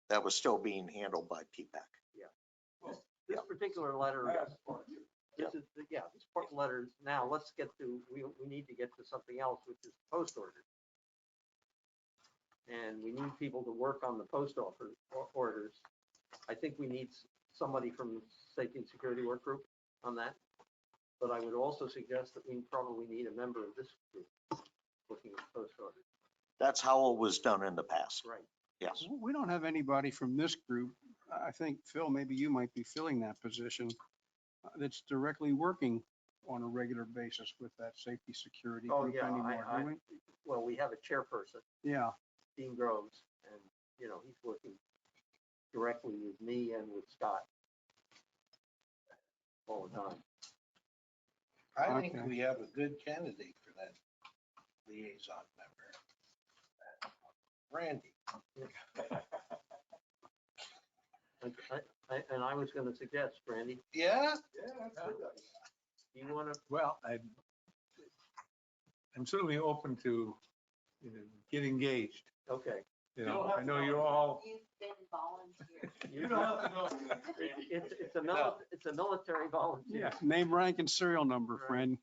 That was still being handled by PPAC. this particular letter, That's part of you. this part letter, now let's get to, we need to get to something else, which is post orders. And we need people to work on the post orders. I think we need somebody from the Safety and Security Work Group on that. But I would also suggest that we probably need a member of this group looking at post orders. That's how it was done in the past. Right. Yes. We don't have anybody from this group. I think, Phil, maybe you might be filling that position that's directly working on a regular basis with that safety security Oh, group yeah, anymore, do we? well, we have a chairperson, Yeah, Dean Groves, and, he's working directly with me and with Scott all the time. I think Okay. we have a good candidate for that liaison member. Randy. And I was going to suggest, Randy, Yeah? Yeah, that's good. Do you want to, Well, I'm certainly open to, get engaged. okay. I know you all, You've been volunteering. You don't have to know. It's a military volunteer. Yeah, name, rank, and serial number, friend.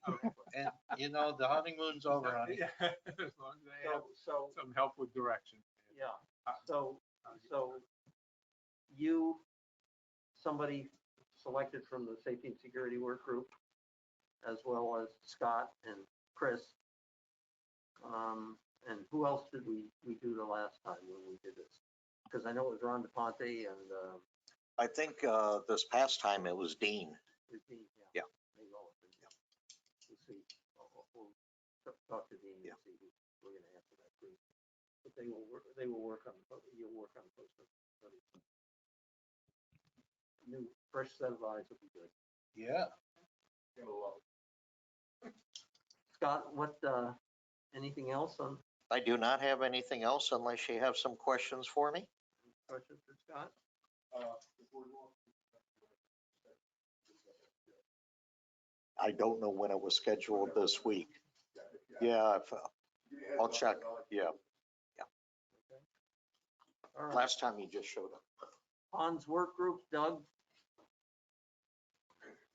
And you know, the honeymoon's over, honey. yeah, as long as I have So, some help with direction. yeah, so you, somebody selected from the safety and security work group, as well as Scott and Chris. And who else did we do the last time when we did this? Because I know it was Ron DePonte and, I think this past time it was Dean. Christine, Yeah. There you go. We'll see. We'll talk to Dean and see who we're gonna answer that group. But they will work on, you'll work on post. New, fresh set of eyes will be good. Yeah. Scott, what, anything else on I do not have anything else unless you have some questions for me. questions for Scott? I don't know when it was scheduled this week. Yeah, I'll check. Yeah, All right. last time he just showed up. Hans work group, Doug?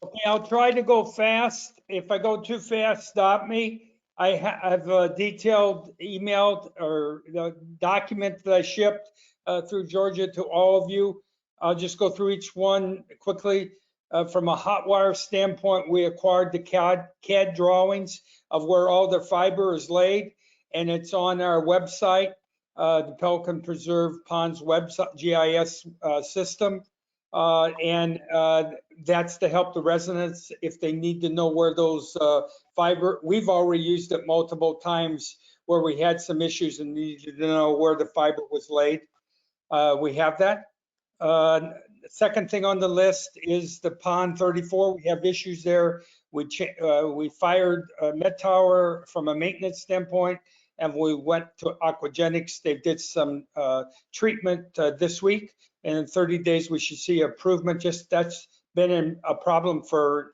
Okay, I'll try to go fast. If I go too fast, stop me. I've detailed emailed or the document that I shipped through Georgia to all of you. I'll just go through each one quickly. From a hot wire standpoint, we acquired the CAD drawings of where all the fiber is laid, and it's on our website, the Pelican Preserve Ponds website GIS system. And that's to help the residents if they need to know where those fiber, we've already used it multiple times where we had some issues and needed to know where the fiber was laid. We have that. Second thing on the list is the pond 34. We have issues there. We fired Met Tower from a maintenance standpoint, and we went to Aquagenics. They did some treatment this week, and in 30 days we should see improvement. Just that's been a problem for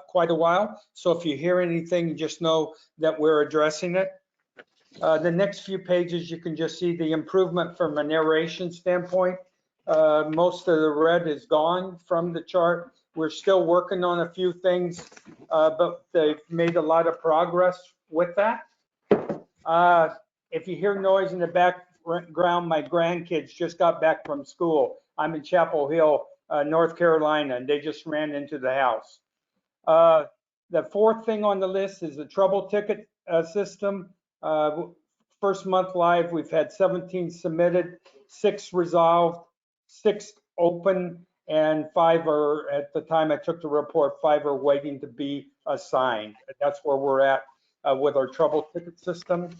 quite a while. So if you hear anything, just know that we're addressing it. The next few pages, you can just see the improvement from an aeration standpoint. Most of the red is gone from the chart. We're still working on a few things, but they've made a lot of progress with that. If you hear noise in the background, my grandkids just got back from school. I'm in Chapel Hill, North Carolina, and they just ran into the house. The fourth thing on the list is the trouble ticket system. First month live, we've had 17 submitted, 6 resolved, 6 open, and 5 are, at the time I took the report, 5 are waiting to be assigned. That's where we're at with our trouble ticket system.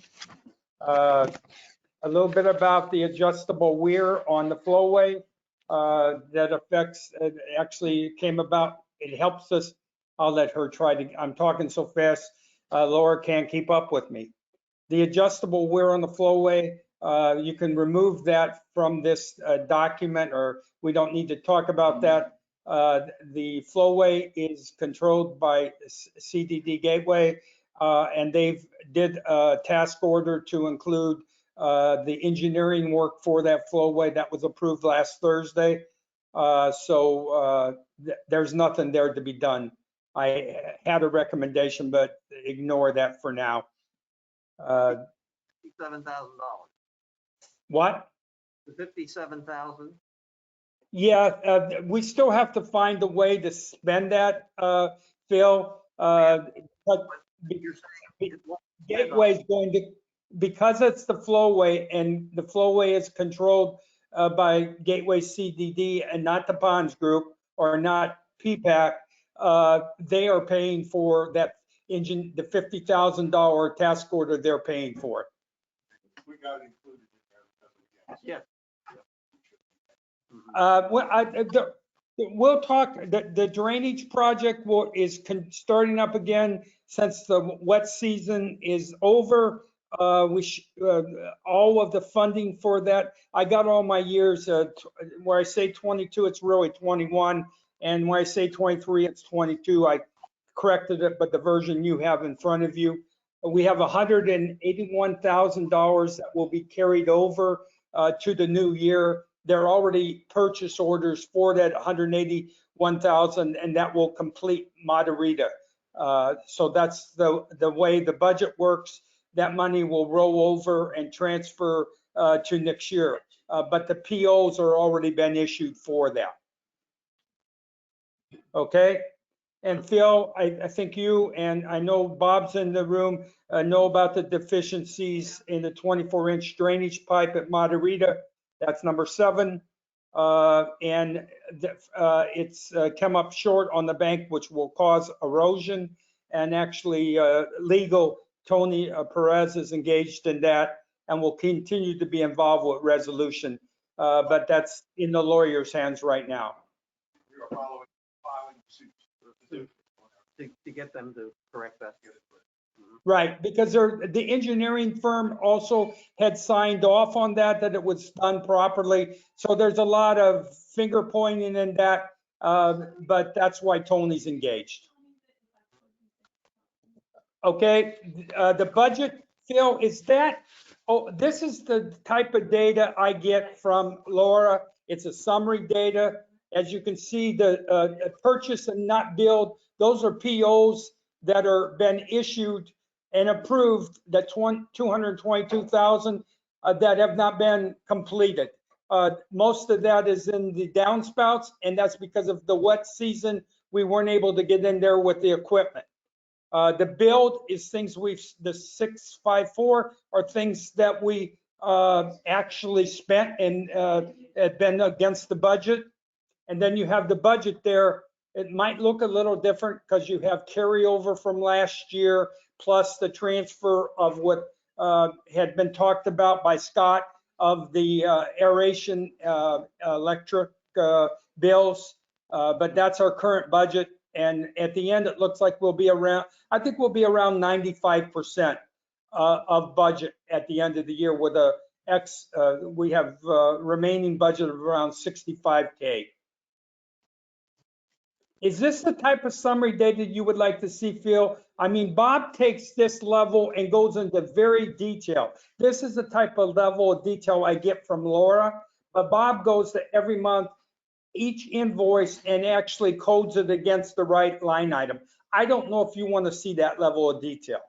A little bit about the adjustable weir on the flowway that affects, it actually came about, it helps us. I'll let her try to, I'm talking so fast, Laura can't keep up with me. The adjustable weir on the flowway, you can remove that from this document, or we don't need to talk about that. The flowway is controlled by CDD Gateway, and they've did a task order to include the engineering work for that flowway that was approved last Thursday. There's nothing there to be done. I had a recommendation, but ignore that for now. $57,000. What? The 57,000. Yeah, we still have to find a way to spend that, Phil. But You're saying it won't Gateway is going to, because it's the flowway and the flowway is controlled by Gateway CDD and not the Ponds Group or not PPAC, they are paying for that engine, the $50,000 task order they're paying for. We got it included in there. Yeah. We'll talk, the drainage project is starting up again since the wet season is over. All of the funding for that, I got all my years, where I say 22, it's really 21. And when I say 23, it's 22. I corrected it, but the version you have in front of you. We have $181,000 that will be carried over to the new year. There are already purchase orders for that 181,000, and that will complete Matarita. So that's the way the budget works. That money will roll over and transfer to next year. But the POs are already been issued for that. Okay? And Phil, I think you, and I know Bob's in the room, know about the deficiencies in the 24-inch drainage pipe at Matarita. That's number 7. And it's come up short on the bank, which will cause erosion. And actually, legal, Tony Perez is engaged in that and will continue to be involved with resolution. But that's in the lawyer's hands right now. We are filing suit. To get them to correct that. Right, because the engineering firm also had signed off on that it was done properly. So there's a lot of finger pointing in that, but that's why Tony's engaged. Okay, the budget, Phil, is that, this is the type of data I get from Laura. It's a summary data. As you can see, the purchase and not build, those are POs that are been issued and approved, that 222,000 that have not been completed. Most of that is in the downspouts, and that's because of the wet season. We weren't able to get in there with the equipment. The build is things the 654 are things that we actually spent and had been against the budget. And then you have the budget there. It might look a little different because you have carryover from last year, plus the transfer of what had been talked about by Scott of the aeration electric bills. But that's our current budget. And at the end, it looks like we'll be around, I think we'll be around 95% of budget at the end of the year with we have remaining budget of around 65K. Is this the type of summary data you would like to see, Phil? I mean, Bob takes this level and goes into very detail. This is the type of level of detail I get from Laura, but Bob goes to every month, each invoice, and actually codes it against the right line item. I don't know if you want to see that level of detail.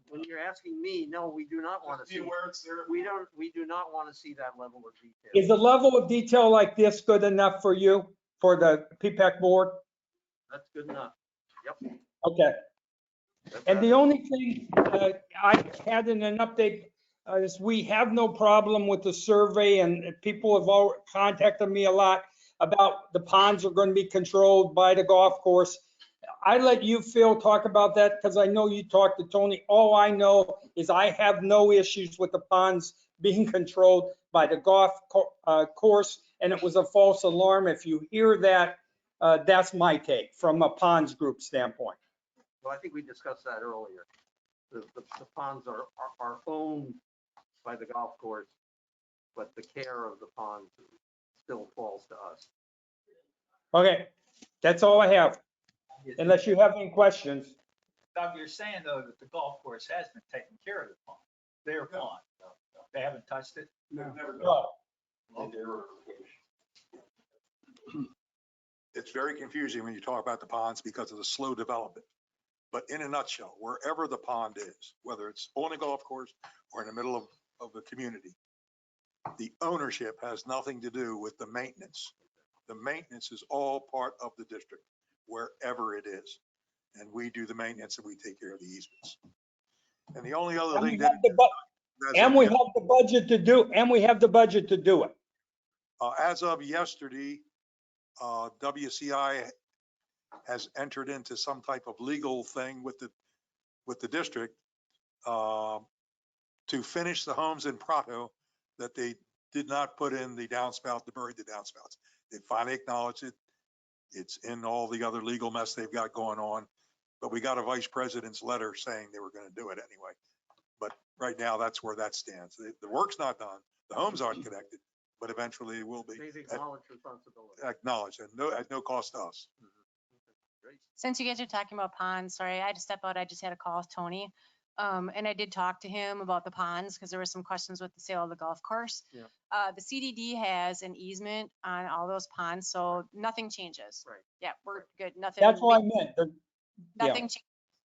When you're asking me, no, we do not want to see. Where it's there. We do not want to see that level of detail. Is the level of detail like this good enough for you, for the PPAC board? That's good enough. Yep. Okay. And the only thing I had in an update is we have no problem with the survey, and people have all contacted me a lot about the ponds are going to be controlled by the golf course. I let you, Phil, talk about that because I know you talked to Tony. All I know is I have no issues with the ponds being controlled by the golf course, and it was a false alarm. If you hear that, that's my take from a ponds group standpoint. Well, I think we discussed that earlier. The ponds are owned by the golf course, but the care of the ponds still falls to us. Okay, that's all I have, unless you have any questions. Doug, you're saying though that the golf course has been taking care of the pond, their pond. They haven't touched it? Never done. No. It's very confusing when you talk about the ponds because of the slow development. But in a nutshell, wherever the pond is, whether it's on a golf course or in the middle of the community, the ownership has nothing to do with the maintenance. The maintenance is all part of the district, wherever it is. And we do the maintenance and we take care of the easements. And the only other thing that. And we have the budget to do, and we have the budget to do it. As of yesterday, WCI has entered into some type of legal thing with the district to finish the homes in Prato that they did not put in the downspout, to bury the downspouts. They finally acknowledged it. It's in all the other legal mess they've got going on, but we got a vice president's letter saying they were going to do it anyway. But right now, that's where that stands. The work's not done. The homes aren't connected, but eventually it will be. They've acknowledged responsibility. Acknowledged, at no cost to us. Since you guys are talking about ponds, sorry, I had to step out. I just had a call with Tony. And I did talk to him about the ponds because there were some questions with the sale of the golf course. Yeah. The CDD has an easement on all those ponds, so nothing changes. Right. Yeah, we're good. Nothing. That's what I meant. Yeah. Nothing changes.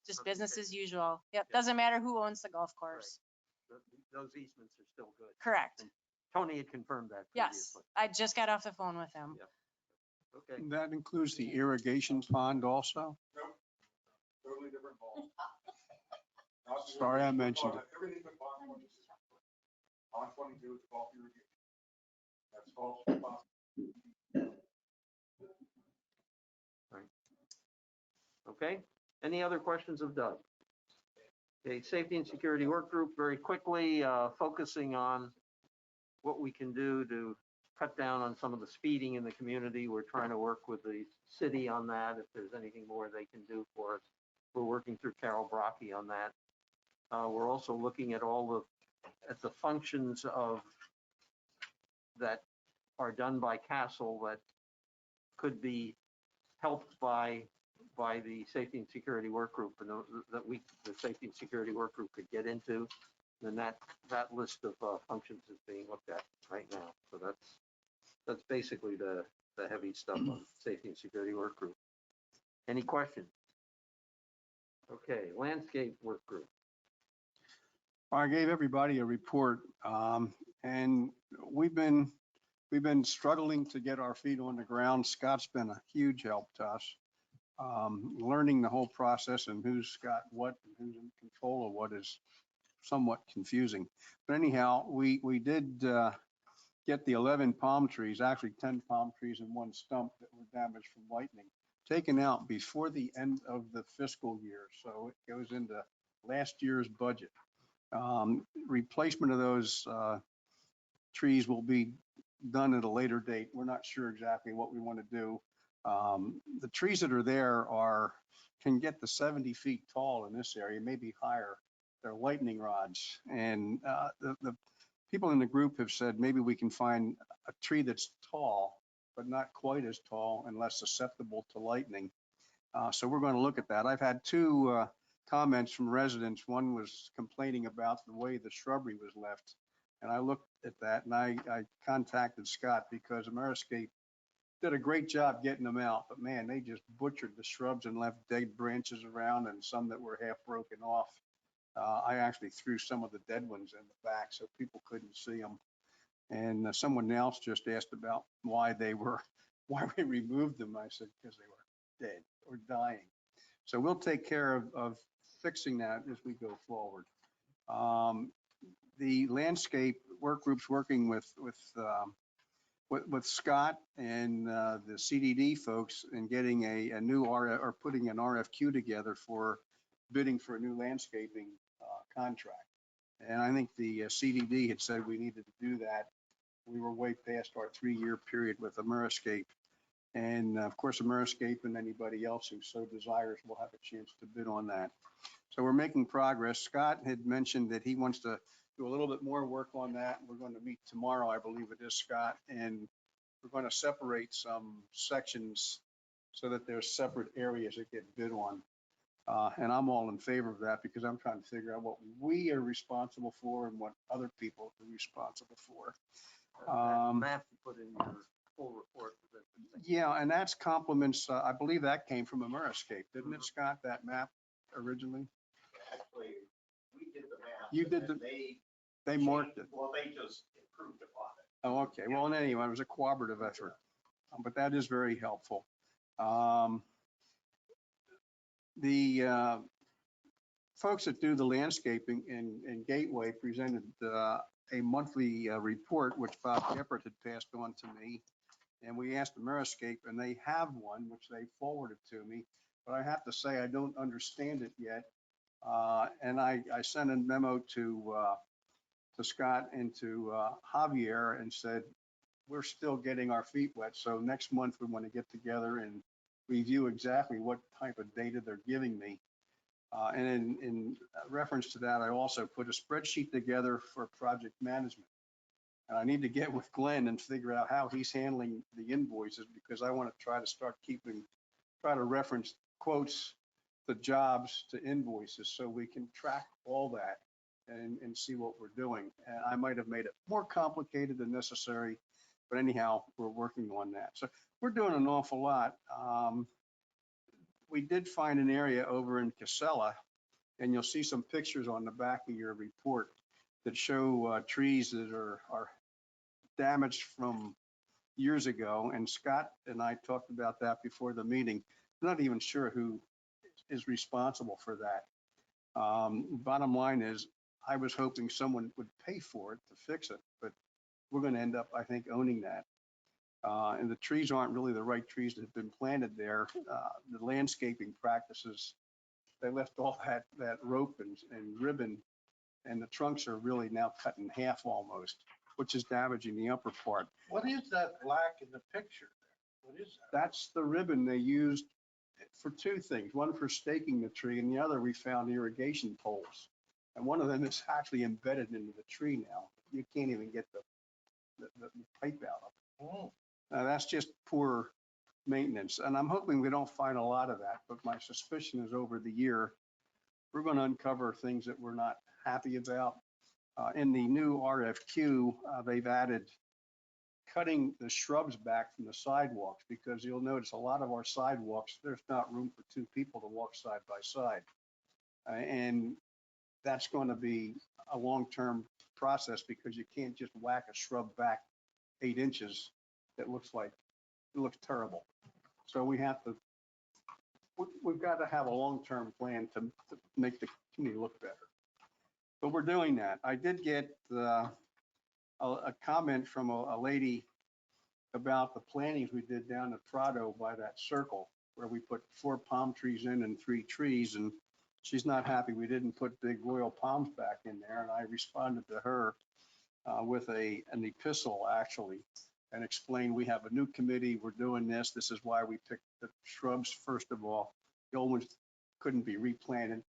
Just Nothing business changes. as usual. Yep. Yeah. Doesn't matter who owns the golf course. Those easements are still good. Correct. Tony had confirmed that Yes. previously. I just got off the phone with him. Yeah. Okay. That includes the irrigation pond also? Totally different ball. Sorry, I mentioned it. Everything but bond 22. Bond 22 is golf irrigation. That's golf. Okay. Any other questions of Doug? Okay, safety and security work group, very quickly, focusing on what we can do to cut down on some of the speeding in the community. We're trying to work with the city on that, if there's anything more they can do for us. We're working through Carol Brocky on that. We're also looking at the functions that are done by Castle that could be helped by the safety and security work group, and the safety and security work group could get into. And that list of functions is being looked at right now. So that's basically the heavy stuff on safety and security work group. Any questions? Okay, landscape work group. I gave everybody a report, and we've been struggling to get our feet on the ground. Scott's been a huge help to us, learning the whole process and who's got what and who's in control of what is somewhat confusing. But anyhow, we did get the 11 palm trees, actually 10 palm trees and one stump that were damaged from lightning, taken out before the end of the fiscal year. So it goes into last year's budget. Replacement of those trees will be done at a later date. We're not sure exactly what we want to do. The trees that are there can get to 70 feet tall in this area, maybe higher. They're lightning rods. And the people in the group have said maybe we can find a tree that's tall, but not quite as tall and less susceptible to lightning. So we're going to look at that. I've had two comments from residents. One was complaining about the way the shrubbery was left. And I looked at that and I contacted Scott because Ameriscape did a great job getting them out, but man, they just butchered the shrubs and left dead branches around and some that were half broken off. I actually threw some of the dead ones in the back so people couldn't see them. And someone else just asked about why we removed them. I said, because they were dead or dying. So we'll take care of fixing that as we go forward. The landscape work group's working with Scott and the CDD folks in getting a new or putting an RFQ together for bidding for a new landscaping contract. And I think the CDD had said we needed to do that. We were way past our 3-year period with Ameriscape. And of course, Ameriscape and anybody else who so desires will have a chance to bid on that. So we're making progress. Scott had mentioned that he wants to do a little bit more work on that. We're going to meet tomorrow, I believe it is, Scott, and we're going to separate some sections so that there's separate areas that get bid on. And I'm all in favor of that because I'm trying to figure out what we are responsible for and what other people are responsible for. That map you put in your full report. Yeah, and that's compliments. I believe that came from Ameriscape, didn't it, Scott, that map originally? Actually, we did the map. You did they marked it. Well, they just improved upon it. Oh, okay. Well, anyway, it was a cooperative effort, but that is very helpful. The folks that do the landscaping in Gateway presented a monthly report, which Bob Geppert had passed on to me. And we asked Ameriscape, and they have one, which they forwarded to me. But I have to say, I don't understand it yet. And I sent a memo to Scott and to Javier and said, we're still getting our feet wet. So next month, we want to get together and review exactly what type of data they're giving me. And in reference to that, I also put a spreadsheet together for project management. And I need to get with Glenn and figure out how he's handling the invoices because I want to try to start try to reference quotes the jobs to invoices so we can track all that and see what we're doing. And I might have made it more complicated than necessary, but anyhow, we're working on that. So we're doing an awful lot. We did find an area over in Casella, and you'll see some pictures on the back of your report that show trees that are damaged from years ago. And Scott and I talked about that before the meeting. I'm not even sure who is responsible for that. Bottom line is, I was hoping someone would pay for it to fix it, but we're going to end up, I think, owning that. And the trees aren't really the right trees that have been planted there. The landscaping practices, they left all that rope and ribbon, and the trunks are really now cut in half almost, which is damaging the upper part. What is that black in the picture there? What is that? That's the ribbon they used for two things. One for staking the tree, and the other we found irrigation poles. And one of them is actually embedded into the tree now. You can't even get the pipe out of it. Oh, That's just poor maintenance. And I'm hoping we don't find a lot of that, but my suspicion is over the year, we're going to uncover things that we're not happy about. In the new RFQ, they've added cutting the shrubs back from the sidewalks, because you'll notice a lot of our sidewalks, there's not room for two people to walk side by side. And that's going to be a long-term process, because you can't just whack a shrub back 8 inches. That looks terrible. So we've got to have a long-term plan to make the community look better. But we're doing that. I did get a comment from a lady about the plantings we did down at Prado by that circle, where we put 4 palm trees in and 3 trees, and she's not happy we didn't put big royal palms back in there. And I responded to her with an epistle, actually, and explained we have a new committee, we're doing this. This is why we picked the shrubs first of all. The old ones couldn't be replanted.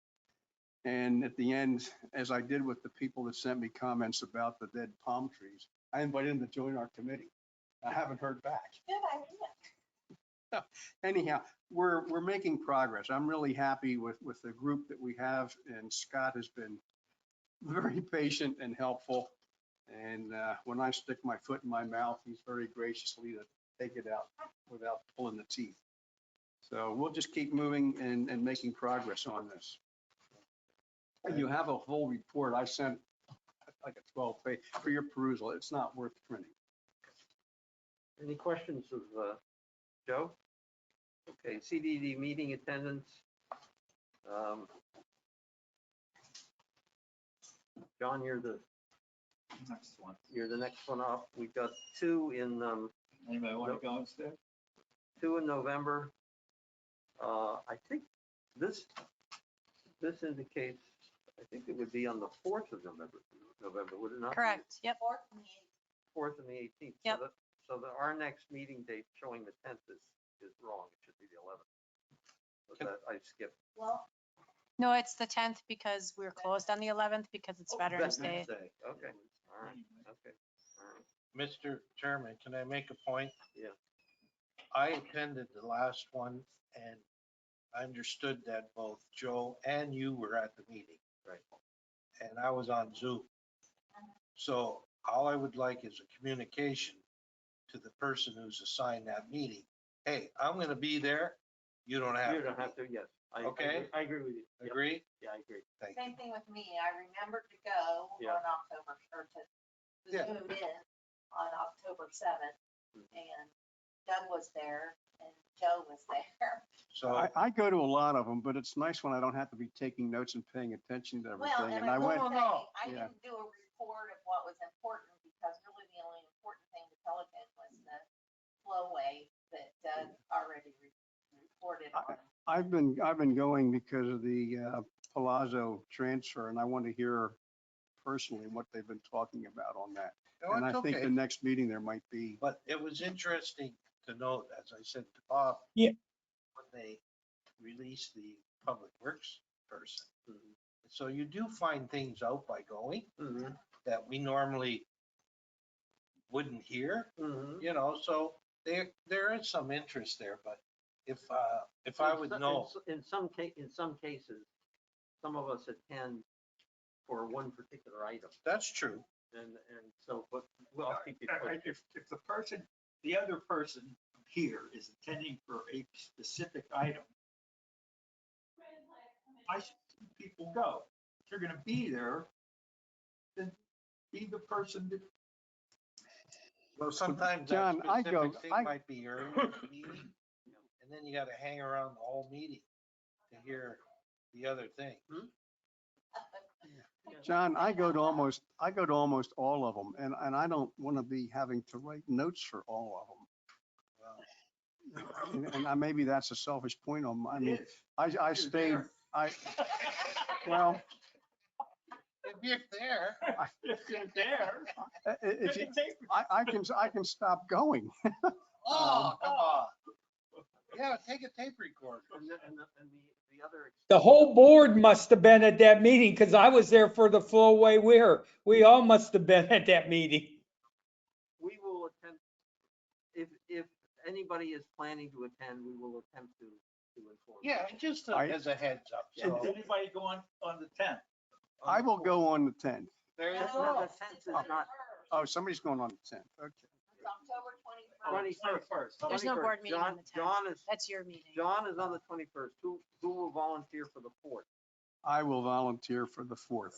And at the end, as I did with the people that sent me comments about the dead palm trees, I invited them to join our committee. I haven't heard back. Good idea. Anyhow, we're making progress. I'm really happy with the group that we have, and Scott has been very patient and helpful. And when I stick my foot in my mouth, he's very graciously to take it out without pulling the teeth. So we'll just keep moving and making progress on this. And you have a full report. I sent like a 12-page for your perusal. It's not worth printing. Any questions of Joe? Okay, CDD meeting attendance. John, you're the Next one. next one up. We've got 2 in Anybody want to go instead? 2 in November. I think this indicates, I think it would be on the 4th of November, would it not? Correct, yep. 4th and the 8th. 4th and the 18th. Yep. So our next meeting date showing the 10th is wrong. It should be the 11th. But that I skipped. Well, No, it's the 10th because we're closed on the 11th because it's Veterans Day. Okay, all right, okay, all right. Mr. Chairman, can I make a point? Yeah. I attended the last one, and I understood that both Joe and you were at the meeting. Right. And I was on Zoom. So all I would like is a communication to the person who's assigned that meeting. Hey, I'm going to be there. You don't have to. You don't have to, yes. Okay. I agree with you. Yep. Agree? Yeah, I agree. Thank you. same thing with me. I remembered to go Yeah. on October, or to Yeah. Zoom in on October 7th. And Doug was there and Joe was there. So I go to a lot of them, but it's nice when I don't have to be taking notes and paying attention to Well, everything. and And I will went, say, I Yeah. didn't do a report of what was important, because really the only important thing to Pelican was the flowway that Doug already reported on. I've been going because of the Palazzo transfer, and I want to hear personally what they've been talking about on that. no, And I it's think okay. the next meeting there might be. But it was interesting to note, as I said to Bob. Yeah. When they released the public works person. So you do find things out by going that we normally wouldn't hear, Mhm. so there is some interest there, but if I would know, In some cases, some of us attend for one particular item. that's true. And so, but we'll keep you posted. If the other person here is attending for a specific item, I should see people go. If you're gonna be there, then be the person that. Well, sometimes that John, I go- specific thing I- might be early in the meeting, and then you gotta hang around the whole meeting to hear the other thing. John, I go to almost all of them, and I don't want to be having to write notes for all of them. Maybe that's a selfish point on, I mean, I stayed, well, If you're there. If you're there. if you, I can stop going. Oh, come on. Yeah, take a tape recorder. And the other. The whole board must have been at that meeting because I was there for the flowway weir. We all must have been at that meeting. We will attempt, if anybody is planning to attend, we will attempt to inform. Yeah, just as a heads up. Does So anybody go on the 10th? I will go on the 10th. there you The go. 10th is not. Oh, somebody's going on the 10th. Okay. It's October 21st. 21st. There's no board meeting on the 10th. John That's your meeting. is on the 21st. Who will volunteer for the 4th? I will volunteer for the 4th.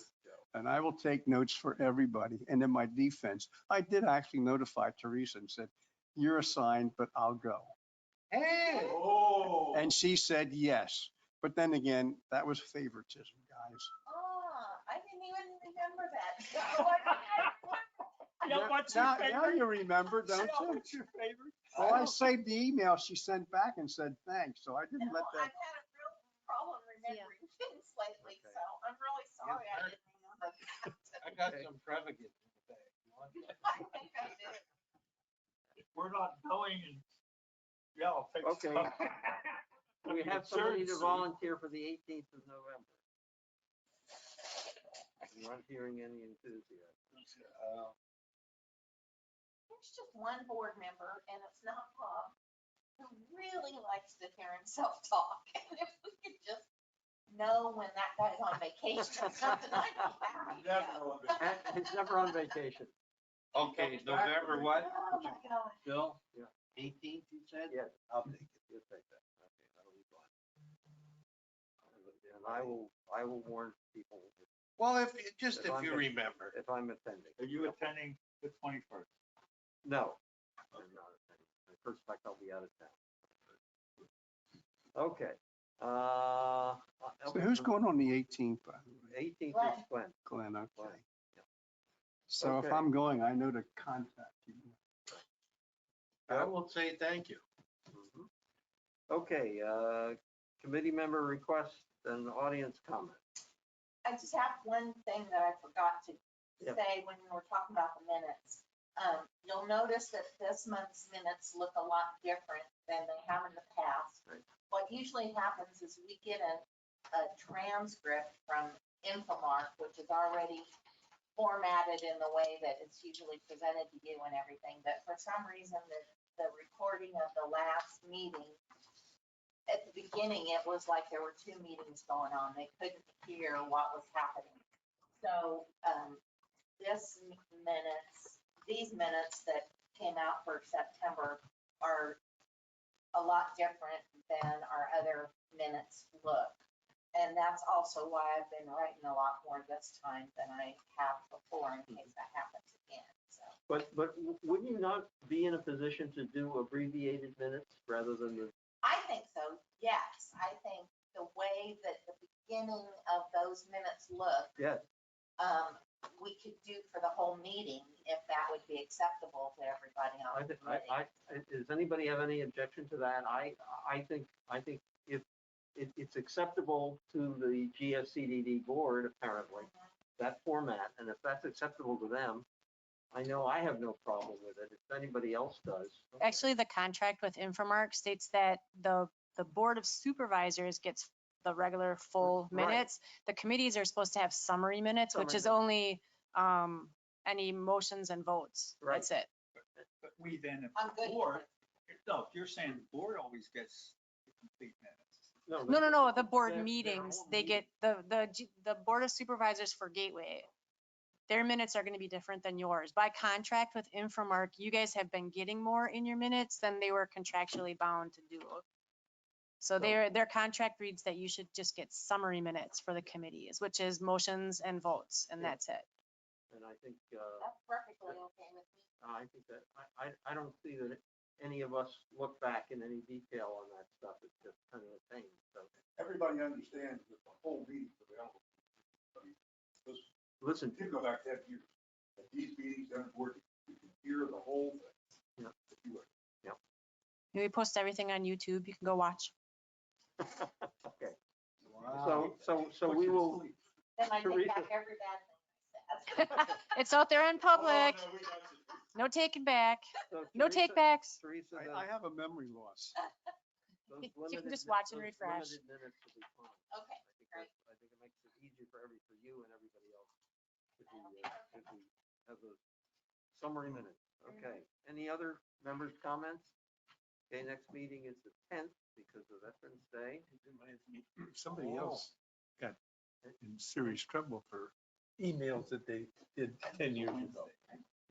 And I will take notes for everybody. And in my defense, I did actually notify Teresa and said, you're assigned, but I'll go. Hey. Oh. And she said yes. But then again, that was favoritism, guys. I didn't even remember that. Yeah, what's your Now favorite? you remember, don't Yeah, you? what's your favorite? Well, I saved the email she sent back and said thanks, so I didn't No, let I've that. had a real problem remembering things lately, so I'm really sorry I didn't remember. I got some Prevagen in the bag. You want that? I think I did. We're not going and, yeah, I'll fix it. Okay. We have somebody to Insurance. volunteer for the 18th of November. I'm not hearing any enthusiasm. There's just one board member, and it's not Bob, who really likes to hear himself talk. And if we could just know when that guy's on vacation or something, I'd be happy. He's never on vacation. Okay, November what? Oh, my gosh. Bill? Yeah. 18th, you said? Yes. I'll take it. You'll take that. Okay, that'll be fine. And I will warn people Well, if If I'm you the- remember. if I'm attending. Are you attending the 21st? No, I'm not attending. I suspect I'll be out of town. Okay. So who's going on the 18th, by the way? 18th is Glenn. Glenn, okay. Glenn, yeah. So if Okay. I'm going, I know to contact you. I will say thank you. Mhm. Okay, committee member requests and audience comment. I just have one thing that I forgot to Yep. say when we were talking about the minutes. You'll notice that this month's minutes look a lot different than they have in the past. Right. What usually happens is we get a transcript from Infomark, which is already formatted in the way that it's usually presented to you and everything, but for some reason, the recording of the last meeting, at the beginning, it was like there were two meetings going on. They couldn't hear what was happening. So, these minutes that came out for September are a lot different than our other minutes look. And that's also why I've been writing a lot more this time than I have before in case that happens again, so. But wouldn't you not be in a position to do abbreviated minutes rather than the? I think so, yes. I think the way that the beginning of those minutes look, Yes. we could do for the whole meeting if that would be acceptable to everybody on the committee. Does anybody have any objection to that? I think if it's acceptable to the GSCDD board, apparently, that format, and if that's acceptable to them, I know I have no problem with it. If anybody else does. Actually, the contract with Infomark states that the Board of Supervisors gets the regular full Right. minutes. The committees are supposed to have summary minutes, which is Summary only any motions and votes. Right. That's it. But we then, I'm if good the with board, no, if you're saying the board always gets complete minutes. No, the board their meetings, whole they meeting. get, the board of supervisors for Gateway, their minutes are gonna be different than yours. By contract with Infomark, you guys have been getting more in your minutes than they were contractually bound to do. So their contract reads that you should just get summary minutes for the committees, which is motions and votes, and Yeah. that's it. And I think, That's perfectly okay with me. I think that, I don't see that any of us look back in any detail on that stuff. It's just kind of a thing, so. Everybody understands that the whole meeting's available. I mean, Listen, you go back 10 years. At these meetings, on board, you can hear the whole thing. Yeah. If you would. We post everything on YouTube, you can go watch. okay. Wow. So we will, Then I take Teresa. back every bad thing I said. It's out there in public, Oh, no, we got you. no taking back, so no Teresa- take backs. Teresa, I have a memory loss. those You can limited just mi- watch and those refresh. limited minutes will be fine. Okay, great. I think it makes it easier for you and everybody else if That'll be we have those summary minutes. Okay, any other members' comments? Okay, next meeting is the 10th because of Veterans Day. It reminds me, somebody Oh. else got in serious trouble for emails that they did 10 years ago.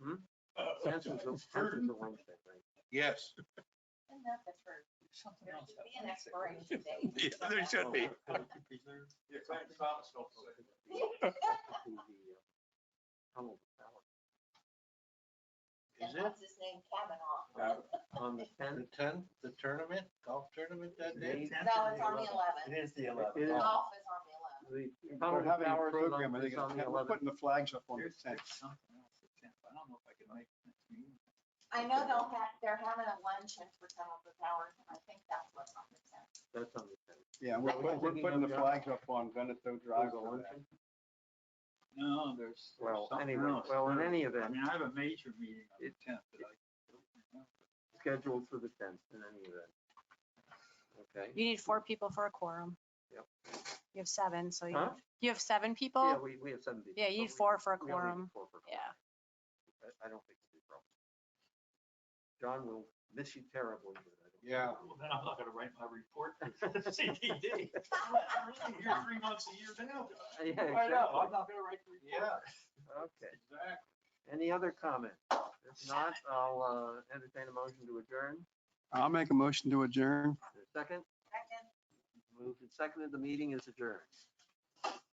Hmm? 10th is a Wednesday, right? Yes. And not the first. Something There else. should be an expiration date. Yeah, there should be. Yeah, Clarence Thomas helped say. Tunnel to Power. And Is it what's his name, Kavanaugh? On the 10th? the 10th, the tournament, golf tournament that day? No, it's on the 11th. It is the It 11th. is. Golf is on the 11th. The They're Tunnel to having a Power is program, I on think, the we're 11th. putting the flags up on the There's 10th. something else at 10th. I don't know if I can make next meeting. I know they're having a luncheon for some of the towers, and I think that's what's on the 10th. That's on the 10th. Yeah, we're putting the flags up on Veneto Drive There's a for that. luncheon? No, there's Well, something anyway, else. well, in any I event, mean, I have a major meeting on the It- 10th that I don't remember. scheduled for the 10th in any event. Okay. You need 4 people for a quorum. Yep. You have 7, so Huh? you have 7 people? Yeah, we have 7 people. Yeah, you but need we- 4 for a we only need quorum. 4 for a quorum. Yeah. I don't think it'll be a problem. John will miss you terribly. but I don't- Yeah. Well, then I'm not gonna write my report for the CDD. You're 3 months a year now. Yeah, I know, exactly. I'm not gonna write the report. Yeah. Okay. Exactly. Any other comment? If not, I'll entertain a motion to adjourn. I'll make a motion to adjourn. Second, Second. moved and seconded, the meeting is adjourned.